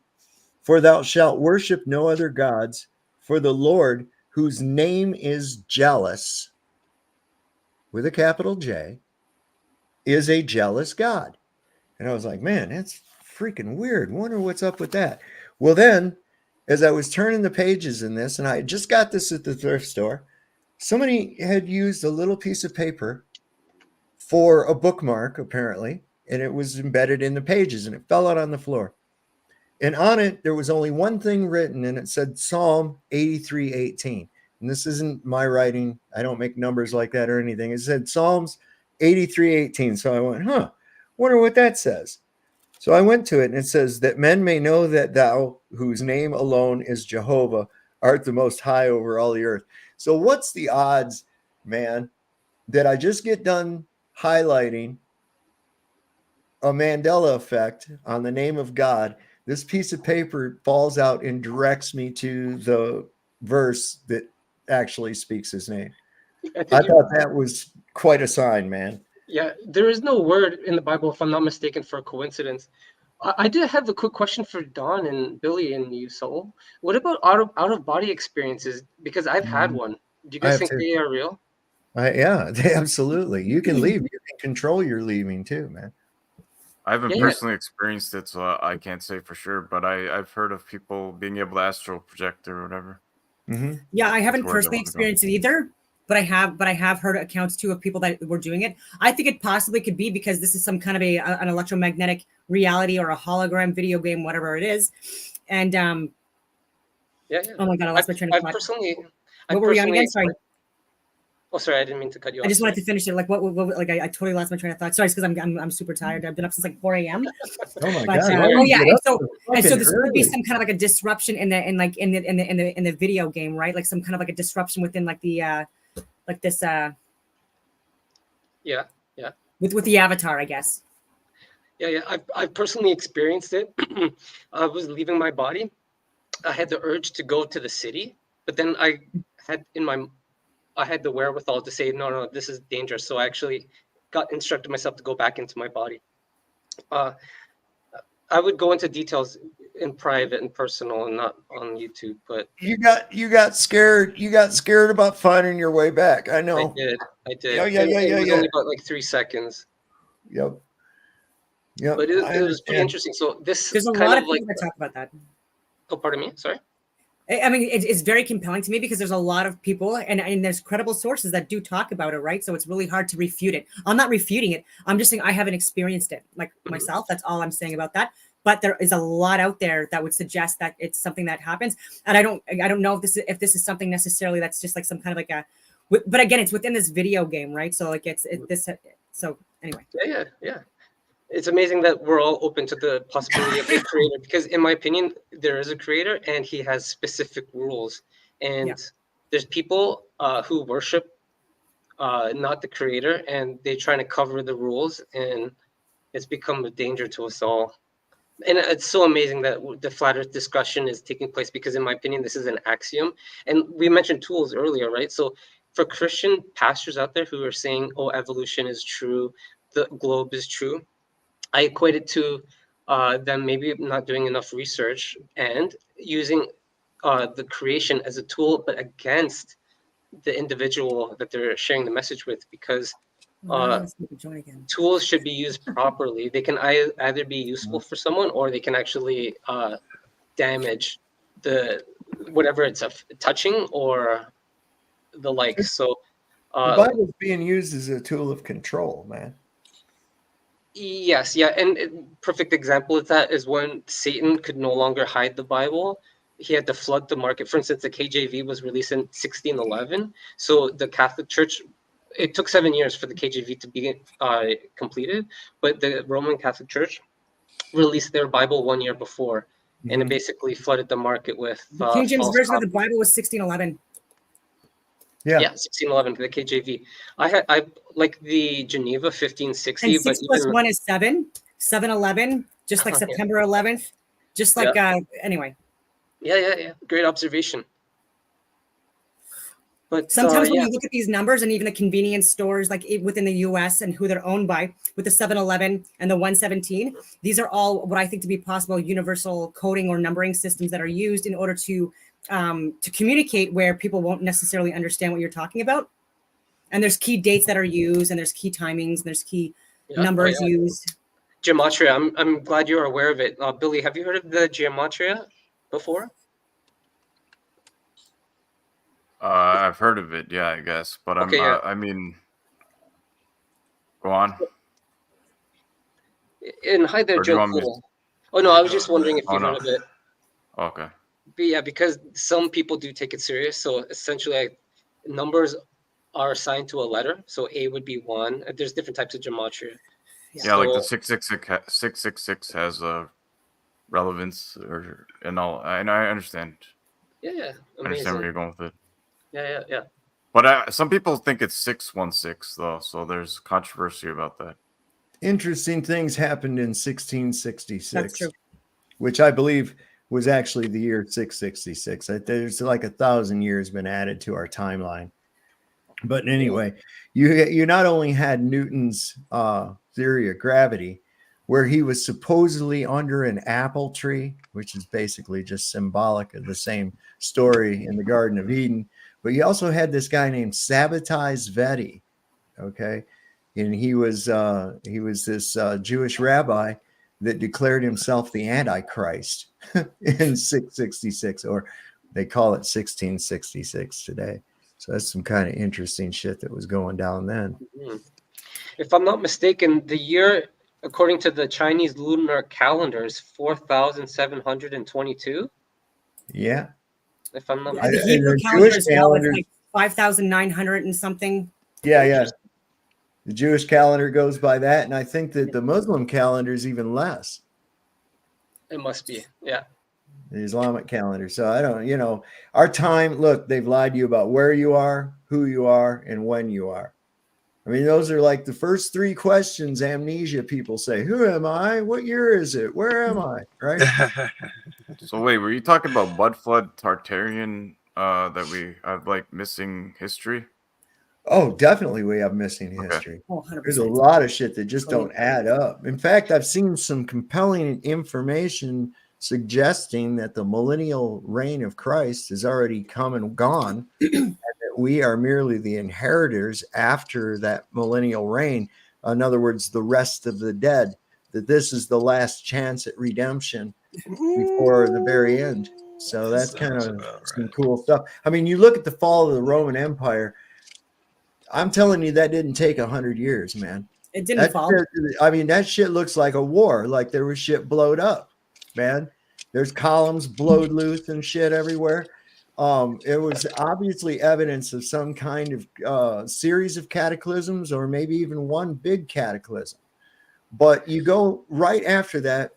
"For thou shalt worship no other gods, for the Lord, whose name is jealous," with a capital J, "is a jealous God." And I was like, man, that's freaking weird. Wonder what's up with that. Well, then, as I was turning the pages in this, and I just got this at the thrift store, somebody had used a little piece of paper for a bookmark, apparently, and it was embedded in the pages, and it fell out on the floor. And on it, there was only one thing written, and it said Psalm 83:18. And this isn't my writing. I don't make numbers like that or anything. It said Psalms 83:18. So I went, wonder what that says. So I went to it, and it says, "That men may know that thou, whose name alone is Jehovah, art the most high over all the earth." So what's the odds, man, that I just get done highlighting a Mandela effect on the name of God? This piece of paper falls out and directs me to the verse that actually speaks his name. I thought that was quite a sign, man. Yeah, there is no word in the Bible, if I'm not mistaken, for a coincidence. I did have a quick question for Don and Billy and you, Soul. What about out of body experiences? Because I've had one. Do you guys think they are real? Yeah, absolutely. You can leave. You can control your leaving too, man. I haven't personally experienced it, so I can't say for sure. But I've heard of people being able to astral project or whatever. Mm-hmm. Yeah, I haven't personally experienced it either, but I have heard accounts too of people that were doing it. I think it possibly could be because this is some kind of an electromagnetic reality or a hologram video game, whatever it is. And oh my god, I lost my train of thought. What were we on again? Sorry. Oh, sorry, I didn't mean to cut you off. I just wanted to finish it. Like what like I totally lost my train of thought. Sorry, because I'm super tired. I've been up since like 4 a.m. Oh my god. Oh yeah. And so this could be some kind of like a disruption in the video game, right? Like some kind of like a disruption within like the like this yeah. With the avatar, I guess. Yeah. I've personally experienced it. I was leaving my body. I had the urge to go to the city, but then I had the wherewithal to say, no, this is dangerous. So I actually instructed myself to go back into my body. I would go into details in private and personal and not on YouTube, but you got scared. You got scared about finding your way back. I know. I did. Yeah. It was only about like 3 seconds. Yep. But it was pretty interesting. So there's a lot of people that talk about that. Oh, pardon me. Sorry. I mean, it's very compelling to me because there's a lot of people and there's credible sources that do talk about it, right? So it's really hard to refute it. I'm not refuting it. I'm just saying I haven't experienced it like myself. That's all I'm saying about that. But there is a lot out there that would suggest that it's something that happens. And I don't know if this is something necessarily that's just like some kind of like a, but again, it's within this video game, right? So like so anyway. Yeah. It's amazing that we're all open to the possibility of a creator because in my opinion, there is a creator and he has specific rules. And there's people who worship not the creator and they're trying to cover the rules and it's become a danger to us all. And it's so amazing that the flat earth discussion is taking place because in my opinion, this is an axiom. And we mentioned tools earlier, right? So for Christian pastors out there who are saying, oh, evolution is true, the globe is true, I equate it to them maybe not doing enough research and using the creation as a tool, but against the individual that they're sharing the message with, because tools should be used properly. They can either be useful for someone or they can actually damage the whatever it's touching or the like. So The Bible's being used as a tool of control, man. yes, yeah, and perfect example of that is when Satan could no longer hide the Bible. He had to flood the market. For instance, the KJV was released in 1611. So the Catholic Church, it took 7 years for the KJV to be completed, but the Roman Catholic Church released their Bible 1 year before, and it basically flooded the market with The King James false version of the copies. Bible was 1611. Yeah. 1611 for the KJV. I like the Geneva 1560, And but 6 plus even 1 is 7. 7-11, just like Yeah. September 11th. Just like, anyway. yeah, great observation. But Sometimes when yeah. you look at these numbers and even the convenience stores like within the US and who they're owned by with the 7-Eleven and the 117, these are all what I think to be possible universal coding or numbering systems that are used in order to communicate where people won't necessarily understand what you're talking about. And there's key dates that are used and there's key timings and there's key numbers used. Gematria, I'm glad you're aware of it. Billy, have you heard of the Gematria before? I've heard of it, yeah, I guess, but Okay, yeah. I mean, go on. And hi there, Or do you Joe want me to- Cool. Oh no, I was just wondering if Oh, you've no. heard of it. Okay. But yeah, because some people do take it serious. So essentially, numbers are assigned to a letter. So A would be 1. There's different types of gematria. Yeah, like the So- 666 has a relevance or and all, and I understand. Yeah, I understand amazing. where you're going with it. Yeah. But some people think it's 616 though, so there's controversy about that. Interesting things happened in 1666, That's true. which I believe was actually the year 666. There's like 1,000 years been added to our timeline. But anyway, you not only had Newton's theory of gravity, where he was supposedly under an apple tree, which is basically just symbolic of the same story in the Garden of Eden, but you also had this guy named Sabbatai Zveti, okay? And he was this Jewish rabbi that declared himself the Antichrist in 666, or they call it 1666 today. So that's some kind of interesting shit that was going down then. If I'm not mistaken, the year, according to the Chinese lunar calendar, is 4,722. Yeah. If I'm not The mistaken. Hebrew the calendar Jewish as well, calendar- it's like 5,900 and something. Yeah. The Jewish calendar goes by that, and I think that the Muslim calendar is even less. It must be, yeah. The Islamic calendar. So I don't, our time, look, they've lied to you about where you are, who you are, and when you are. I mean, those are like the first 3 questions amnesia people say. Who am I? What year is it? Where am I? Right? So wait, were you talking about Mud Flood Tartarian that we have like missing history? Oh, definitely we have missing history. Oh, 100%. There's a lot of shit that just don't add up. In fact, I've seen some compelling information suggesting that the millennial reign of Christ has already come and gone, and that we are merely the inheritors after that millennial reign. In other words, the rest of the dead, that this is the last chance at redemption before the very end. So that's kind of some cool stuff. I mean, you look at the fall of the Roman Empire. I'm telling you, that didn't take 100 years, man. It didn't fall. I mean, that shit looks like a war. Like there was shit blowed up, man. There's columns blowed loose and shit everywhere. It was obviously evidence of some kind of series of cataclysms, or maybe even one big cataclysm. But you go right after that.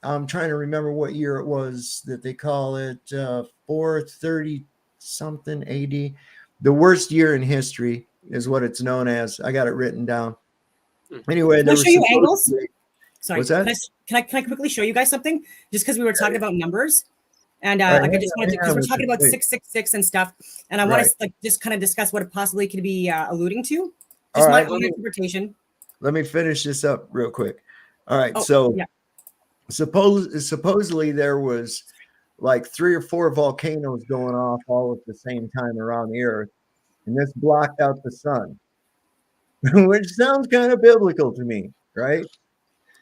I'm trying to remember what year it was that they call it 430 something AD. The worst year in history is what it's known as. I got it written down. Anyway, Can I there show you was angles? Sorry. What's that? Can I quickly show you guys something? Just because we were talking about numbers, and All right, like I just wanted to, because we're talking about wait. 666 and stuff, and I want Right. to like just kind of discuss what it possibly could be alluding to. All Just my right, own interpretation. Let me finish this up real quick. All right, Oh, so yeah. supposedly there was like 3 or 4 volcanoes going off all at the same time around the earth, and this blocked out the sun, which sounds kind of biblical to me, right?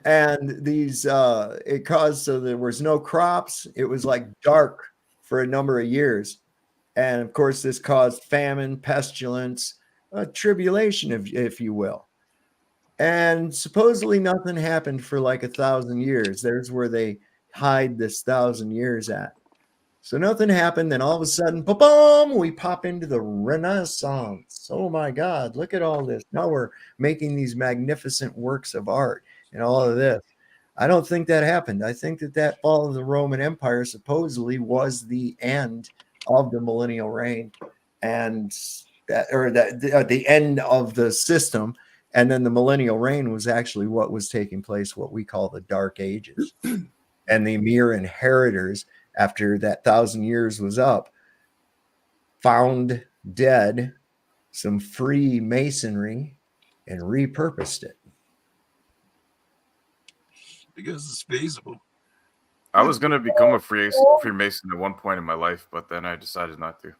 And these it caused so there was no crops. It was like dark for a number of years. And of course, this caused famine, pestilence, tribulation, if you will. And supposedly nothing happened for like 1,000 years. There's where they hide this 1,000 years at. So nothing happened. Then all of a sudden, boom, we pop into the Renaissance. Oh my God, look at all this. Now we're making these magnificent works of art and all of this. I don't think that happened. I think that fall of the Roman Empire supposedly was the end of the millennial reign, and the end of the system. And then the millennial reign was actually what was taking place, what we call the Dark Ages. And the mere inheritors, after that 1,000 years was up, found dead some free masonry and repurposed it. Because it's feasible. I was gonna become a Freemason at one point in my life, but then I decided not to.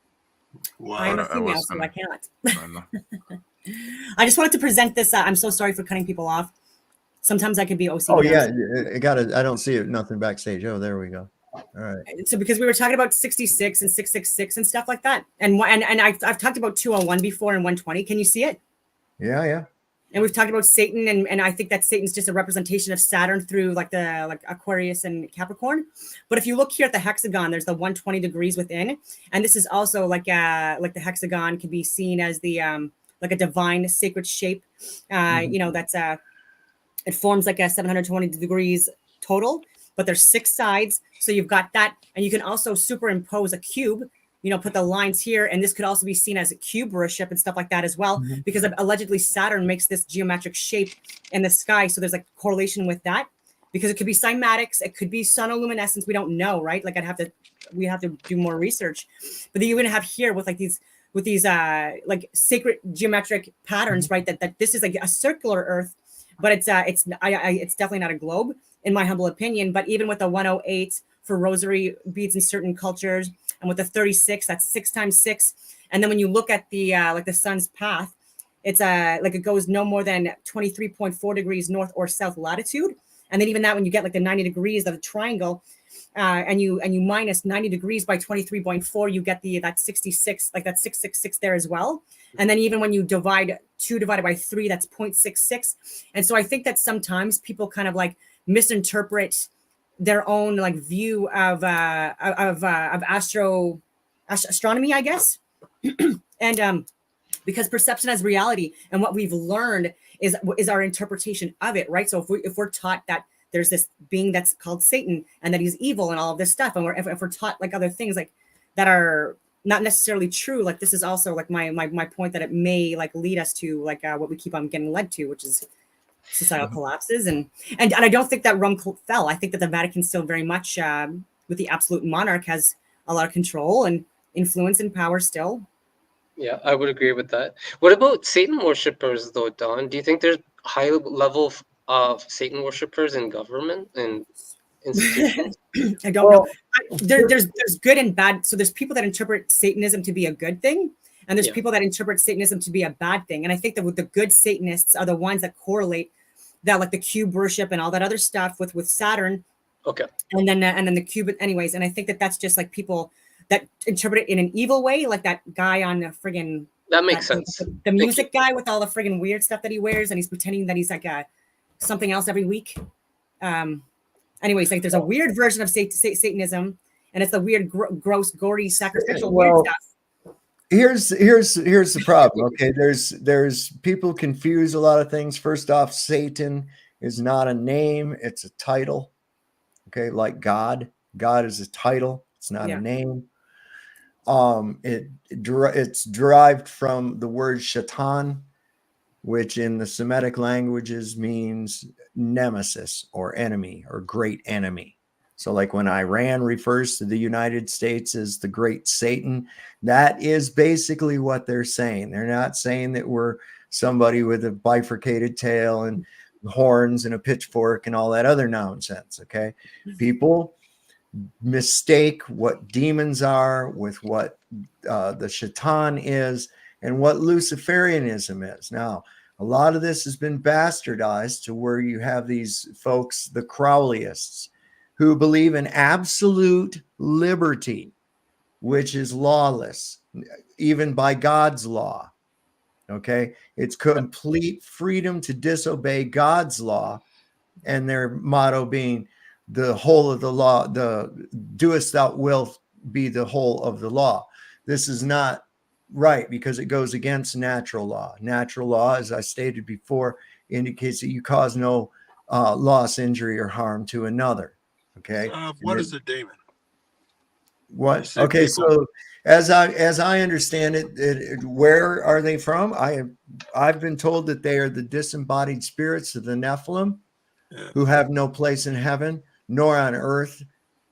I'm a female, so I can't. I know. I just wanted to present this. I'm so sorry for cutting people off. Sometimes I could be OCD. Oh yeah, I got it. I don't see it. Nothing backstage. Oh, there we go. All right. So because we were talking about 66 and 666 and stuff like that, and I've talked about 201 before and 120. Can you see it? Yeah. And we've talked about Satan, and I think that Satan's just a representation of Saturn through like Aquarius and Capricorn. But if you look here at the hexagon, there's the 120 degrees within, and this is also like the hexagon can be seen as the like a divine sacred shape. That's it forms like a 720 degrees total, but there's 6 sides. So you've got that, and you can also superimpose a cube. Put the lines here, and this could also be seen as a cube worship and stuff like that as well, because allegedly Saturn makes this geometric shape in the sky. So there's like correlation with that, because it could be cymatics, it could be sonoluminescence. We don't know, right? Like we have to do more research. But then you're gonna have here with these like sacred geometric patterns, right? That this is like a circular Earth, but it's definitely not a globe, in my humble opinion. But even with the 108 for rosary beads in certain cultures, and with the 36, that's 6 times 6. And then when you look at the like the sun's path, it's like it goes no more than 23.4 degrees north or south latitude. And then even that, when you get like the 90 degrees of the triangle, and you minus 90 degrees by 23.4, you get that 66, like that 666 there as well. And then even when you divide 2 divided by 3, that's 0.66. And so I think that sometimes people kind of like misinterpret their own like view of astronomy, I guess. And because perception as reality, and what we've learned is our interpretation of it, right? So if we're taught that there's this being that's called Satan and that he's evil and all of this stuff, and if we're taught like other things like that are not necessarily true, like this is also like my point that it may like lead us to like what we keep on getting led to, which is societal collapses. And I don't think that Rome fell. I think that the Vatican still very much with the absolute monarch has a lot of control and influence and power still. Yeah, I would agree with that. What about Satan worshippers though, Don? Do you think there's high level of Satan worshippers in government and institutions? I don't know. There's good and bad. So there's people that interpret Satanism to be a good thing, and there's people that interpret Satanism to be a bad thing. And I think that with the good Satanists are the ones that correlate that, like the cube worship and all that other stuff with Saturn. Okay. And then the cube, anyways. And I think that that's just like people that interpret it in an evil way, like that guy on the friggin' that makes sense. The music guy with all the friggin' weird stuff that he wears, and he's pretending that he's like something else every week. Anyways, like there's a weird version of Satanism, and it's the weird, gross, gory, sacrificial weird stuff. Here's the problem. Okay, there's people confuse a lot of things. First off, Satan is not a name; it's a title. Okay, like God is a title; it's not a name. It's derived from the word shaitan, which in the Semitic languages means nemesis or enemy or great enemy. So like when Iran refers to the United States as the great Satan, that is basically what they're saying. They're not saying that we're somebody with a bifurcated tail and horns and a pitchfork and all that other nonsense. Okay. People mistake what demons are with what the shaitan is and what Luciferianism is. Now, a lot of this has been bastardized to where you have these folks, the Crowleyists, who believe in absolute liberty. which is lawless, even by God's law. Okay, it's complete freedom to disobey God's law, and their motto being the whole of the law, the doest thou wilt be the whole of the law. This is not right because it goes against natural law. Natural law, as I stated before, indicates that you cause no loss, injury, or harm to another. Okay. What is a demon? What? Okay, so as I understand it, where are they from? I've been told that they are the disembodied spirits of the Nephilim, who have no place in heaven nor on earth,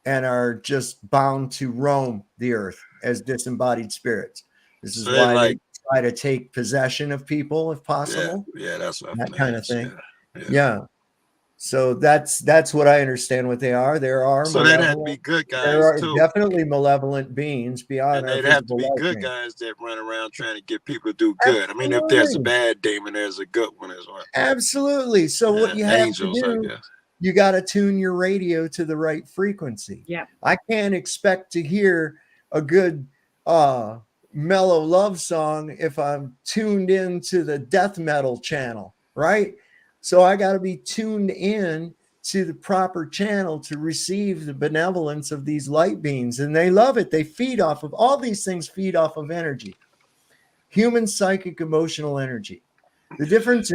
and are just bound to roam the earth as disembodied spirits. This is why they try to take possession of people if possible. Yeah, that's what that kind of thing. Yeah. So that's what I understand what they are. There are so they'd have to be good guys. There are too. definitely malevolent beings beyond. And they'd have to be good guys that run around trying to get people to do good. Absolutely. I mean, if there's a bad demon, there's a good one as well. Absolutely. So what you have to do, you got to tune your radio to the right frequency. Yeah. I can't expect to hear a good mellow love song if I'm tuned into the death metal channel, right? So I got to be tuned in to the proper channel to receive the benevolence of these light beings. And they love it. They feed off of all these things, feed off of energy, human, psychic, emotional energy. The difference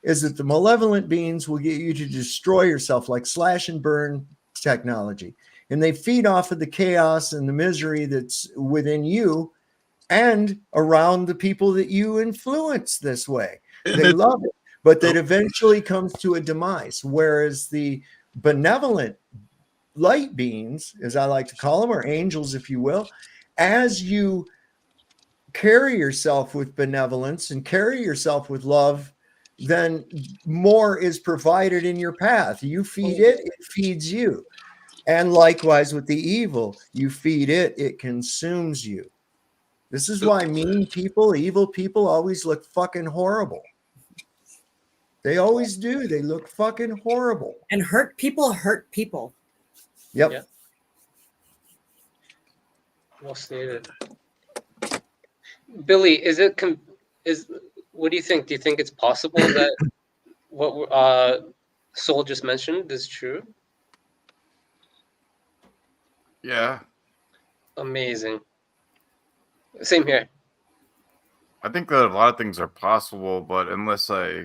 is that the malevolent beings will get you to destroy yourself, like slash and burn technology. And they feed off of the chaos and the misery that's within you and around the people that you influence this way. They love it. But that eventually comes to a demise, whereas the benevolent light beings, as I like to call them, or angels, if you will, as you carry yourself with benevolence and carry yourself with love, then more is provided in your path. You feed it, it feeds you. And likewise with the evil, you feed it, it consumes you. This is why mean people, evil people always look fucking horrible. They always do. They look fucking horrible. And hurt people hurt people. Yep. Yeah. Well stated. Billy, what do you think? Do you think it's possible that what Soul just mentioned is true? Yeah. Amazing. Same here. I think that a lot of things are possible, but unless I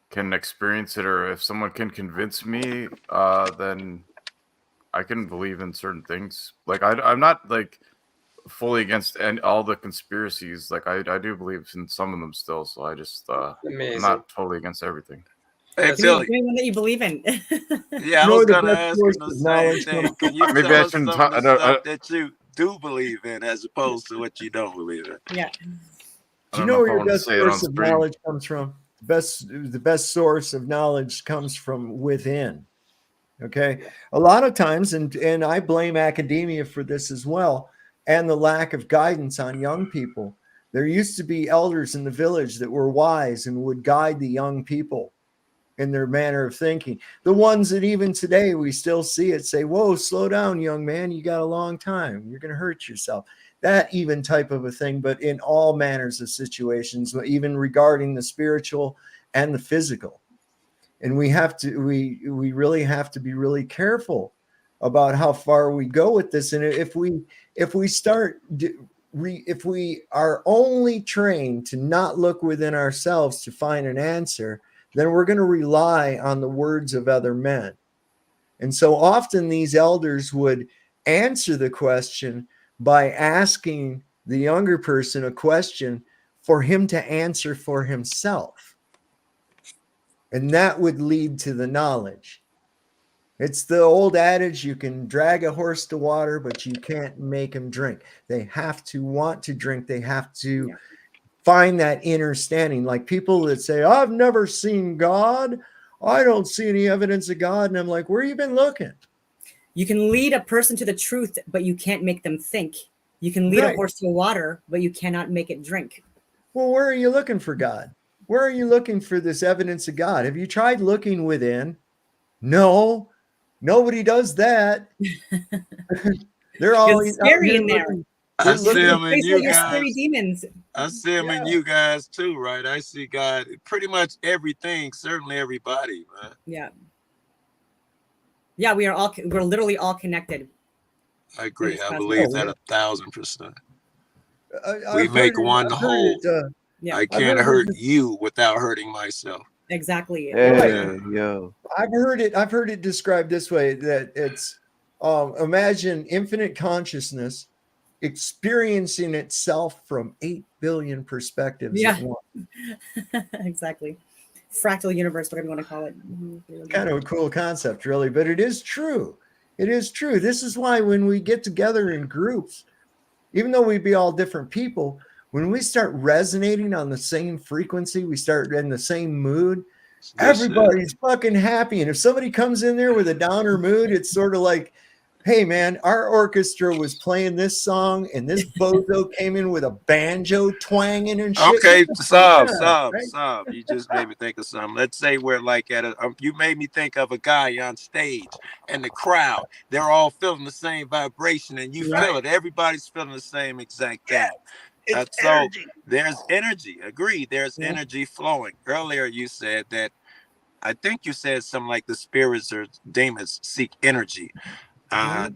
can experience it, or if someone can convince me, then I can believe in certain things. Like I'm not like fully against all the conspiracies. Like I do believe in some of them still. So I just I'm not totally against everything. Hey, Billy, one that you believe in. Yeah, I was gonna ask him the same thing. Can you maybe tell I us shouldn't some of talk. the stuff that you do believe in, as opposed to what you don't believe in? Yeah. Do you know where your best source of knowledge comes from? The best source of knowledge comes from within. Okay. A lot of times, and I blame academia for this as well, and the lack of guidance on young people. There used to be elders in the village that were wise and would guide the young people in their manner of thinking. The ones that even today we still see it say, whoa, slow down, young man. You got a long time. You're going to hurt yourself. That even type of a thing, but in all manners of situations, even regarding the spiritual and the physical. And we really have to be really careful about how far we go with this. And if we are only trained to not look within ourselves to find an answer, then we're going to rely on the words of other men. And so often these elders would answer the question by asking the younger person a question for him to answer for himself. And that would lead to the knowledge. It's the old adage, you can drag a horse to water, but you can't make him drink. They have to want to drink. They have to find that inner standing. Like people that say, I've never seen God. I don't see any evidence of God. And I'm like, where you been looking? You can lead a person to the truth, but you can't make them think. You can lead a horse to water, but you cannot make it drink. Well, where are you looking for God? Where are you looking for this evidence of God? Have you tried looking within? No, nobody does that. They're It's always out scary here in there. looking. I They're see looking him in Face you all your scary guys. demons. I see him in you guys too, right? I see God, pretty much everything, certainly everybody, man. Yeah. Yeah, we're literally all connected. I agree. I cosmos. believe Oh, that yeah. 1,000%. I've We heard make it- one I've heard whole. it, Yeah, I I've can't heard hurt it- you without hurting myself. exactly. Right. Yo. I've heard it described this way, that it's imagine infinite consciousness experiencing itself from 8 billion perspectives Yeah. at once. Exactly. Fractal universe, whatever you want to call it. Kind of a cool concept, really, but it is true. It is true. This is why when we get together in groups, even though we be all different people, when we start resonating on the same frequency, we start in the same mood, everybody's fucking happy. And if somebody comes in there with a downer mood, it's sort of like, hey man, our orchestra was playing this song and this bozo came in with a banjo twanging and shit. Okay, Right? Sob. You just made me think of something. Let's say we're like at you made me think of a guy on stage and the crowd. They're all feeling the same vibration and you feel it. Everybody's feeling the same exact thing. So there's energy. Agreed. There's energy flowing. Earlier you said that, I think you said something like the spirits or demons seek energy.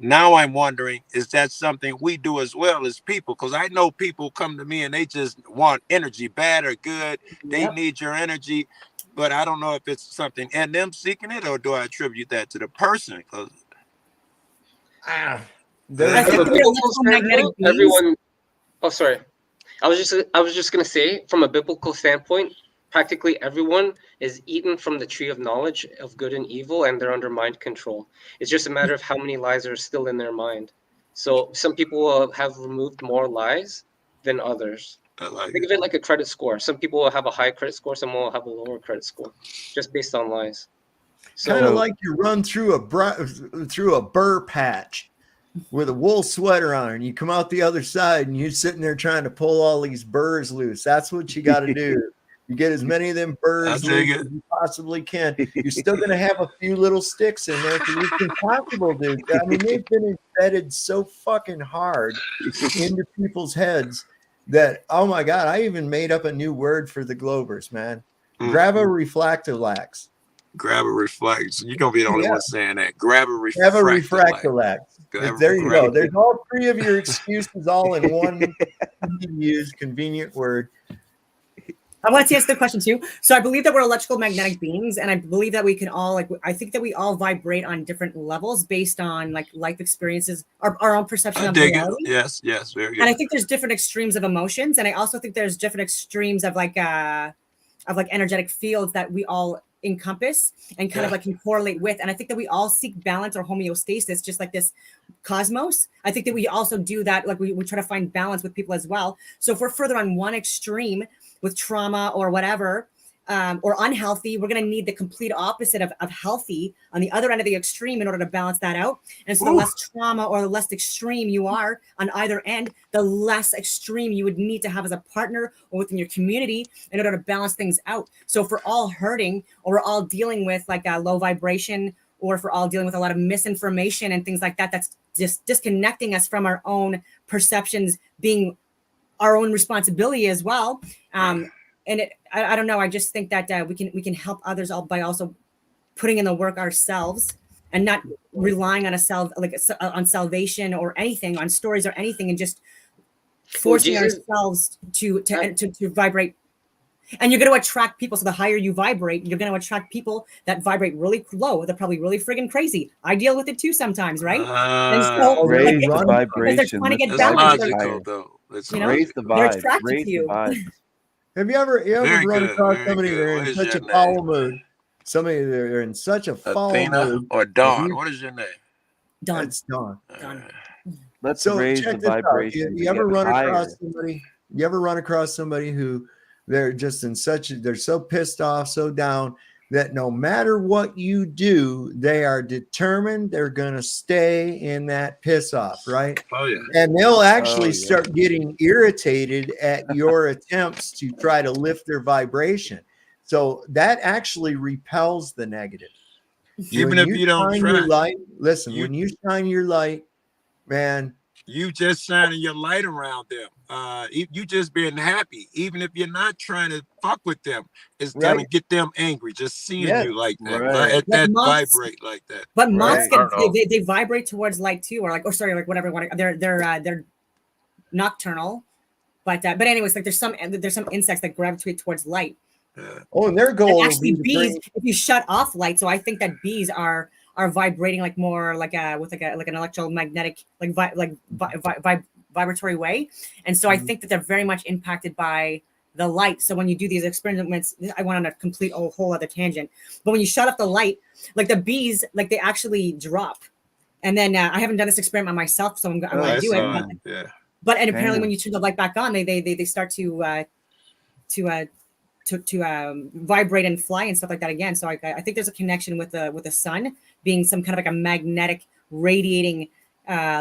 Now I'm wondering, is that something we do as well as people? Because I know people come to me and they just want energy, bad or good. They need your energy, but I don't know if it's something in them seeking it, or do I attribute that to the person? Everyone. Oh, sorry. I was just gonna say, from a biblical standpoint, practically everyone is eaten from the tree of knowledge of good and evil, and they're under mind control. It's just a matter of how many lies are still in their mind. So some people will have removed more lies than others. Think of it like a credit score. Some people will have a high credit score, some will have a lower credit score, just based on lies. Kind of like you run through a burr patch with a wool sweater on, and you come out the other side, and you're sitting there trying to pull all these burrs loose. That's what you got to do. You get as many of them burrs loose as you possibly can. You're still going to have a few little sticks in there because it's impossible, dude. I mean, they've been embedded so fucking hard into people's heads that, oh my God, I even made up a new word for the Globers, man. Gravorefractolax. Gravorefractolax. You're going to be the only one saying that. Gravorefractolax. There you go. There's all three of your excuses all in one used convenient word. I want to answer the question too. So I believe that we're electrical magnetic beings, and I believe that we can all I think that we all vibrate on different levels based on like life experiences, our own perception of reality. Yes, very good. And I think there's different extremes of emotions, and I also think there's different extremes of like energetic fields that we all encompass and kind of like can correlate with. And I think that we all seek balance or homeostasis, just like this cosmos. I think that we also do that, like we try to find balance with people as well. So if we're further on one extreme with trauma or whatever, or unhealthy, we're going to need the complete opposite of healthy on the other end of the extreme in order to balance that out. And so the less trauma or the less extreme you are on either end, the less extreme you would need to have as a partner or within your community in order to balance things out. So if we're all hurting or we're all dealing with like a low vibration, or if we're all dealing with a lot of misinformation and things like that, that's just disconnecting us from our own perceptions being our own responsibility as well. And I don't know. I just think that we can help others all by also putting in the work ourselves and not relying on on salvation or anything, on stories or anything, and just forcing ourselves to vibrate. And you're going to attract people. So the higher you vibrate, you're going to attract people that vibrate really low. They're probably really friggin' crazy. I deal with it too sometimes, right? And so raise the vibration. They're trying to get That's balance. logical, though. It's raise the They're vibe. attracted Raise to you. the vibe. Have you ever run across somebody that are in What is such a your foul name? mood? Somebody that are in such a foul Athena mood. or Dawn? What is your name? Dawn. It's Dawn. Let's So raise check the this out. vibration. You ever run across somebody? You ever run across somebody who they're just they're so pissed off, so down that no matter what you do, they are determined they're going to stay in that piss off, right? Oh yeah. And they'll actually start getting irritated at your attempts to try to lift their vibration. So that actually repels the negative. Even if you don't shine try. your light, listen, when you shine your light, man. You just shining your light around them. You just being happy, even if you're not trying to fuck with them, it's gonna Right. get them angry. Just seeing Yes. you like that, Right. at Like that moths, vibrate like that. but moths Right. they vibrate towards light too, or like, oh sorry, like whatever. They're nocturnal, but anyways, like there's some insects that gravitate towards light. Yeah. Oh, and their And goal will actually, be to bees, bring, if you shut off light, so I think that bees are vibrating like more like with an electromagnetic vibratory way, and so I think that they're very much impacted by the light. So when you do these experiments, I went on a complete whole other tangent, but when you shut off the light, like the bees, like they actually drop. And then I haven't done this experiment on myself, so I'm going to do it. Yeah. But and apparently, when you turn the light back on, they start to vibrate and fly and stuff like that again. So I think there's a connection with the sun being some kind of like a magnetic radiating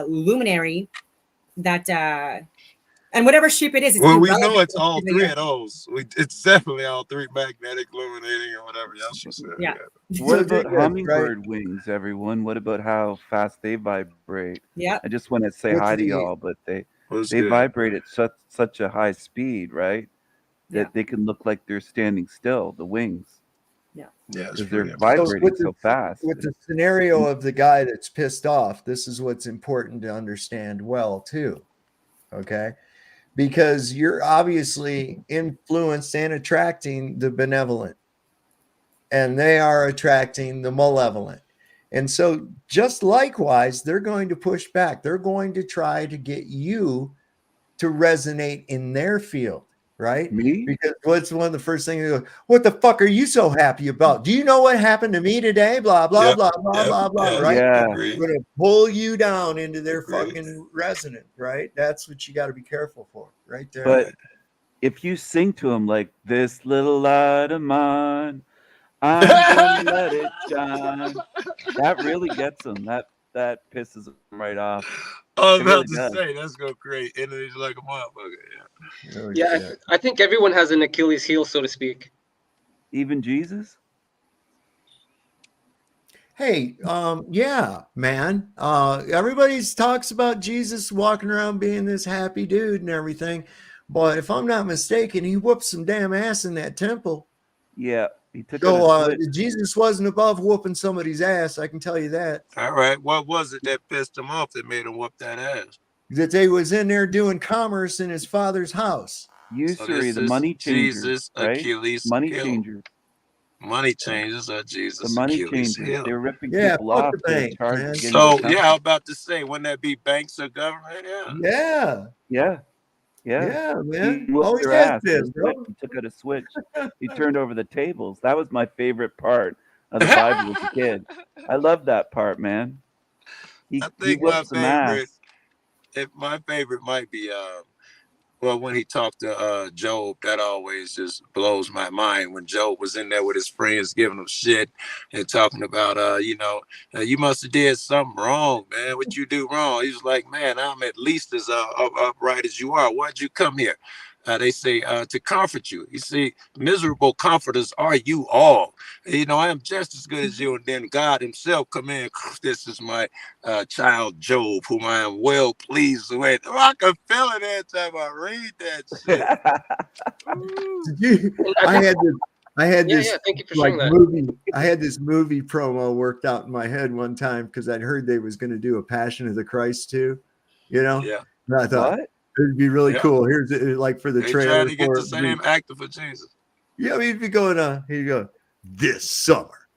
luminary that and whatever shape it is. Well, we know it's all three of those. It's definitely all three: magnetic, illuminating, or whatever else you said. Yeah. What about hummingbird wings, everyone? What about how fast they vibrate? Yeah. I just want to say hi to y'all, but they vibrate at such a high speed, right? That they can look like they're standing still. The wings. Yeah. Yeah. Because they're vibrating so fast. With the scenario of the guy that's pissed off, this is what's important to understand well too. Okay. Because you're obviously influenced and attracting the benevolent, and they are attracting the malevolent. And so just likewise, they're going to push back. They're going to try to get you to resonate in their field, right? Me? Because what's one of the first things they go, what the fuck are you so happy about? Do you know what happened to me today? Blah, blah, blah, blah, blah, blah, right? Yeah. They're going to pull you down into their fucking resonance, right? That's what you got to be careful for, right there. But if you sing to them like this little light of mine, I'm gonna let it shine, that really gets them. That pisses them right off. I was It about really to does. say that's gonna create energy like a motherfucker. Oh, Yeah, shit. I think everyone has an Achilles heel, so to speak. Even Jesus? Hey, yeah, man. Everybody's talks about Jesus walking around being this happy dude and everything. But if I'm not mistaken, he whooped some damn ass in that temple. Yeah, he took So out a switch. Jesus wasn't above whooping somebody's ass. I can tell you that. All right, what was it that pissed him off that made him whoop that ass? That they was in there doing commerce in his father's house. Usury, this the is money changer, Jesus' right? Achilles Money heel. changer. Money changes are The Jesus' money Achilles changers. heel. They're ripping Yeah, people fuck off the to the bank, charge man. of getting So the yeah, I was company. about to say, wouldn't that be banks or government? Yeah. Yeah. Yeah. Yeah. Yeah, He man. whooped Always their has ass. this, bro. He took out a switch. He turned over the tables. That was my favorite part of the Bible as a kid. I love that part, man. He I think my whipped some favorite, ass. if my favorite might be well, when he talked to Job, that always just blows my mind. When Job was in there with his friends, giving them shit and talking about, you must have did something wrong, man. What you do wrong? He was like, man, I'm at least as upright as you are. Why'd you come here? They say to comfort you. You see, miserable comforters are you all. You know, I am just as good as you. And then God himself come in. This is my child Job, whom I am well pleased with. Oh, I can feel it every time I read that shit. I had Yeah, this yeah, thank you for like sharing that. movie. I had this movie promo worked out in my head one time because I'd heard they was going to do a Passion of the Christ too. You know, Yeah. and I thought What? it'd be really Yeah. cool. Here's like for the They trailer. trying to get for the it. same actor for Jesus. Yeah, I mean, if you going here you go. This summer,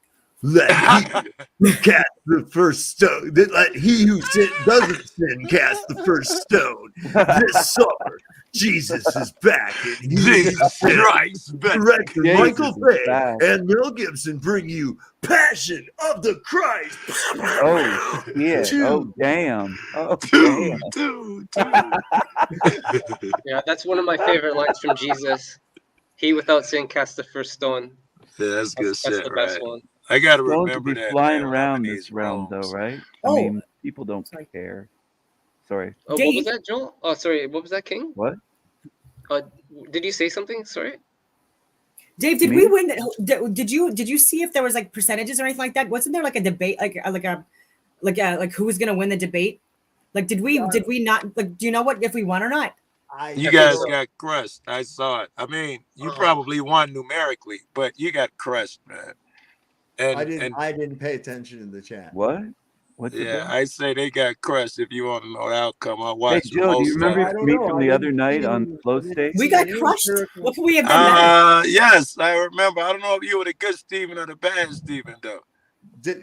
let he who cast the first stone. Let he who doesn't sin cast the first stone. This summer, Jesus is back, and Jesus Christ back. Director Jesus Michael is Bay back. and Mel Gibson bring you Passion of the Christ. Oh shit! Two. Oh damn! Oh damn! Dude. Yeah, that's one of my favorite lines from Jesus. He without sin cast the first stone. Yeah, that's good That's shit, the best right? one. I gotta Stones remember would be that. flying man, around when this these realm, though, roams. right? Oh. I mean, people don't care. Sorry. Oh, what Dave. was that, Joel? Oh, sorry. What was that, King? What? Did you say something? Sorry. Dave, did Me? we win? Did you see if there was like percentages or anything like that? Wasn't there like a debate, like who was gonna win the debate? Like, did we not, like, do you know what, if we won or not? You guys got crushed. I saw it. I mean, you probably won numerically, but you got crushed, man. And I didn't pay attention to the chat. What? What's yeah, I say they got crushed. If you want to know the outcome, I Hey, watched Joe, do you most of remember it. me from the other night on Flow State? We got crushed. What can we have done? Yes, I remember. I don't know if you were the good Steven or the bad Steven, though.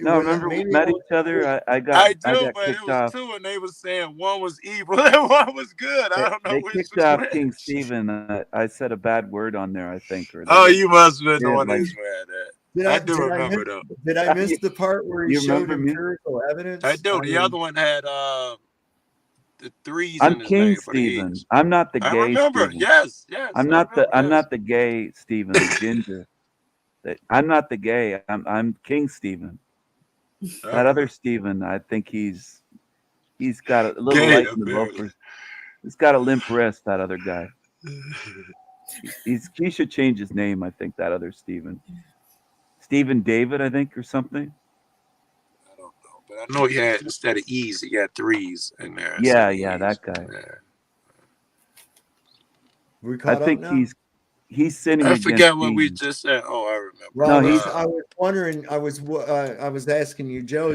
No, remember we met each other. I I got but it kicked was off. two, and they were saying one was evil and one was good. I don't know They which kicked was off which. King Stephen. I said a bad word on there, I think. Or Oh, you must have been the Yeah, one like- that swear that. I do remember miss, though. Did I miss the part where he You showed remember me? empirical evidence? I do. The mean, other one had the threes I'm in his King name for the Stephen. E's. I'm not the I gay remember. Stephen. Yes. I'm not the gay Stephen, the ginger. I'm not the gay. I'm King Stephen. That other Stephen, I think he's got a little Gay, light in the loafers. He's got a limp wrist. That other guy. He should change his name. I think that other Stephen. Stephen David, I think, or something. I don't know, but I know he had, instead of E's, he got threes in there. Yeah, instead of yeah, E's. that guy. Yeah. We I caught up think now? he's sinning I against forgot what we Stephen. just said. Oh, I remember. Well, No, he's- I was wondering. I was asking you, Joe.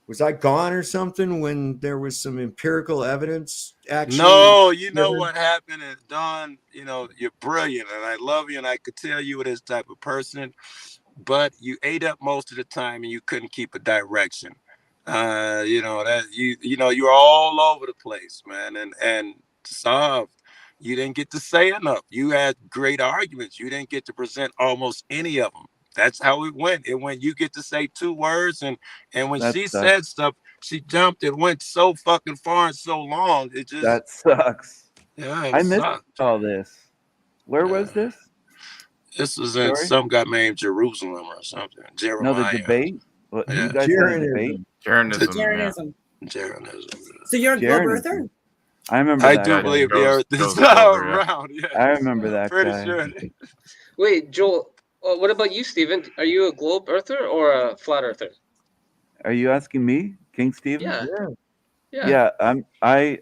Was I gone or something when there was some empirical evidence? Actually, No, you know given? what happened is, Don, you know, you're brilliant and I love you and I could tell you were this type of person, but you ate up most of the time and you couldn't keep a direction. You know, that you know, you're all over the place, man. And Sav, you didn't get to say enough. You had great arguments. You didn't get to present almost any of them. That's how it went. And when you get to say two words, and when That she sucks. said stuff, she jumped. It went so fucking far and so long. It just That sucks. yeah, it I missed sucked. all this. Where was this? This was in Sorry? some guy named Jerusalem or something. No, Jeremiah. the debate. What, Yeah. You guys had a debate? Jeranism. Jeranism. Jeranism. So you're a globe Jeranism. earther? I remember I that do guy. believe the Joe's- earth Joe's is over, yeah. around. Yeah. I remember that Pretty guy. sure. Wait, Joel, what about you, Steven? Are you a globe earther or a flat earther? Are you asking me, King Stephen? Yeah. Yeah,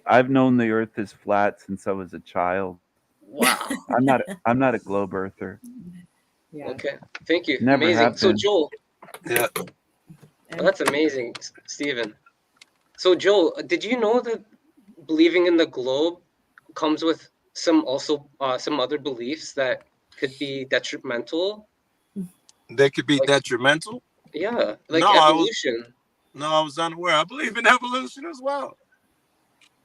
I've known the Earth is flat since I was a child. Wow. I'm not a globe earther. Yeah. Okay. Thank you. Never amazing. have So been. Joel, Yeah. well, that's amazing, Steven. So Joel, did you know that believing in the globe comes with some other beliefs that could be detrimental? They could be detrimental. Yeah, like No, evolution. I was unaware. I believe in evolution as well.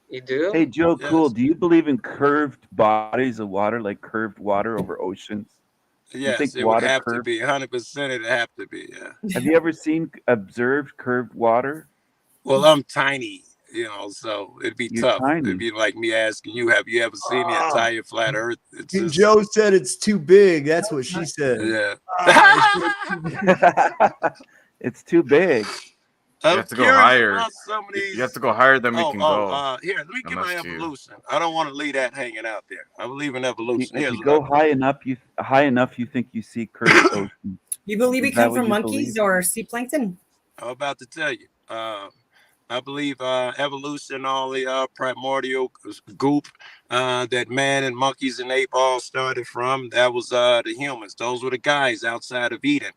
You do? Hey, Joe, Yes. cool. Do you believe in curved bodies of water, like curved water over oceans? Yes, think it would water have to curved? be 100%. It'd have to be. Yeah. Have you ever observed curved water? Well, I'm tiny, you know, so it'd be You're tough. tiny. It'd be like me asking you, have you ever seen the Ah. entire flat Earth? It's just, Joe said it's too big. That's what she said. yeah. It's too big. You I'm have to go curious higher. about some of these. You have to go higher than we can go. Here, let me get my Unless you- evolution. I don't want to leave that hanging out there. I believe in evolution. If Here's you what go I- high enough, you think you see curved ocean. You believe we Is that come what from you monkeys believe? or sea plankton? I'm about to tell you. I believe evolution, all the primordial goop that man and monkeys and ape all started from. That was the humans. Those were the guys outside of Eden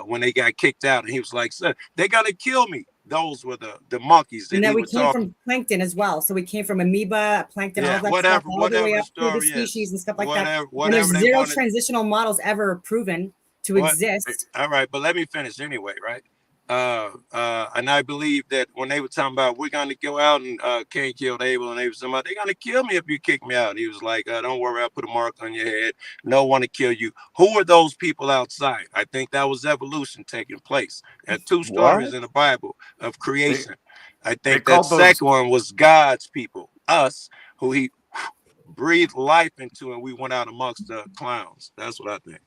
when they got kicked out. And he was like, "Sir, they're gonna kill me." Those were the monkeys that And then he we was came talking. from plankton as well. So we came from amoeba, plankton, all Yeah, that whatever- stuff, all the way whatever up through the story is. species and stuff like Whatever- that. And whatever there's they zero wanted- transitional models ever proven to What? exist. All right, but let me finish anyway, right? And I believe that when they were talking about we're gonna go out and Cain killed Abel, and they was talking about they're gonna kill me if you kick me out. And he was like, "Don't worry, I'll put a mark on your head. No one to kill you." Who are those people outside? I think that was evolution taking place. There are two stories What? in the Bible of creation. I they think that called those- second one was God's people, us, who He breathed life into, and we went out amongst the clowns. That's what I think.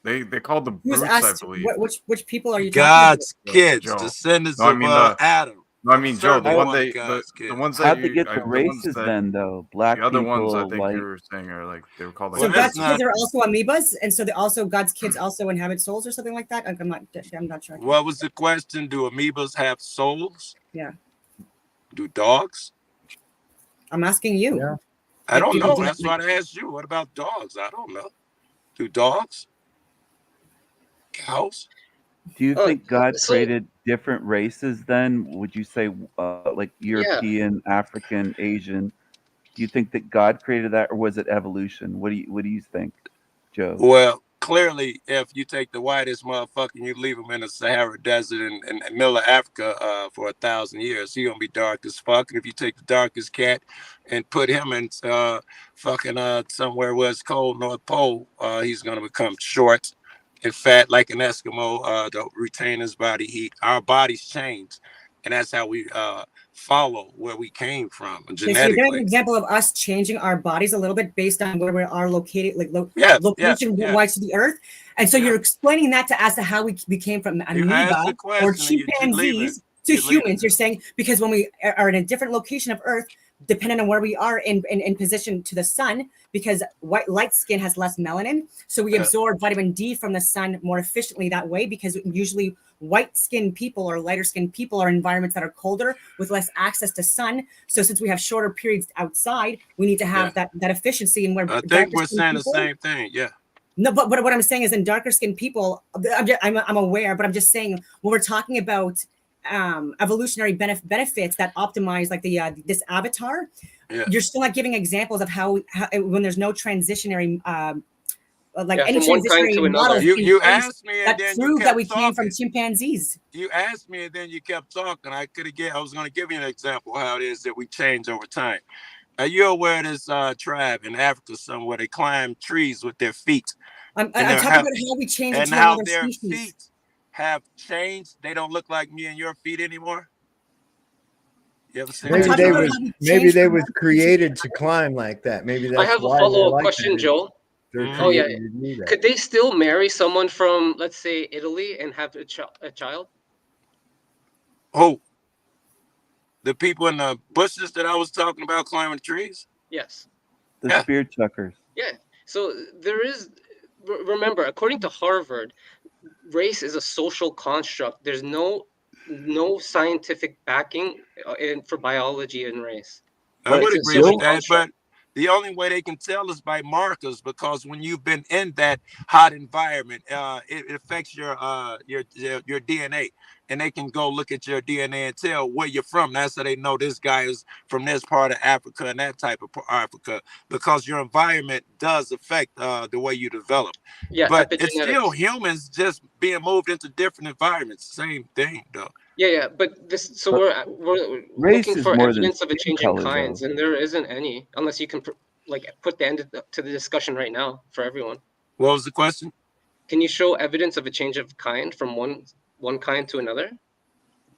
They called the Who's brutes, I us? believe. Which people are you God's Joe. kids, Joe. descendants No, I of mean the- Adam. No, I mean Joe. The Certainly one one of they, God's the kids. ones that How'd they you, get I- the the ones races that- then, though? Black The other people, ones I think white. you were saying are like they were called like. So Well, God's that's kids are also amoebas, and so they also God's kids also inhabit souls or something like that. I'm not sure. What was the question? Do amoebas have souls? Yeah. Do dogs? I'm asking you. Yeah. I don't Do- know. do- That's what I asked you. What about dogs? I don't know. Do dogs? Cows? Do you think God so- created different races then? Would you say like European, African, Asian? Do you think that God created that, or was it evolution? What do you think, Joe? Well, clearly, if you take the whitest motherfucker and you leave him in the Sahara Desert in the middle of Africa for 1,000 years, he gonna be dark as fuck. And if you take the darkest cat and put him in fucking somewhere where it's cold, North Pole, he's gonna become short and fat like an Eskimo to retain his body heat. Our bodies change, and that's how we follow where we came from Okay, so you're genetically. giving an example of us changing our bodies a little bit based on where we are located, like location-wise to the Earth. And so you're explaining that to as to how we became from amoeba or chimpanzees to humans. You're saying because when we are in a different location of Earth, depending on where we are in position to the sun, because white light skin has less melanin, so we absorb vitamin D from the sun more efficiently that way, because usually white skinned people or lighter skinned people are in environments that are colder with less access to sun. So since we have shorter periods outside, we need to have that efficiency. And where I think we're saying the same thing. Yeah. No, but what I'm saying is, in darker skinned people, I'm aware, but I'm just saying when we're talking about evolutionary benefits that optimize like the this avatar, you're still not giving examples of how when there's no transitionary any from one kind to transitionary another. models You asked me, and that then you prove that kept we came from talking. chimpanzees. You asked me, and then you kept talking. I was going to give you an example of how it is that we change over time. Are you aware of this tribe in Africa somewhere? They climb trees with their feet. I'm talking about how we change and into how another their species. feet have changed. They don't look like me and your feet anymore. You ever seen that? Maybe they was created to climb like that. Maybe that's I have a why they're follow-up like question, that. Joel. They're Oh yeah, created to do that. could they still marry someone from, let's say, Italy and have a child? Oh, the people in the bushes that I was talking about climbing trees? Yes. The spear chuckers. Yeah. So there is. Remember, according to Harvard, race is a social construct. There's no scientific backing for biology and race. I would It's a agree social with that, construct. but the only way they can tell is by markers, because when you've been in that hot environment, it affects your DNA, and they can go look at your DNA and tell where you're from. That's how they know this guy is from this part of Africa and that type of Africa, because your environment does affect the way you develop. Yeah, but it's still epigenetics. humans just being moved into different environments. Same thing, though. Yeah, but this. So we're race looking is for more than evidence of a skin change in color, kinds, though. and there isn't any, unless you can put the end to the discussion right now for everyone. What was the question? Can you show evidence of a change of kind from one kind to another?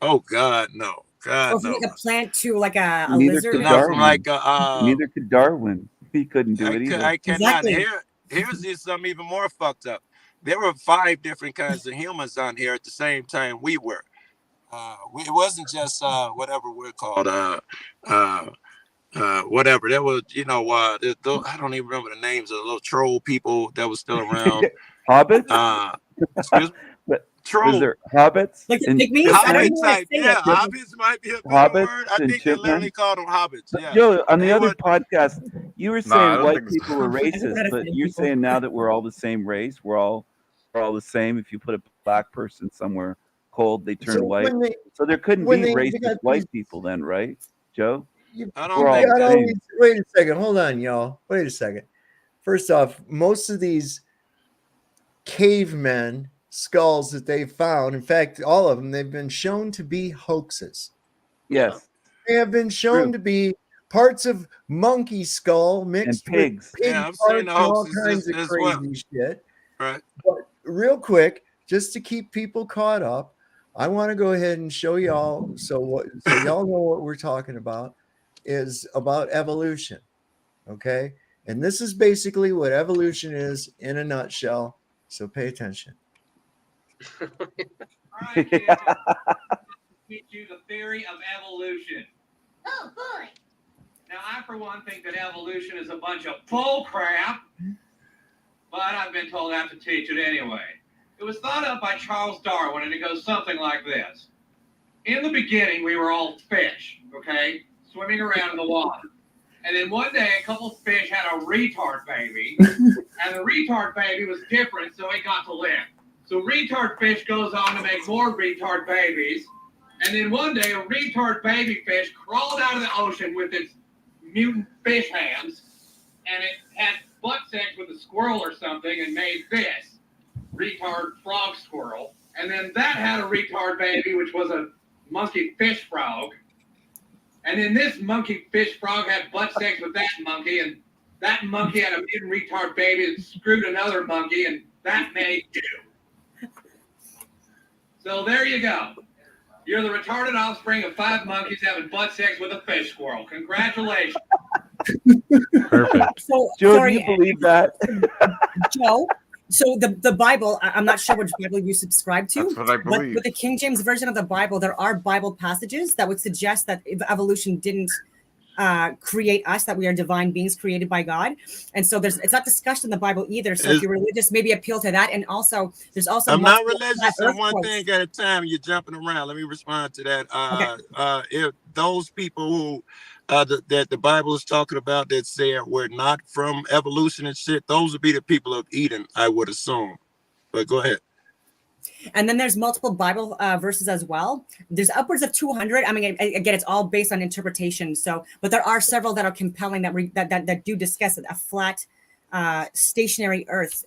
Oh God, no. God, Or from no. like a plant to like a Neither lizard. could Not Darwin. from like Neither could Darwin. He couldn't do it either. I cannot. Exactly. Here's just something even more fucked up. There were 5 different kinds of humans on here at the same time we were. It wasn't just whatever we're called. Whatever. There was, I don't even remember the names of the little troll people that was still around. Hobbits? Excuse me. Troll. Was there hobbits? Like the and pygmies? I don't Hobbit even know how to type, say yeah. it. Hobbits might be a better Hobbits word. I and think they literally chipmunks? called them hobbits. Yeah. Joe, on the They other were- podcast, you were I saying don't white think so. people were racist, but you're saying now that we're all the same race, we're all the same. If you put a black person somewhere cold, they turn So white. when they- So there couldn't when be they racist got white these- people then, right, Joe? I We're don't all think the that. same. Wait a second. Hold on, y'all. Wait a second. First off, most of these cavemen skulls that they found, in fact, all of them, they've been shown to be hoaxes. Yes. They have been shown True. to be parts of monkey skull mixed with pigs. pig Yeah, I've parts seen the and all hoaxes kinds of as crazy well. shit. Right. But real quick, just to keep people caught up, I want to go ahead and show y'all so y'all know what we're talking about is about evolution. Okay? And this is basically what evolution is in a nutshell. So pay attention. All right, kids. Teach you the theory of evolution. Oh, boy. Now, I, for one, think that evolution is a bunch of bull crap, but I've been told I have to teach it anyway. It was thought up by Charles Darwin, and it goes something like this. in the beginning, we were all fish, okay, swimming around in the water. And then one day, a couple of fish had a retard baby, and the retard baby was different, so it got to live. So retard fish goes on to make more retard babies. And then one day, a retard baby fish crawled out of the ocean with its mutant fish hands, and it had butt sex with a squirrel or something and made this retard frog squirrel. And then that had a retard baby, which was a monkey fish frog. And then this monkey fish frog had butt sex with that monkey, and that monkey had a mutant retard baby that screwed another monkey, and that made you. So there you go. You're the retarded offspring of 5 monkeys having butt sex with a fish squirrel. Congratulations. Perfect. So, Joe, sorry, do you believe that? Joe. So the Bible, I'm not sure which Bible you subscribe to. That's what I But believe. with the King James version of the Bible, there are Bible passages that would suggest that evolution didn't create us, that we are divine beings created by God. And so it's not discussed in the Bible either. So if you're religious, maybe appeal to that. And also, there's also I'm not multiple religious flat in one earth thing at a time. You're jumping around. Let me respond to that. If those people who that the Bible is talking about that say we're not from evolution and shit, those would be the people of Eden, I would assume. But go ahead. And then there's multiple Bible verses as well. There's upwards of 200. I mean, again, it's all based on interpretation. So, but there are several that are compelling that do discuss a flat, stationary Earth,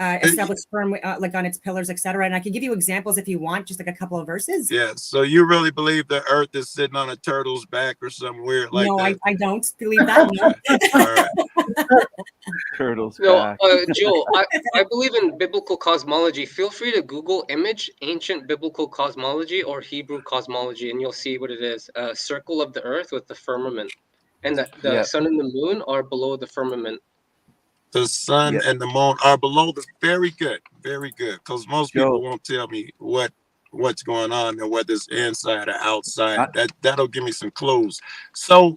established firm, like on its pillars, etc. And I can give you examples if you want, just like a couple of verses. Yeah. So you really believe the Earth is sitting on a turtle's back or something weird like No, that? I don't believe that. No. All right. Turtles No, back. Joel, I believe in biblical cosmology. Feel free to Google image ancient biblical cosmology or Hebrew cosmology, and you'll see what it is. A circle of the earth with the firmament. And the Yep. sun and the moon are below the firmament. The sun Yep. and the moon are below the very good. Because most Joe. people won't tell me what's going on and whether it's inside or outside. That'll give me some clues. So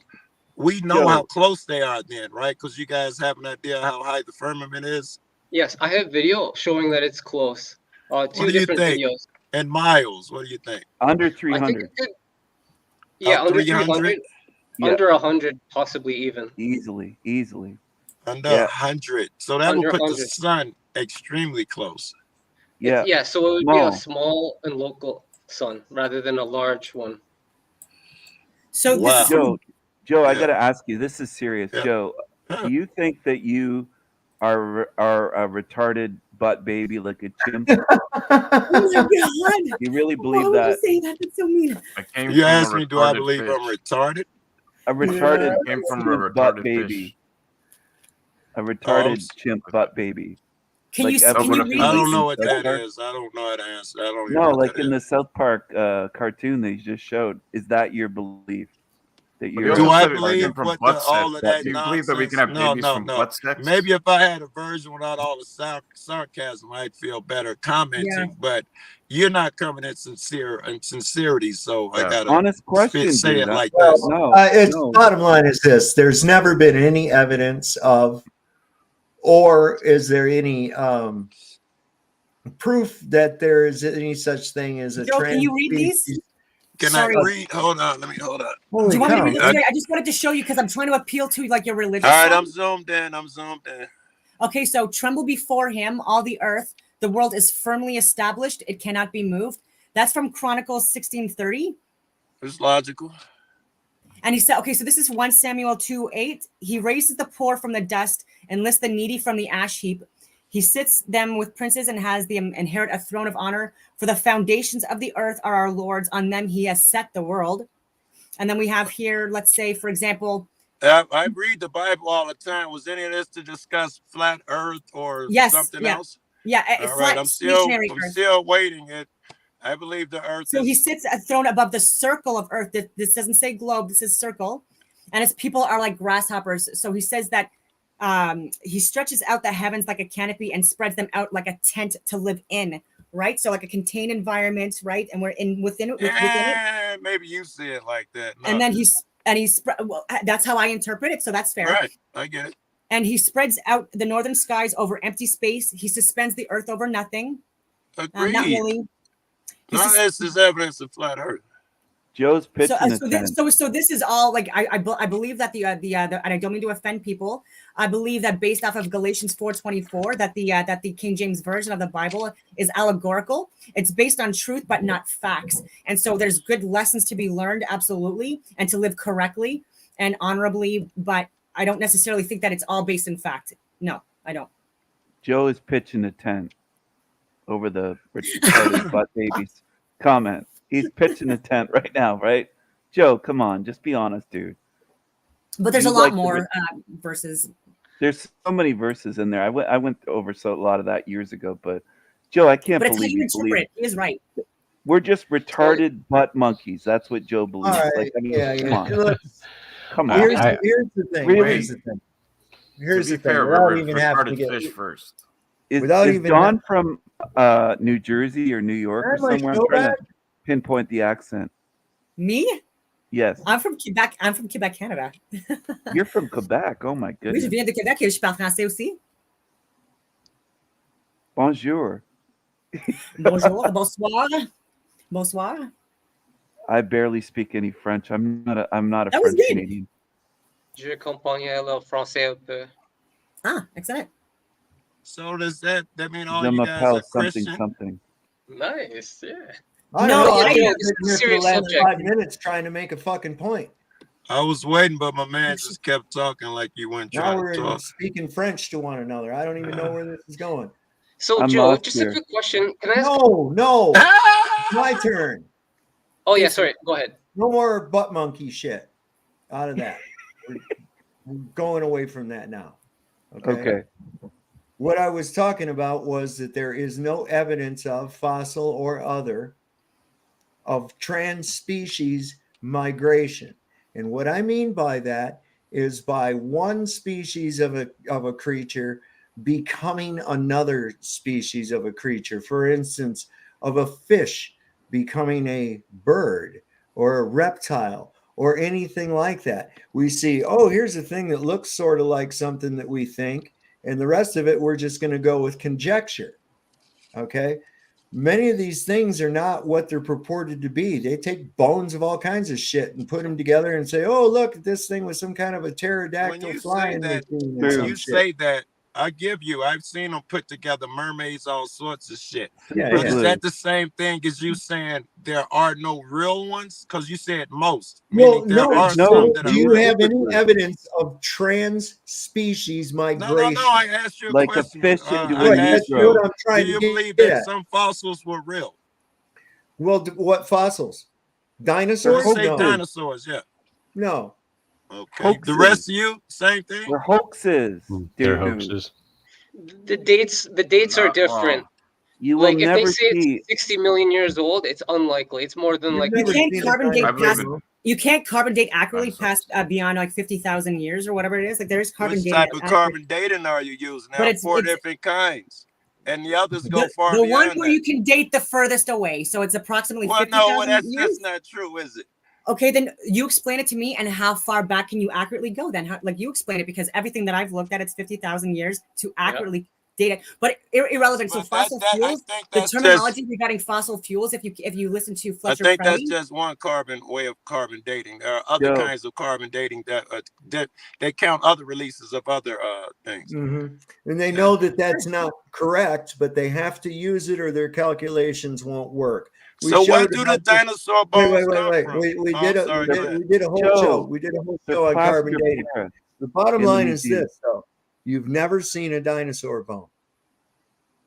we know Joe. how close they are then, right? Because you guys have an idea how high the firmament is. Yes, I have video showing that it's close. Two What do you different think? videos. And miles, what do you think? Under I think 300. it could, yeah, under 300? 300, Yeah. under 100, possibly even. Easily. Under Yeah. 100. So that Under will put the 100. sun extremely close. Yeah. Yeah, so it would be Small. a small and local sun rather than a large one. So Wow. this is Joe, I Yeah. gotta ask you. This is serious, Yeah. Joe. Yeah. Do you think that you are a retarded butt baby like a chimp? oh my God. You really Why believe would you that? say that? That's so mean. I came You from asked a me, do I retarded believe fish. I'm retarded? A retarded I came from a chimp butt retarded baby. fish. A retarded s- chimp butt baby. Can Like you can you Evolution. read I don't these? know what South that Park? is. I don't know how to answer. I don't even No, know what like that in is. the South Park cartoon they just showed. Is that your belief? That But you're Do also I said it came believe from what butt all sex. of that Do you believe that we nonsense? can have No, babies no, from no. butt sex? Maybe if I had a version without all the sarcasm, I'd feel better commenting. But you're not coming in sincerity, so I Yeah. gotta honest question, say dude. it like Well, this. No, it's no. bottom line is this: there's never been any evidence of, or is there any proof that there is any such thing as a Joe, can you trans read these? species? Can Sorry. I read? Hold on. Let me hold on. Do Holy you want me to cow! read this? I just wanted to show you because I'm trying to appeal to like your religious All right, side. I'm zoomed in. Okay, so tremble before him, all the earth. The world is firmly established. It cannot be moved. That's from Chronicles 16:30. It's logical. And he said, okay, so this is 1 Samuel 2:8. He raises the poor from the dust and lifts the needy from the ash heap. He sits them with princes and has them inherit a throne of honor. For the foundations of the earth are our Lord's. On them he has set the world. And then we have here, let's say, for example, I read the Bible all the time. Was any of this to discuss flat Earth or Yes, something yeah. else? yeah, All flat right, I'm stationary earth. still waiting. I believe the Earth So is. he sits a throne above the circle of earth. This doesn't say globe, this is circle. And his people are like grasshoppers. So he says that he stretches out the heavens like a canopy and spreads them out like a tent to live in, right? So like a contained environment, right? And we're within it. Yeah, maybe you see it like that. No. And then well, that's how I interpret it. So that's fair. Right, I get it. And he spreads out the northern skies over empty space. He suspends the earth over nothing. Not Agreed. really. This None of this is evidence of flat Earth. Joe's pitching So this is all like I believe that the and I don't mean to offend people. I believe that based off of Galatians 4:24 that the King James version of the Bible is allegorical. It's based on truth but not facts, and so there's good lessons to be learned, absolutely, and to live correctly and honorably. But I don't necessarily think that it's all based in fact. No, I don't. Joe is pitching a tent over the retarded butt babies comment. He's pitching a tent right now, right? Joe, come on, just be honest, dude. But there's You a lot like more verses. There's so many verses in there. I went over a lot of that years ago, but Joe, I can't But it's how believe you you believe interpret. He is right. we're just retarded butt monkeys. That's what Joe believes. All right, Like, I mean, yeah, come yeah. on. Look, Come on. Here's the thing. Really? Here's the thing. Here's to the be thing. fair, Without we're even having to retarded get fish first. Is without even Don from New Jersey or New York or Am I somewhere? I'm so trying bad? to pinpoint the accent. Me? Yes. I'm from Quebec. I'm from Quebec, Canada. You're from Quebec. Oh my Oui, goodness. je viens de Québec et je parle français aussi. Bonjour. Bonjour, bonsoir, bonsoir. I barely speak any French. I'm not a That was French good. Canadian. Je comprends le français un peu. Ah, excellent. So does that mean all Je you guys m'appelle are something Christian? something. Nice, yeah. I No, don't know. yeah, I've yeah, been this is a sitting here for the serious last subject. 5 minutes trying to make a fucking point. I was waiting, but my man just kept talking like you weren't Now trying we're to talk. speaking French to one another. I don't even know where this is going. So I'm Joe, lost just here. a quick question. Can I ask? No, my turn. Oh yeah, sorry. Go ahead. No more butt monkey shit out of that. We're going away from that now. Okay. What I was talking about was that there is no evidence of fossil or other of trans-species migration. And what I mean by that is by one species of a creature becoming another species of a creature. For instance, of a fish becoming a bird or a reptile or anything like that. We see, oh, here's a thing that looks sort of like something that we think, and the rest of it, we're just going to go with conjecture. Okay. Many of these things are not what they're purported to be. They take bones of all kinds of shit and put them together and say, oh, look, this thing was some kind of a pterodactyl When you say flying that, machine or when some you shit. say that, I give you. I've seen them put together mermaids, all sorts of shit. Yeah, But yeah. is that the same thing as you saying there are no real ones? Because you said most. Well, Meaning there no. are So some that do are you real. have any evidence of trans-species No, migration? I asked you a Like a question. fish into I a That's asked what negro. I'm do trying you to believe get that at. some fossils were real? Well, what fossils? So Dinosaurs? let's say No. dinosaurs, yeah. No. Okay. Hoaxes. The rest of you, same thing? They're hoaxes. They're dude. hoaxes. The dates are Not different. wrong. You will Like if they never say see. it's 60 million years old, it's unlikely. It's more than You've like You never can't seen a carbon date I believe past. in You can't carbon date accurately dinosaurs. past beyond like 50,000 years or whatever it is. Like there is carbon Which dating. type of accurate- carbon dating are you using? But There are it's- 4 it's- different kinds. And the others go the far one beyond where that. you can date the furthest away. So it's approximately Well, 50,000 no, that's years. just not true, is it? Okay, then you explain it to me, and how far back can you accurately go? Then, like you explain it, because everything that I've looked at, it's 50,000 years to accurately date it. But irrelevant. So But fossil I fuels, think the that's terminology regarding fossil fuels, if you listen to I Fletcher think that's Fleming, just one way of carbon dating. There are other Joe. kinds of carbon dating that they count other releases of other things. And they know that that's not correct, but they have to use it or their calculations won't work. We So where showed do the about this- dinosaur bones come Wait. from? We Oh, did I'm sorry, go ahead. we did a whole Joe, show. We did a whole the show on carbon plaster dating. parrot The bottom in the line is museum. this, though. You've never seen a dinosaur bone.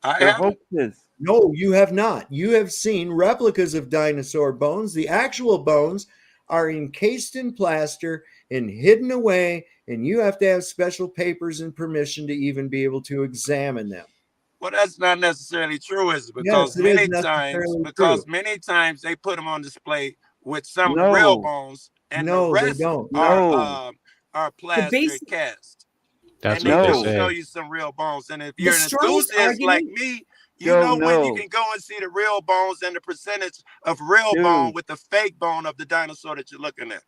I They're haven't. hoaxes. No, you have not. You have seen replicas of dinosaur bones. The actual bones are encased in plaster and hidden away, and you have to have special papers and permission to even be able to examine them. Well, that's not necessarily true, is it? Yes, Because it is many times they put them on display with some No. real bones, and No, the they rest don't. are plaster basic- cast. That's And they what do they show say. you some real bones. And if The you're an strongest enthusiast like argument- me, you Joe, know when you no. can go and see the real bones and the percentage of real bone Dude. with the fake bone of the dinosaur that you're looking at.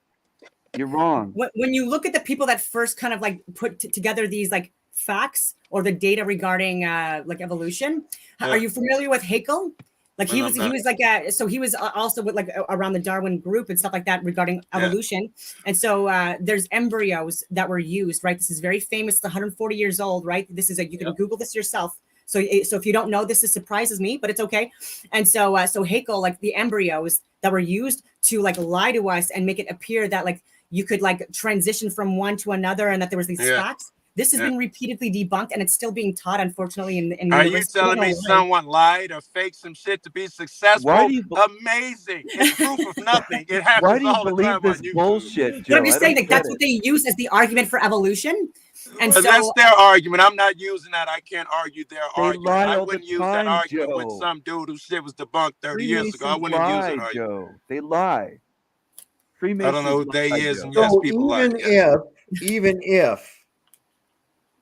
You're wrong. when you look at the people that first kind of like put together these like facts or the data regarding like evolution, Yeah. are you familiar with Haeckel? Like he was like so he was also with like around the Darwin group and stuff like that regarding evolution. And so there's embryos that were used, right? This is very famous. It's 140 years old, right? This is you can Google this yourself. So if you don't know this, surprises me, but it's okay. And so Haeckel, like the embryos that were used to like lie to us and make it appear that like you could like transition from one to another and that there was these facts. This has been repeatedly debunked, and it's still being taught, unfortunately. In Are you telling me someone lied or faked some shit to be successful? Why do you Amazing! It's proof of nothing. It happens Why do you all the believe time this on YouTube. bullshit, Joe? But I'm just I saying don't that that's get what they use as the argument for evolution. And Well, so that's their argument. I'm not using that. I can't argue their They argument. lie I all the wouldn't use that time, argument with Joe. some dude whose shit was debunked 30 years ago. I Freemasons wouldn't use lie, that argument. Joe. They lie. Freemasons I don't know who they lie, is, Joe. and yes, So people lie. even if,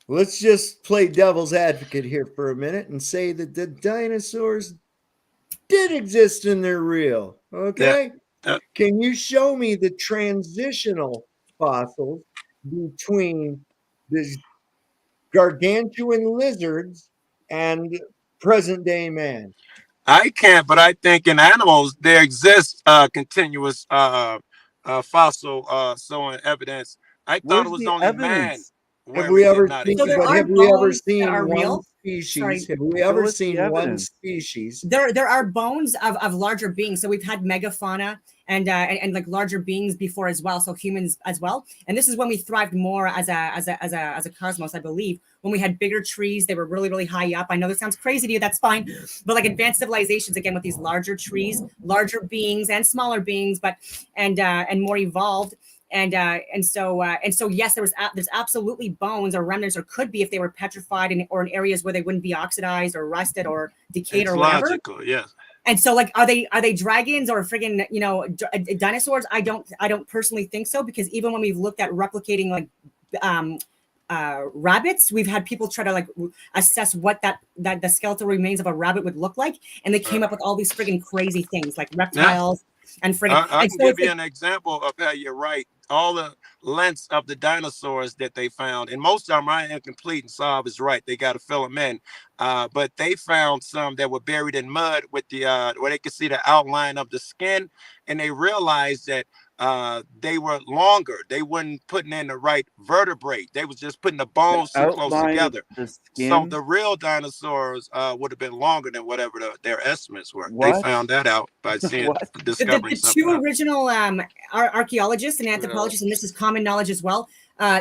let's just play devil's advocate here for a minute and say that the dinosaurs did exist and they're real. Okay. Can you show me the transitional fossils between the gargantuan lizards and present day man? I can't, but I think in animals there exists continuous fossil showing evidence. I thought Where's it was the only man. evidence? Have where we it did ever not seen, So there exist. but are have we ever bones that seen are one real? species? Sorry. Have we Show ever us the seen one evidence. species? There are bones of larger beings. So we've had megafauna and like larger beings before as well. So humans as well. And this is when we thrived more as a cosmos, I believe. When we had bigger trees, they were really, really high up. I know this sounds crazy to you, that's fine. But like advanced civilizations, again, with these larger trees, larger beings and smaller beings, but and more evolved. And so yes, there's absolutely bones or remnants, or could be if they were petrified or in areas where they wouldn't be oxidized or rusted or decayed It's or whatever. logical, yes. And so, like, are they dragons or friggin' dinosaurs? I don't personally think so, because even when we've looked at replicating like rabbits, we've had people try to like assess what that the skeletal remains of a rabbit would look like, and they came up with all these friggin' crazy things like reptiles and friggin'. I and can so give it's you like, an example of how you're right. All the lengths of the dinosaurs that they found, and most of them are incomplete, and Saab is right. They got to fill them in. But they found some that were buried in mud with the where they could see the outline of the skin, and they realized that they were longer. They weren't putting in the right vertebrae. They was just putting the bones too close outline of together. the So skin? the real dinosaurs would have been longer than whatever their estimates were. They What? found that out by seeing What? discovering the something two else. original archaeologists and anthropologists, and this is common knowledge as well.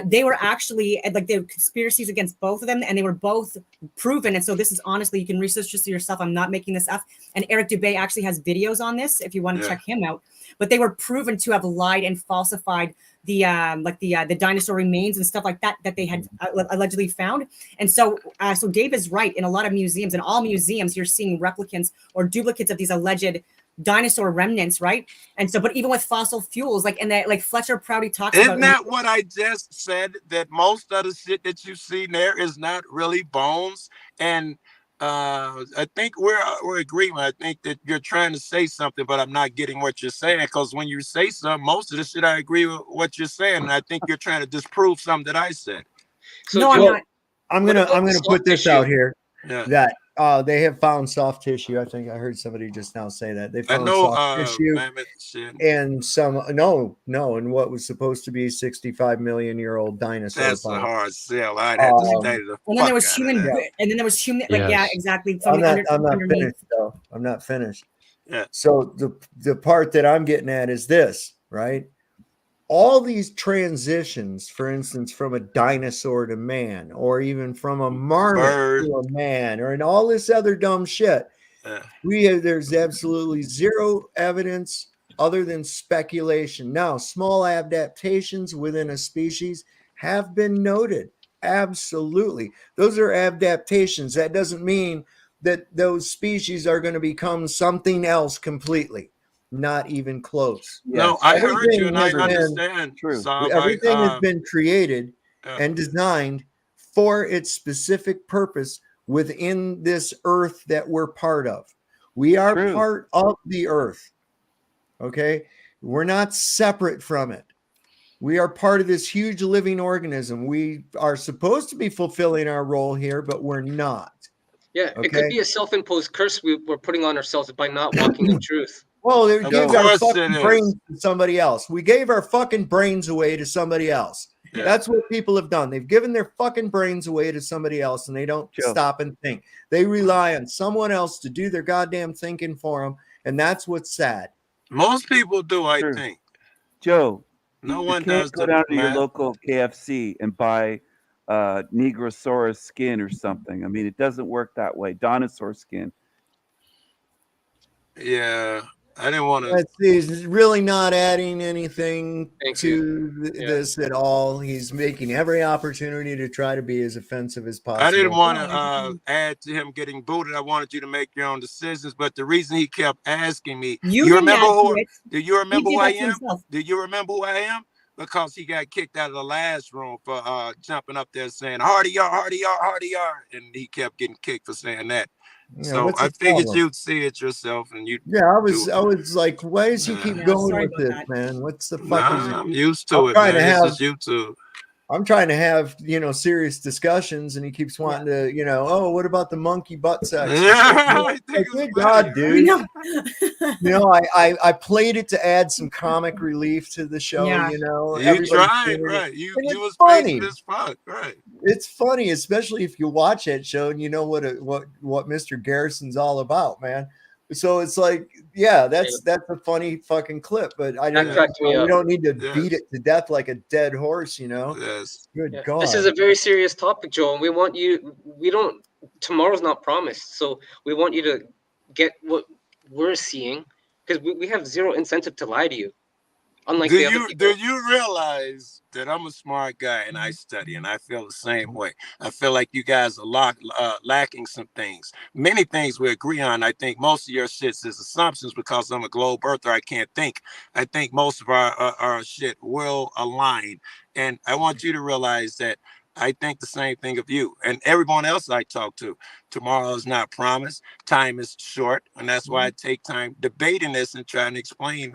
They were actually like, there were conspiracies against both of them, and they were both proven. And so this is honestly, you can research this yourself. I'm not making this up. And Eric Dubé actually has videos on this if you want to check him out. But they were proven to have lied and falsified the dinosaur remains and stuff like that they had allegedly found. And so so Dave is right. In a lot of museums, in all museums, you're seeing replicants or duplicates of these alleged dinosaur remnants, right? And so, but even with fossil fuels, like, and that, like Fletcher Prouty talks Isn't about. that what I just said? That most of the shit that you see there is not really bones. And I think we're agreeing. I think that you're trying to say something, but I'm not getting what you're saying. Because when you say something, most of the shit I agree with what you're saying. And I think you're trying to disprove something that I said. So No, I'm Joe, not. I'm what gonna about the put soft this tissue? out here Yeah. that they have found soft tissue. I think I heard somebody just now say that they I found know soft tissue mammoth shit. and some and what was supposed to be 65 million year old dinosaur. That's a bones. hard sell. I'd have to Um, study the And then there fuck was out human, of that. and then there was human, like, yeah, Yes. exactly. I'm not underneath. finished though. I'm not finished. Yeah. So the part that I'm getting at is this, right? All these transitions, for instance, from a dinosaur to man, or even from a marmot Bird. to a man, or in all this other dumb shit, there's absolutely zero evidence other than speculation. Now, small adaptations within a species have been noted. Absolutely. Those are adaptations. That doesn't mean that those species are going to become something else completely. Not even close. No, I heard Everything you and I has been- understand. Saab, Everything I, has been created and designed for its specific purpose within this earth that we're part of. We are True. part of the earth. Okay? We're not separate from it. We are part of this huge living organism. We are supposed to be fulfilling our role here, but we're not. Yeah, it Okay. could be a self-imposed curse we're putting on ourselves by not walking in truth. Well, they Of gave our course it fucking is. brains to somebody else. We gave our fucking brains away to somebody else. Yeah. That's what people have done. They've given their fucking brains away to somebody else, and they don't Joe. stop and think. They rely on someone else to do their goddamn thinking for them, and that's what's sad. Most people do, I Sure. think. Joe, No you one can't does go the down to your math. local KFC and buy Negrosaurus skin or something. I mean, it doesn't work that way. Dinosaur skin. Yeah, I didn't want to. Let's see, he's really not adding anything Thank to Yeah. this at all. He's making every opportunity to try to be as offensive as possible. I didn't want to add to him getting booted. I wanted you to make your own decisions. But the reason he kept asking me, You you didn't remember add who? to it. Do you remember He who did I that to am? himself. Do you remember who I am? Because he got kicked out of the last room for jumping up there saying hardy yar, hardy yar, hardy yar, and he kept getting kicked for saying that. Yeah, So what's I his figured problem? you'd see it yourself, and you. Yeah, I was like, why does he keep Yeah. going Sorry with about this, that. man? What's the fuck is Nah, it? I'm used I'm to it, trying man. to This have is YouTube. I'm trying to have, serious discussions, and he keeps wanting to, oh, what about the monkey butt sex? And shit. I think Like, it's good funny. God, dude. know. I played it to add some comic relief to the show, Yeah. You Everybody's tried, doing it. right? You And you it's was funny. patient as fuck, right? It's funny, especially if you watch that show and you know what Mr. Garrison's all about, man. So it's like, yeah, that's a funny fucking clip, but I That didn't. cracked me We up. don't need to Yes. beat it to death like a dead horse, Yes. Good Yeah. God. This is a very serious topic, Joel. We want you. We don't. Tomorrow's not promised, so we want you to get what we're seeing because we have zero incentive to lie to you. Unlike Do the other you people. do you realize that I'm a smart guy and I study and I feel the same way? I feel like you guys are lacking some things. Many things we agree on. I think most of your shits is assumptions because I'm a globe earther. I can't think. I think most of our shit will align. And I want you to realize that I think the same thing of you and everyone else I talk to. Tomorrow is not promised. Time is short, and that's why I take time debating this and trying to explain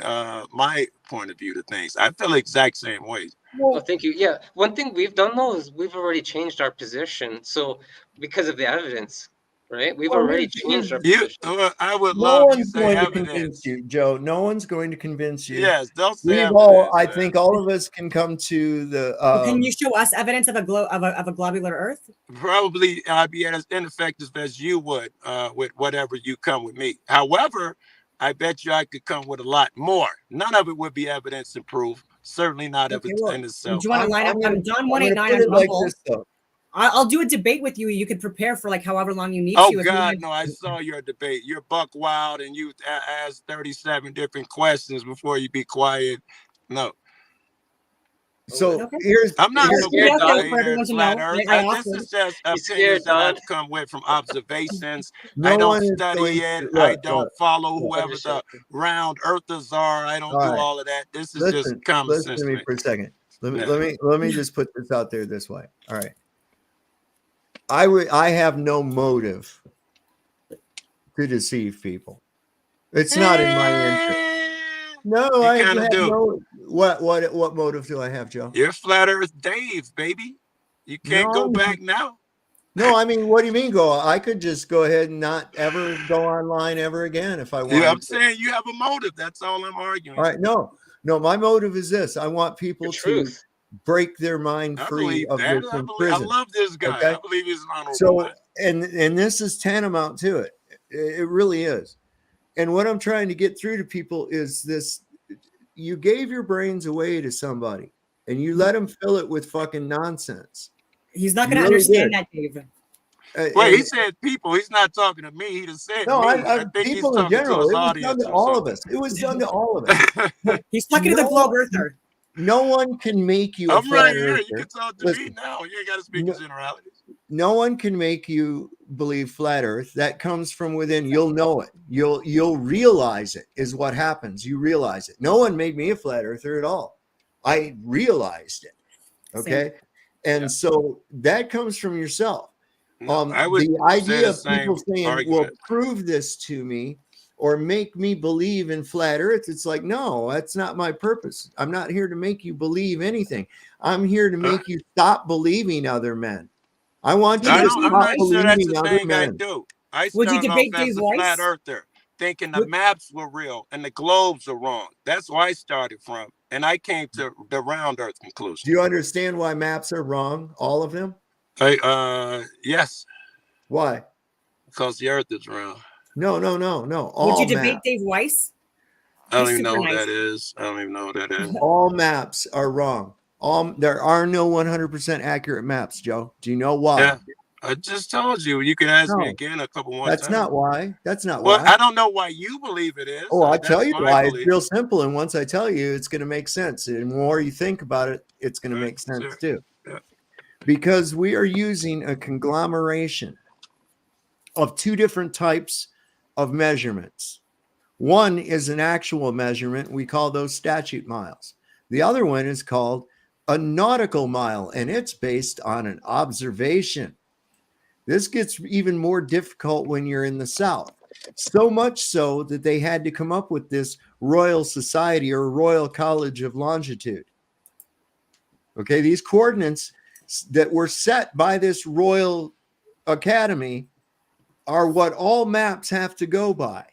my point of view to things. I feel the exact same way. Well, thank you. Yeah, one thing we've done though is we've already changed our position. So because of the evidence, right? We've Well, already here's- changed our You, position. I would No love you one's say going to evidence. convince you, Joe. No one's going to convince you. Yes, don't say We've all, evidence, I man. think, all of us can come to the. Well, can you show us evidence of a globular Earth? Probably I'd be as ineffective as you would with whatever you come with me. However, I bet you I could come with a lot more. None of it would be evidence and proof. Certainly not Okay, evidence look, in Do itself. you want to line up? gonna- John I'm 189 gonna on put it like Rumble. this, though. I'll do a debate with you. You could prepare for like however long you need Oh to. If you God, wanna- no! I saw your debate. You're buck wild, and you asked 37 different questions before you be quiet. No, So Okay. here's. I'm not here's- no Yeah, big for debater everyone in to flat know. earth. I This offered. is just He's scared, opinions that Don. I've come with from observations. No I don't one is study going it. to- I look, don't look. follow look. whoever the round earthers are. I don't All do right. all of that. This is just Listen, common listen sense to to me me. for a second. Let me Yeah. let me just put this out there this way. All right. I have no motive to deceive people. It's not in my interest. No, You I kinda have do. no. What motive do I have, Joe? You're flat earth Dave, baby. You can't go No. back now. No, I mean, what do you mean go? I could just go ahead and not ever go online ever again if I wanted. Yeah, I'm to. saying you have a motive. That's all I'm arguing. All right, no, my motive is this: I want people to truth. break their mind I free believe of that. this I imprisonment. love this guy. Okay? I believe he's an honorable So, man. and this is tantamount to it. It really is. And what I'm trying to get through to people is this: you gave your brains away to somebody, and you let them fill it with fucking nonsense. He's not You going to really understand did. that, Dave. Wait, he And- said people. He's not talking to me. He just said no, me. I think he's people in talking to general. his It was done audience to or all of something. us. It was done to all of us. He's talking to the No globe one- earther. No one can make you a I'm right flat here. You earther. can talk to me Listen, now. You ain't got to speak in generalities. no one can make you believe flat earth. That comes from within. You'll know it. You'll realize it is what happens. You realize it. No one made me a flat earther at all. I realized it. Okay. And so that comes from yourself. I would The say idea the of people same saying, well, argument. prove this to me or make me believe in flat earth. It's like, no, that's not my purpose. I'm not here to make you believe anything. I'm here to make you stop believing other men. I want you I to don't, I'm stop not sure that's believing the other thing I men. do. I Would you started off debate as Dave a flat Weiss? earther, thinking the maps were real and the globes are wrong. That's where I started from. And I came to the round earth conclusion. Do you understand why maps are wrong? All of them? Yes, Why? because the earth is round. No. Would All you debate maps. Dave Weiss? I don't He's even know super who nice. that is. I don't even know who that is. All maps are wrong. There are no 100% accurate maps, Joe. Do you know why? Yeah, I just told you. You can ask me No, again a couple more that's times. not why. That's not Well, why. I don't know why you believe it is. Oh, I'll tell That's you my why. It's belief. real simple. And once I tell you, it's going to make sense. And the more you think about it, it's going to make sense Sure. too. Yeah. Because we are using a conglomeration of two different types of measurements. One is an actual measurement. We call those statute miles. The other one is called a nautical mile, and it's based on an observation. This gets even more difficult when you're in the South. So much so that they had to come up with this Royal Society or Royal College of Longitude. Okay, these coordinates that were set by this Royal Academy are what all maps have to go by.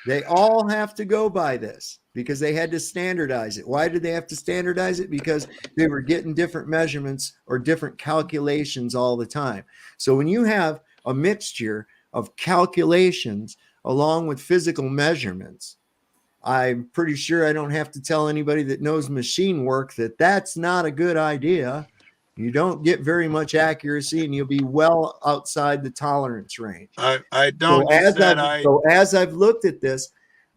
They all have to go by this because they had to standardize it. Why did they have to standardize it? Because they were getting different measurements or different calculations all the time. So when you have a mixture of calculations along with physical measurements, I'm pretty sure I don't have to tell anybody that knows machine work that that's not a good idea. You don't get very much accuracy and you'll be well outside the tolerance range. I don't. So as I've looked at this,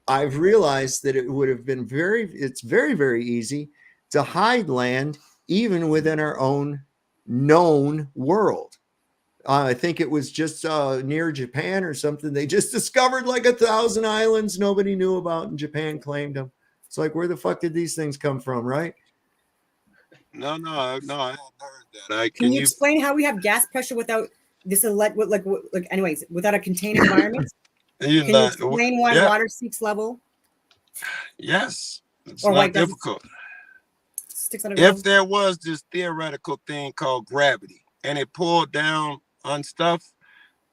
I've realized that it would have been it's very, very easy to hide land even within our own known world. I think it was just near Japan or something. They just discovered like 1,000 islands nobody knew about, and Japan claimed them. It's like, where the fuck did these things come from, right? No, I hadn't heard that. Can you explain how we have gas pressure without this? Anyways, without a contained environment? Can you explain why water seeks level? Yes, it's Or why not it doesn't- difficult. Sticks on a If ground? there was this theoretical thing called gravity and it pulled down on stuff,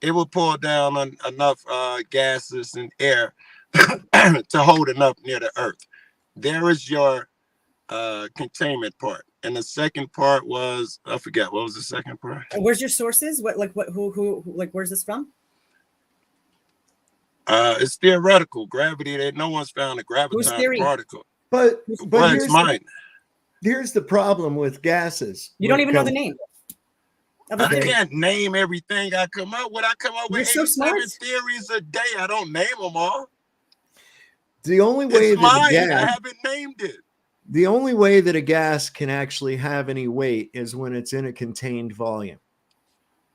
it would pull down on enough gases and air to hold enough near the earth. There is your containment part. And the second part was, I forget, what was the second part? Where's your sources? Who, where's this from? It's theoretical. Gravity, no one's found a graviton particle. But Well, it's mine. Here's the problem with gases. You don't even know the name. I can't name everything I come up with. I come up with You're so 87 smart. theories a day. I don't name them all. The only way It's that a mine. I gas, haven't named it. the only way that a gas can actually have any weight is when it's in a contained volume.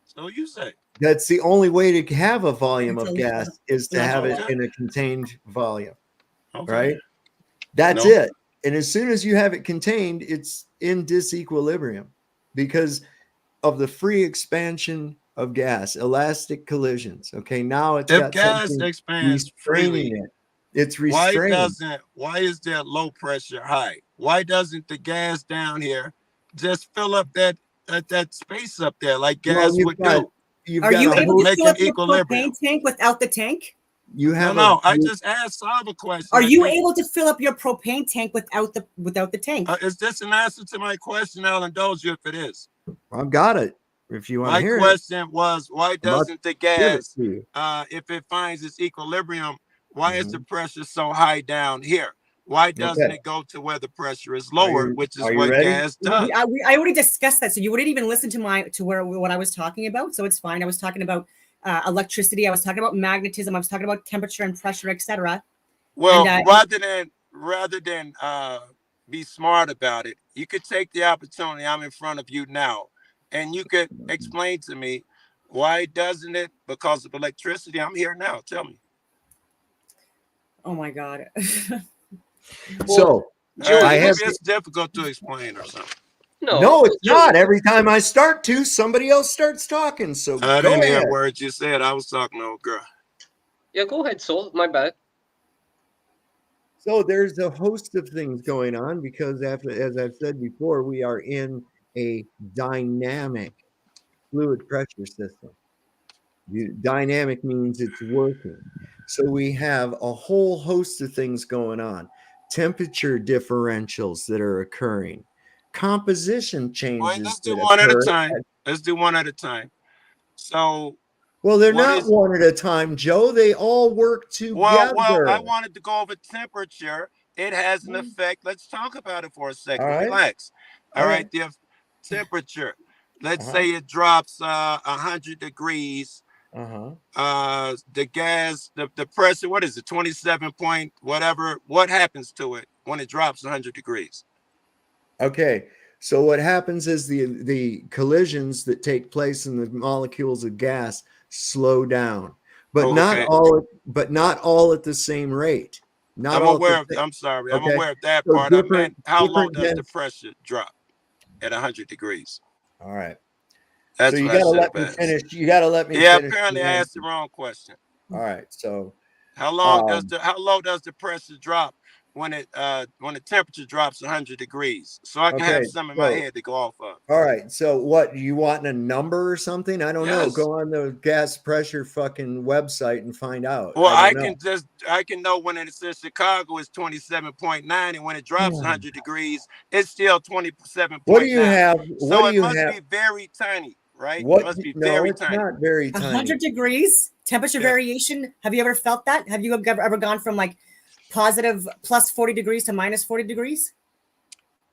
So you say. That's the only way to have a volume of Until- gas is to have it Okay. in a contained volume, Okay. right? That's No. it. And as soon as you have it contained, it's in disequilibrium because of the free expansion of gas, elastic collisions. Okay, now it's If got gas something expands freely, restraining it. It's why restraining. why is there low pressure high? Why doesn't the gas down here just fill up that space up there like gas would do? Are you able to make fill an up your equilibrium? propane tank without the tank? You have No, I just asked Saab a question. Are I you think- able to fill up your propane tank without the tank? Is this an answer to my question? I'll indulge you if it is. I've got it. If you want to My hear question was, why about doesn't the it, gas, to you. if it finds its equilibrium, why is the pressure so high down here? Why doesn't Okay. it go to where the pressure is lower, which is are you what ready? gas does? I already discussed that, so you wouldn't even listen to what I was talking about. So it's fine. I was talking about electricity. I was talking about magnetism. I was talking about temperature and pressure, etc. Well, And, rather than be smart about it, you could take the opportunity. I'm in front of you now, and you could explain to me why doesn't it? Because of electricity. I'm here now. Tell me. Oh my God. So I maybe have it's difficult to explain or something. no, it's not. Every time I start to, somebody else starts talking. So I go didn't ahead. hear words you said. I was talking to a girl. Yeah, go ahead, Soul. My bad. So there's a host of things going on because as I've said before, we are in a dynamic fluid pressure system. Dynamic means it's working. So we have a whole host of things going on. Temperature differentials that are occurring. Composition changes. Let's do that one at a occur time. Let's do one at a time. So, well, they're what not is- one at a time, Joe. They all work together. well, I wanted to go over temperature. It has an effect. Let's talk about it for a second. All right. Relax. All All right. right. The temperature. Let's Uh-huh. say it drops 100 degrees. Uh-huh. The gas, the pressure, what is it? 27 point whatever. What happens to it when it drops 100 degrees? Okay. So what happens is the collisions that take place in the molecules of gas slow down, but Oh, not okay. all at the same rate. Not I'm all aware at of. the same. I'm sorry. Okay. I'm aware of that So part. I meant how low different does the dens- pressure drop at 100 degrees? All right. That's so you what I got to should let have me asked. finish. You got to let me Yeah, finish. apparently the I asked the answer. wrong question. All right. So How long how low does the pressure drop when the temperature drops 100 degrees? So I can have Okay, some in my so- head to go off of. all right. So what, you want a number or something? I don't know. Yes. Go on the gas pressure fucking website and find out. Well, I don't know. can know when it's in Chicago it's 27.9, and when it drops 100 degrees, it's still 27.9. What do you have? So What do it you must have? be very tiny, right? What? It must be No, very it's tiny. not very tiny. 100 degrees temperature variation. Have you ever felt that? Have you ever gone from like positive plus 40 degrees to minus 40 degrees?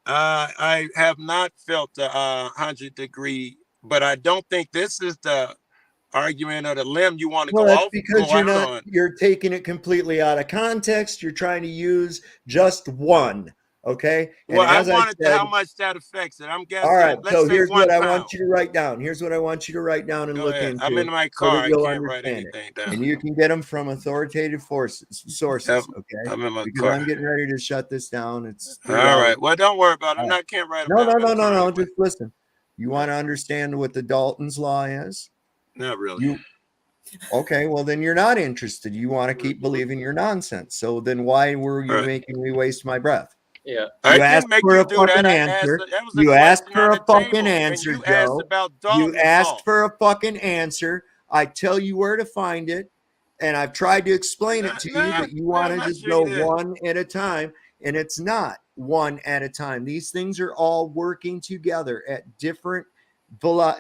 I have not felt the 100 degree, but I don't think this is the argument or the limb you want to Well, go that's off. because go you're out not. on. You're taking it completely out of context. You're trying to use just one. Okay. And Well, I as wanted to said, how much that affects it. I'm guessing. all right. Let's So say here's 1 what I pound. want you to write down. Here's what I want you to write down and Go look ahead. into. I'm in my so car. that I you'll can't write understand it. anything down. And you can get them from authoritative sources. Yep, Okay. I'm in my Because car. I'm getting ready to shut this down. It's All 3 hours. right. Well, don't worry about it. All I'm right. not can't write No, about no, it. no, I'm no, no. sorry, but Just listen. You want to understand what the Dalton's law is? not really. Okay, well then you're not interested. You want to keep believing your nonsense. So then why were you Right. making me waste my breath? Yeah. I You didn't asked make for you a do fucking that. I asked. answer. That was a You asked question for on a the fucking table, answer, and you asked Joe. about You Dalton's asked law. for a fucking answer. I tell you where to find it, and I've tried to explain it to you, but you want to just go one at a time, and it's not one at a time. These things are all working together at different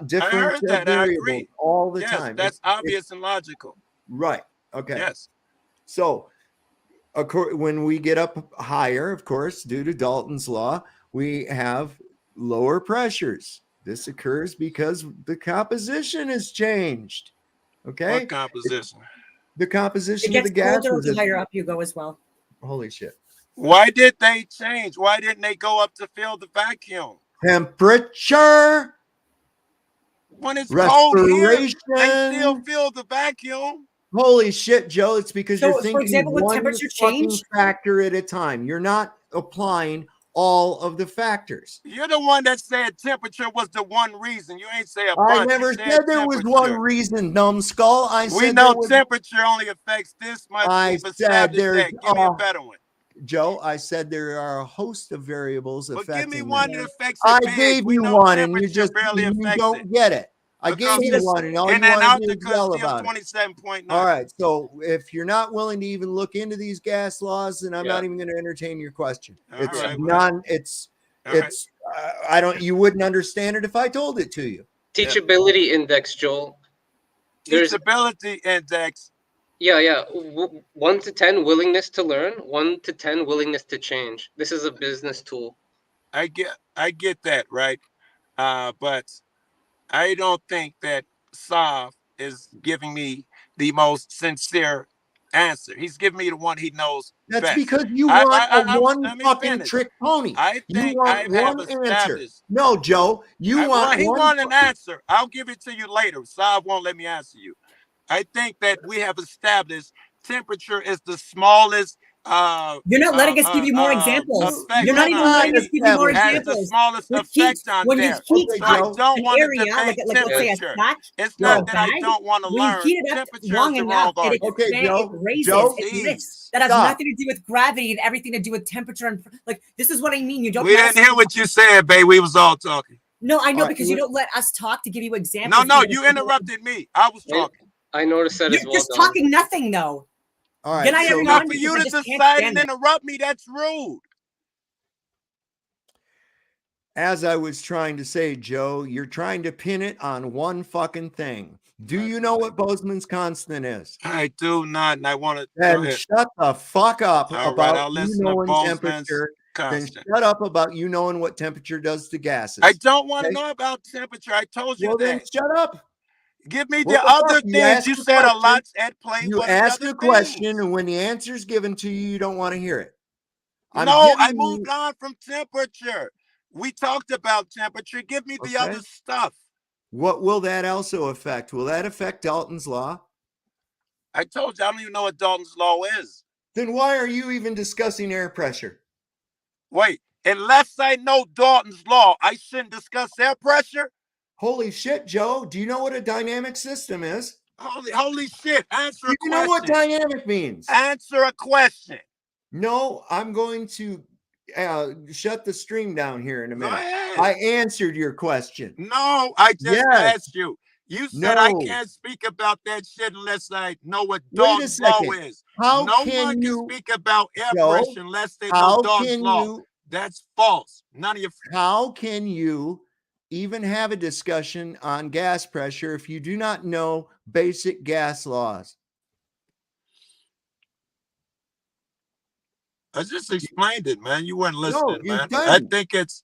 different heard that. I variables agree. all the Yes, time. that's It's- obvious and logical. right. Okay. Yes. So, when we get up higher, of course, due to Dalton's law, we have lower pressures. This occurs because the composition has changed. Okay. What composition? The It composition of gets the gases. colder the higher up you go as well. Holy shit. Why did they change? Why didn't they go up to fill the vacuum? Temperature. When it's cold here, they Respiration. still fill the vacuum. Holy shit, Joe. It's because So, you're for thinking example, with one temperature fucking change- factor at a time. You're not applying all of the factors. You're the one that said temperature was the one reason. You ain't say a I bunch. You never said there was one temperature. reason, numbskull. I We said know there was, temperature only affects this much. I We've said established there's that. Give me a better one. Joe, I said there are a host of variables But affecting give me one that. that affects I it big. gave We you know one and you temperature just barely you affects don't it. get it. I Because gave you one and all you in and want out to the do is yell still about it. 27.9. All right. So if you're not willing to even look into these gas laws, then I'm not even going to entertain your question. It's right, I don't, you wouldn't understand it if I told it to you. Teachability index, Joel. There's Teachability index. Yeah. 1 to 10 willingness to learn, 1 to 10 willingness to change. This is a business tool. I get that, right? But I don't think that Sav is giving me the most sincere answer. He's giving me the one he knows That's best. because you want a one let me fucking finish. trick pony. I You think want I have one answer. established. No, Joe, you want he one. want an answer. I'll give it to you later. Sav won't let me answer you. I think that we have established temperature is the smallest. You're not letting us give you more examples. You're not even letting us give you more Has the examples. smallest Which effect keeps- on when you there. heat So I up don't an want to area, debate like let's say a temperature. stack It's or not a that I bag, don't want to when you learn. heat it up Temperature long is the enough, wrong it argument. Okay, expands, Joe, it raises, Joe, it lifts. Jeez. That has Stop. nothing to do with gravity and everything to do with temperature and like this is what I mean. You don't. We didn't hear what you said, babe. We was all talking. No, I know All right, because you let- don't let us talk to give you examples. No, Even you if- interrupted me. I was talking. I noticed that You're as well. just Don. talking nothing though. All right. Good night, so everyone. Not for you to because I just can't decide stand and it. interrupt me. That's rude. as I was trying to say, Joe, you're trying to pin it on one fucking thing. Do you know what Bozeman's constant is? I do not, and I want to. Then shut the fuck up All right, about I'll you listen to knowing Bozeman's temperature. Then constant. shut up about you knowing what temperature does to gases. I don't want to okay? know about temperature. I told you Well, that. then shut up. Give me What the the other fuck? You things. ask You a said a question, lot's at play. You What are the ask other a question, things? and when the answer is given to you, you don't want to hear it. I'm No, I giving moved you- on from temperature. We talked about temperature. Give me the other Okay. stuff. What will that also affect? Will that affect Dalton's law? I told you I don't even know what Dalton's law is. Then why are you even discussing air pressure? Wait, unless I know Dalton's law, I shouldn't discuss air pressure. Holy shit, Joe. Do you know what a dynamic system is? Holy shit. Answer Do a you question. know what dynamic means? Answer a question. No, I'm going to shut the stream down here in a Go minute. ahead. I answered your question. No, I just Yes. asked you. You said I No. can't speak about that shit unless I know what Wait a Dalton's law second. is. How No can one you- can speak about air Joe, pressure unless they know how Dalton's can law. you- That's false. None of your How can you even have a discussion on gas pressure if you do not know basic gas laws? I just explained it, man. You weren't listening, you're man. done. I think it's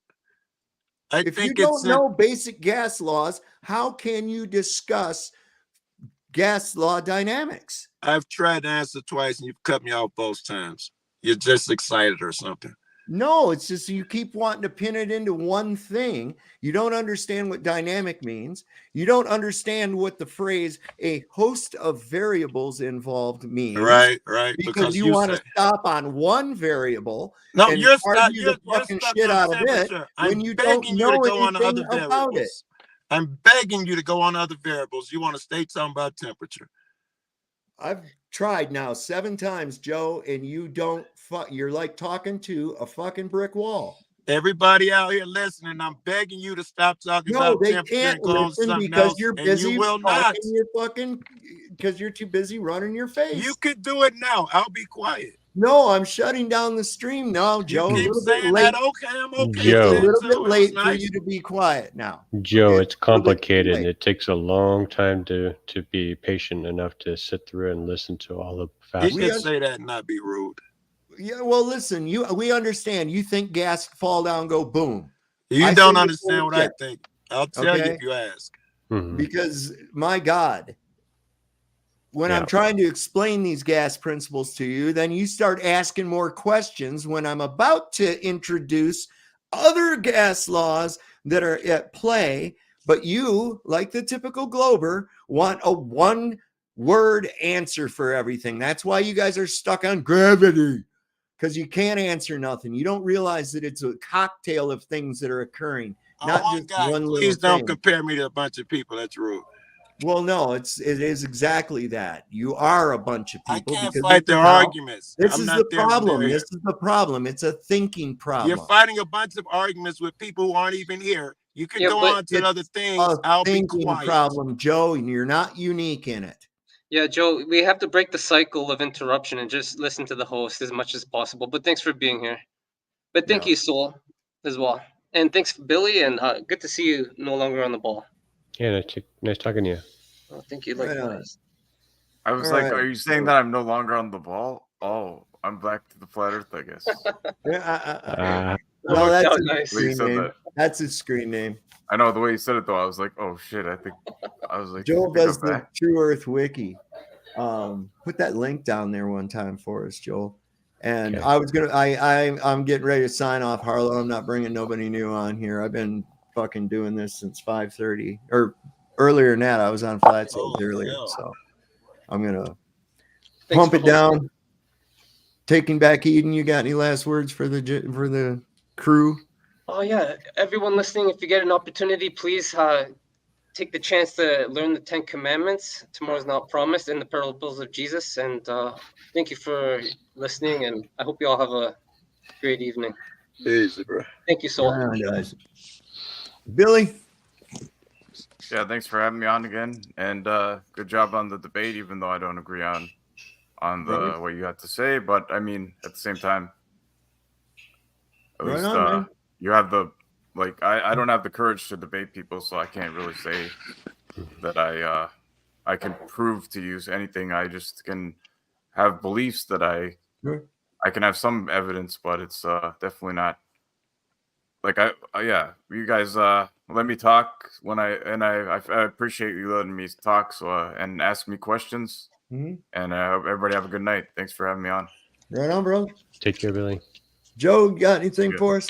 If you don't know basic gas laws, how can you discuss gas law dynamics? I've tried to answer twice and you've cut me off both times. You're just excited or something. No, it's just you keep wanting to pin it into one thing. You don't understand what dynamic means. You don't understand what the phrase a host of variables involved means. Right. Because you want to stop on one variable. No, and you're argue stuck. the fucking stuck shit on out of it temperature. when I'm you don't begging you know to go on anything other about it. variables. I'm begging you to go on other variables. You want to state something about temperature. I've tried now 7 times, Joe, and you don't. You're like talking to a fucking brick wall. Everybody out here listening, I'm begging you to stop talking No, about they temperature can't and go on listen something because else, you're and busy. you will talking not. Your fucking because you're too busy running your face. You could do it now. I'll be quiet. No, I'm shutting down the stream now, Joe. You A keep little bit saying late. that. Okay, I'm okay. Joe. with A that little too. bit It was late for nice. you to be quiet now. Joe, it's A little bit too complicated and late. it takes a long time to be patient enough to sit through and listen to all the You facets. can say that and not be rude. Yeah, well, listen, we understand. You think gas fall down, go boom. You I don't say understand what I bullshit. think. I'll tell you Okay? if you ask. Mhm. Because my God, when I'm Yeah. trying to explain these gas principles to you, then you start asking more questions when I'm about to introduce other gas laws that are at play. But you, like the typical Glober, want a one-word answer for everything. That's why you guys are stuck on gravity, because you can't answer nothing. You don't realize that it's a cocktail of things that are occurring, not One just guy, one little please don't thing. compare me to a bunch of people. That's rude. Well, no, it is exactly that. You are a bunch of I people. can't because fight this their is how- arguments. This I'm is not the there when problem. they're This is the problem. It's a thinking problem. You're fighting a bunch of arguments with people who aren't even here. You can Yeah, go but on to other It's things. a I'll be thinking quiet. problem, Joe, and you're not unique in it. Yeah, Joe, we have to break the cycle of interruption and just listen to the host as much as possible. But thanks for being here. But thank Yeah. you, Soul, as well. And thanks, Billy, and good to see you no longer on the ball. Yeah, nice talking to you. Oh, thank you. Right on. Likewise. I was All like, right. are you saying that I'm no longer on the ball? Oh, I'm back to the flat earth, I guess. Yeah, Uh, well, that's Oh, his nice. The way you screen said name. that. That's his screen name. I know the way you said it though. I was like, oh shit. I was like, Joel I think does I'm the back. True Earth Wiki. Put that link down there one time for us, Joel. And Okay. I was gonna, I'm getting ready to sign off, Harlow. I'm not bringing nobody new on here. I've been fucking doing this since 5:30 or earlier than that. I was on Flat Sales earlier, hell. so I'm gonna Thanks pump for it down. Taking Back Eden. You got any last words for the crew? Oh yeah, everyone listening, if you get an opportunity, please take the chance to learn the 10 Commandments. Tomorrow's not promised, in the parables of Jesus. And thank you for listening, and I hope you all have a great evening. Easy, bro. Thank you, Soul. Right on, guys. Billy. Yeah, thanks for having me on again, and good job on the debate. Even though I don't agree on Right. what you had to say, but I mean, at the same time, at Right least on, man. you have the like. I don't have the courage to debate people, so I can't really say that I can prove to you anything. I just can have beliefs that Sure. I can have some evidence, but it's definitely not like yeah, you guys let me talk when I appreciate you letting me talk, so and ask me questions. Mhm. And I hope everybody have a good night. Thanks for having me on. Right on, bro. Take care, Billy. Joe, you got anything Good. for us?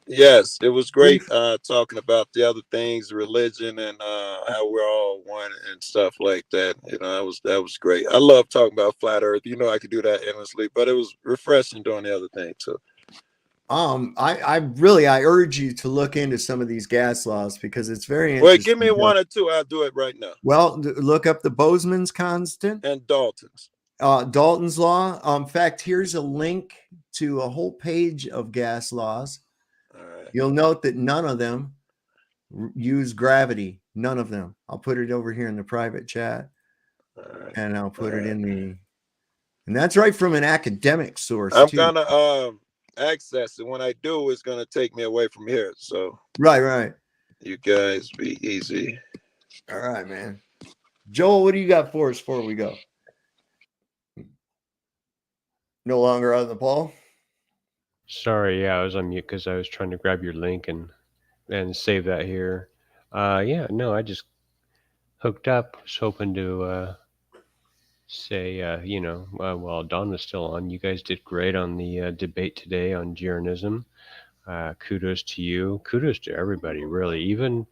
Yes, it was great Brief. talking about the other things, religion, and how we're all one and stuff like that. You know, that was great. I love talking about flat Earth. You know, I could do that endlessly, but it was refreshing doing the other thing too. I really urge you to look into some of these gas laws because it's very Well, interesting. give me one or two. I'll do it right now. Well, look up the Bozeman's constant and Dalton's. Dalton's law. In fact, here's a link to a whole page of gas laws. You'll note that none of them use gravity. None of them. I'll put it over here in the private chat, and I'll put it in the. And that's right from an academic source. I'm too. gonna access it. When I do, it's gonna take me away from here. So right. You guys be easy. All right, man. Joel, what do you got for us before we go? No longer on the ball. Sorry, yeah, I was on mute because I was trying to grab your link and save that here. Yeah, no, I just hooked up. Was hoping to say, while Don was still on, you guys did great on the debate today on Jeranism. Kudos to you. Kudos to everybody, really. Even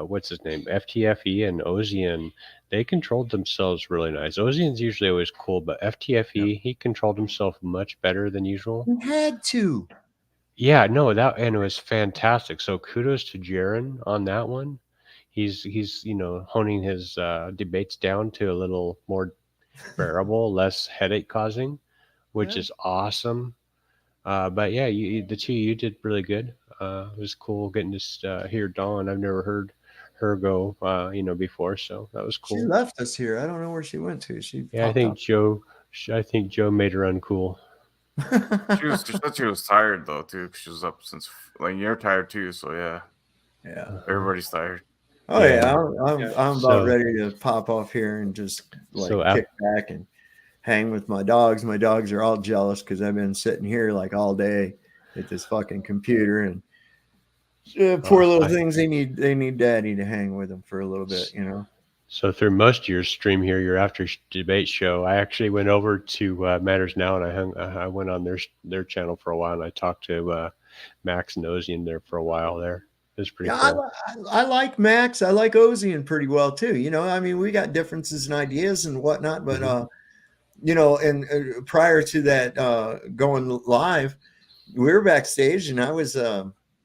what's his name, FTFE and Ozian, they controlled themselves really nice. Ozian's usually always cool, but FTFE, he controlled himself much better than usual. He had to. Yeah, no, and it was fantastic. So kudos to Jaren on that one. He's honing his debates down to a little more bearable, less headache causing, which is awesome. But yeah, the two of you did really good. It was cool getting to hear Dawn. I've never heard her go, before, so that was cool. She left us here. I don't know where she went to. Yeah, I think Joe made her uncool. She said she was tired though too. 'Cause she was up since like you're tired too. So yeah, everybody's tired. Oh yeah, I'm about ready to pop off here and just kick back and hang with my dogs. My dogs are all jealous because I've been sitting here like all day at this fucking computer, and poor little things. They need daddy to hang with them for a little bit, you know. So through most of your stream here, your after debate show, I actually went over to Matters Now, and I went on their channel for a while, and I talked to Max and Ozian there for a while. There, it was pretty cool. I like Max. I like Ozian pretty well too. You know, I mean, we got differences in ideas and whatnot, but and prior to that going live, we were backstage, and I was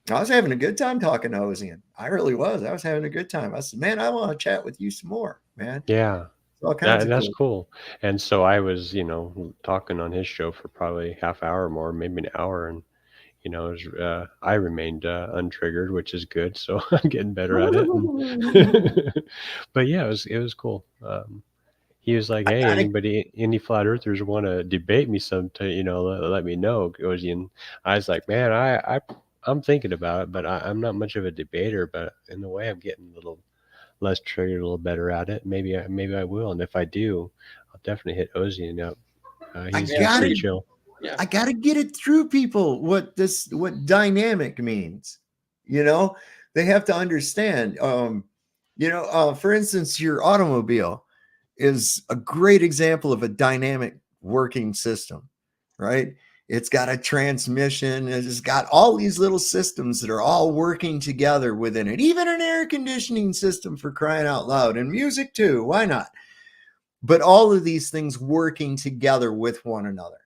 having a good time talking to Ozian. I really was. I was having a good time. I said, man, I want to chat with you some more, man. Yeah. All kinds of that's cool. And so I was, talking on his show for probably half hour or more, maybe an hour. And, I remained untriggered, which is good. So I'm getting better at it. But yeah, it was cool. He was like, hey, any flat earthers want to debate me sometime, let me know. And I was like, man, I'm thinking about it, but I'm not much of a debater, but in a way I'm getting a little less triggered, a little better at it. Maybe I will. And if I do, I'll definitely hit Ozian up. He's pretty chill. I got to get it through people what dynamic means. They have to understand, for instance, your automobile is a great example of a dynamic working system, right? It's got a transmission. It's got all these little systems that are all working together within it. Even an air conditioning system, for crying out loud, and music too. Why not? But all of these things working together with one another.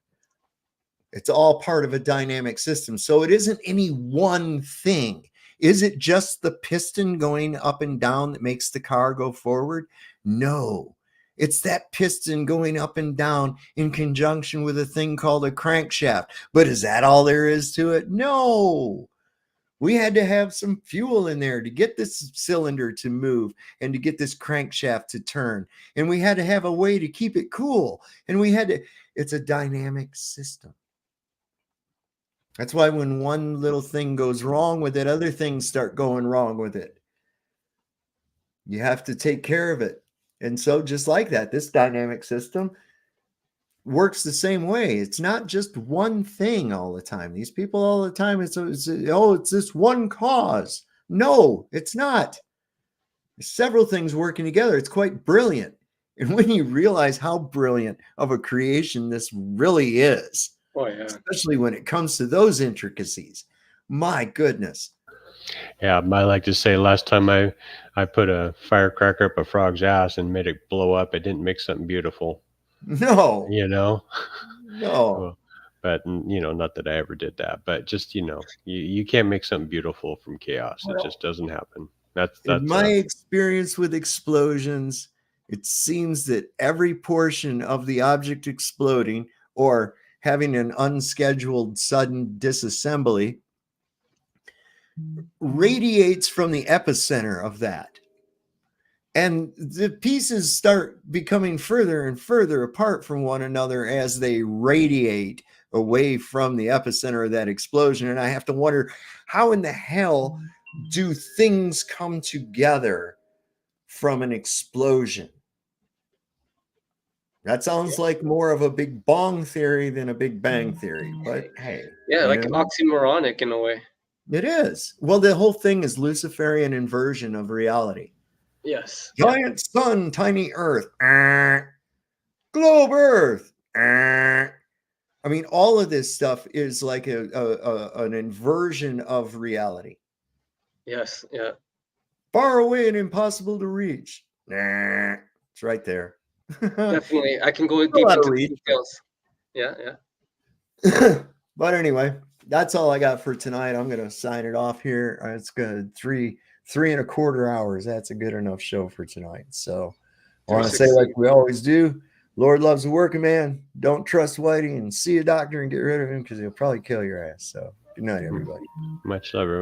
It's all part of a dynamic system. So it isn't any one thing. Is it just the piston going up and down that makes the car go forward? No. It's that piston going up and down in conjunction with a thing called a crankshaft. But is that all there is to it? No. We had to have some fuel in there to get this cylinder to move and to get this crankshaft to turn. And we had to have a way to keep it cool. And we had to, it's a dynamic system. That's why when one little thing goes wrong with it, other things start going wrong with it. You have to take care of it. And so just like that, this dynamic system works the same way. It's not just one thing all the time. These people all the time, it's this one cause. No, it's not. There's several things working together. It's quite brilliant. And when you realize how brilliant of a creation this really is, Oh yeah. especially when it comes to those intricacies, my goodness. Yeah, I like to say last time I put a firecracker up a frog's ass and made it blow up, it didn't make something beautiful. No. You know? No. Well, but, you know, not that I ever did that, but just, you know, you can't make something beautiful from chaos. It just doesn't happen. That's In my experience with explosions, it seems that every portion of the object exploding or having an unscheduled sudden disassembly radiates from the epicenter of that. And the pieces start becoming further and further apart from one another as they radiate away from the epicenter of that explosion. And I have to wonder, how in the hell do things come together from an explosion? That sounds like more of a big bong theory than a big bang theory, but hey. Yeah, like oxymoronic in a way. It is. Well, the whole thing is Luciferian inversion of reality. Yes. Giant sun, tiny earth. Globe earth. I mean, all of this stuff is like an inversion of reality. Yes. Yeah. Far away and impossible to reach. It's right there. Definitely. I can go deep into the details. Yeah. Yeah. But anyway, that's all I got for tonight. I'm going to sign it off here. It's good. 3.25 hours. That's a good enough show for tonight. So I want to say, like we always do, Lord loves a working man. Don't trust Whitey, and see a doctor and get rid of him because he'll probably kill your ass. So good night, everybody. Much love, everyone.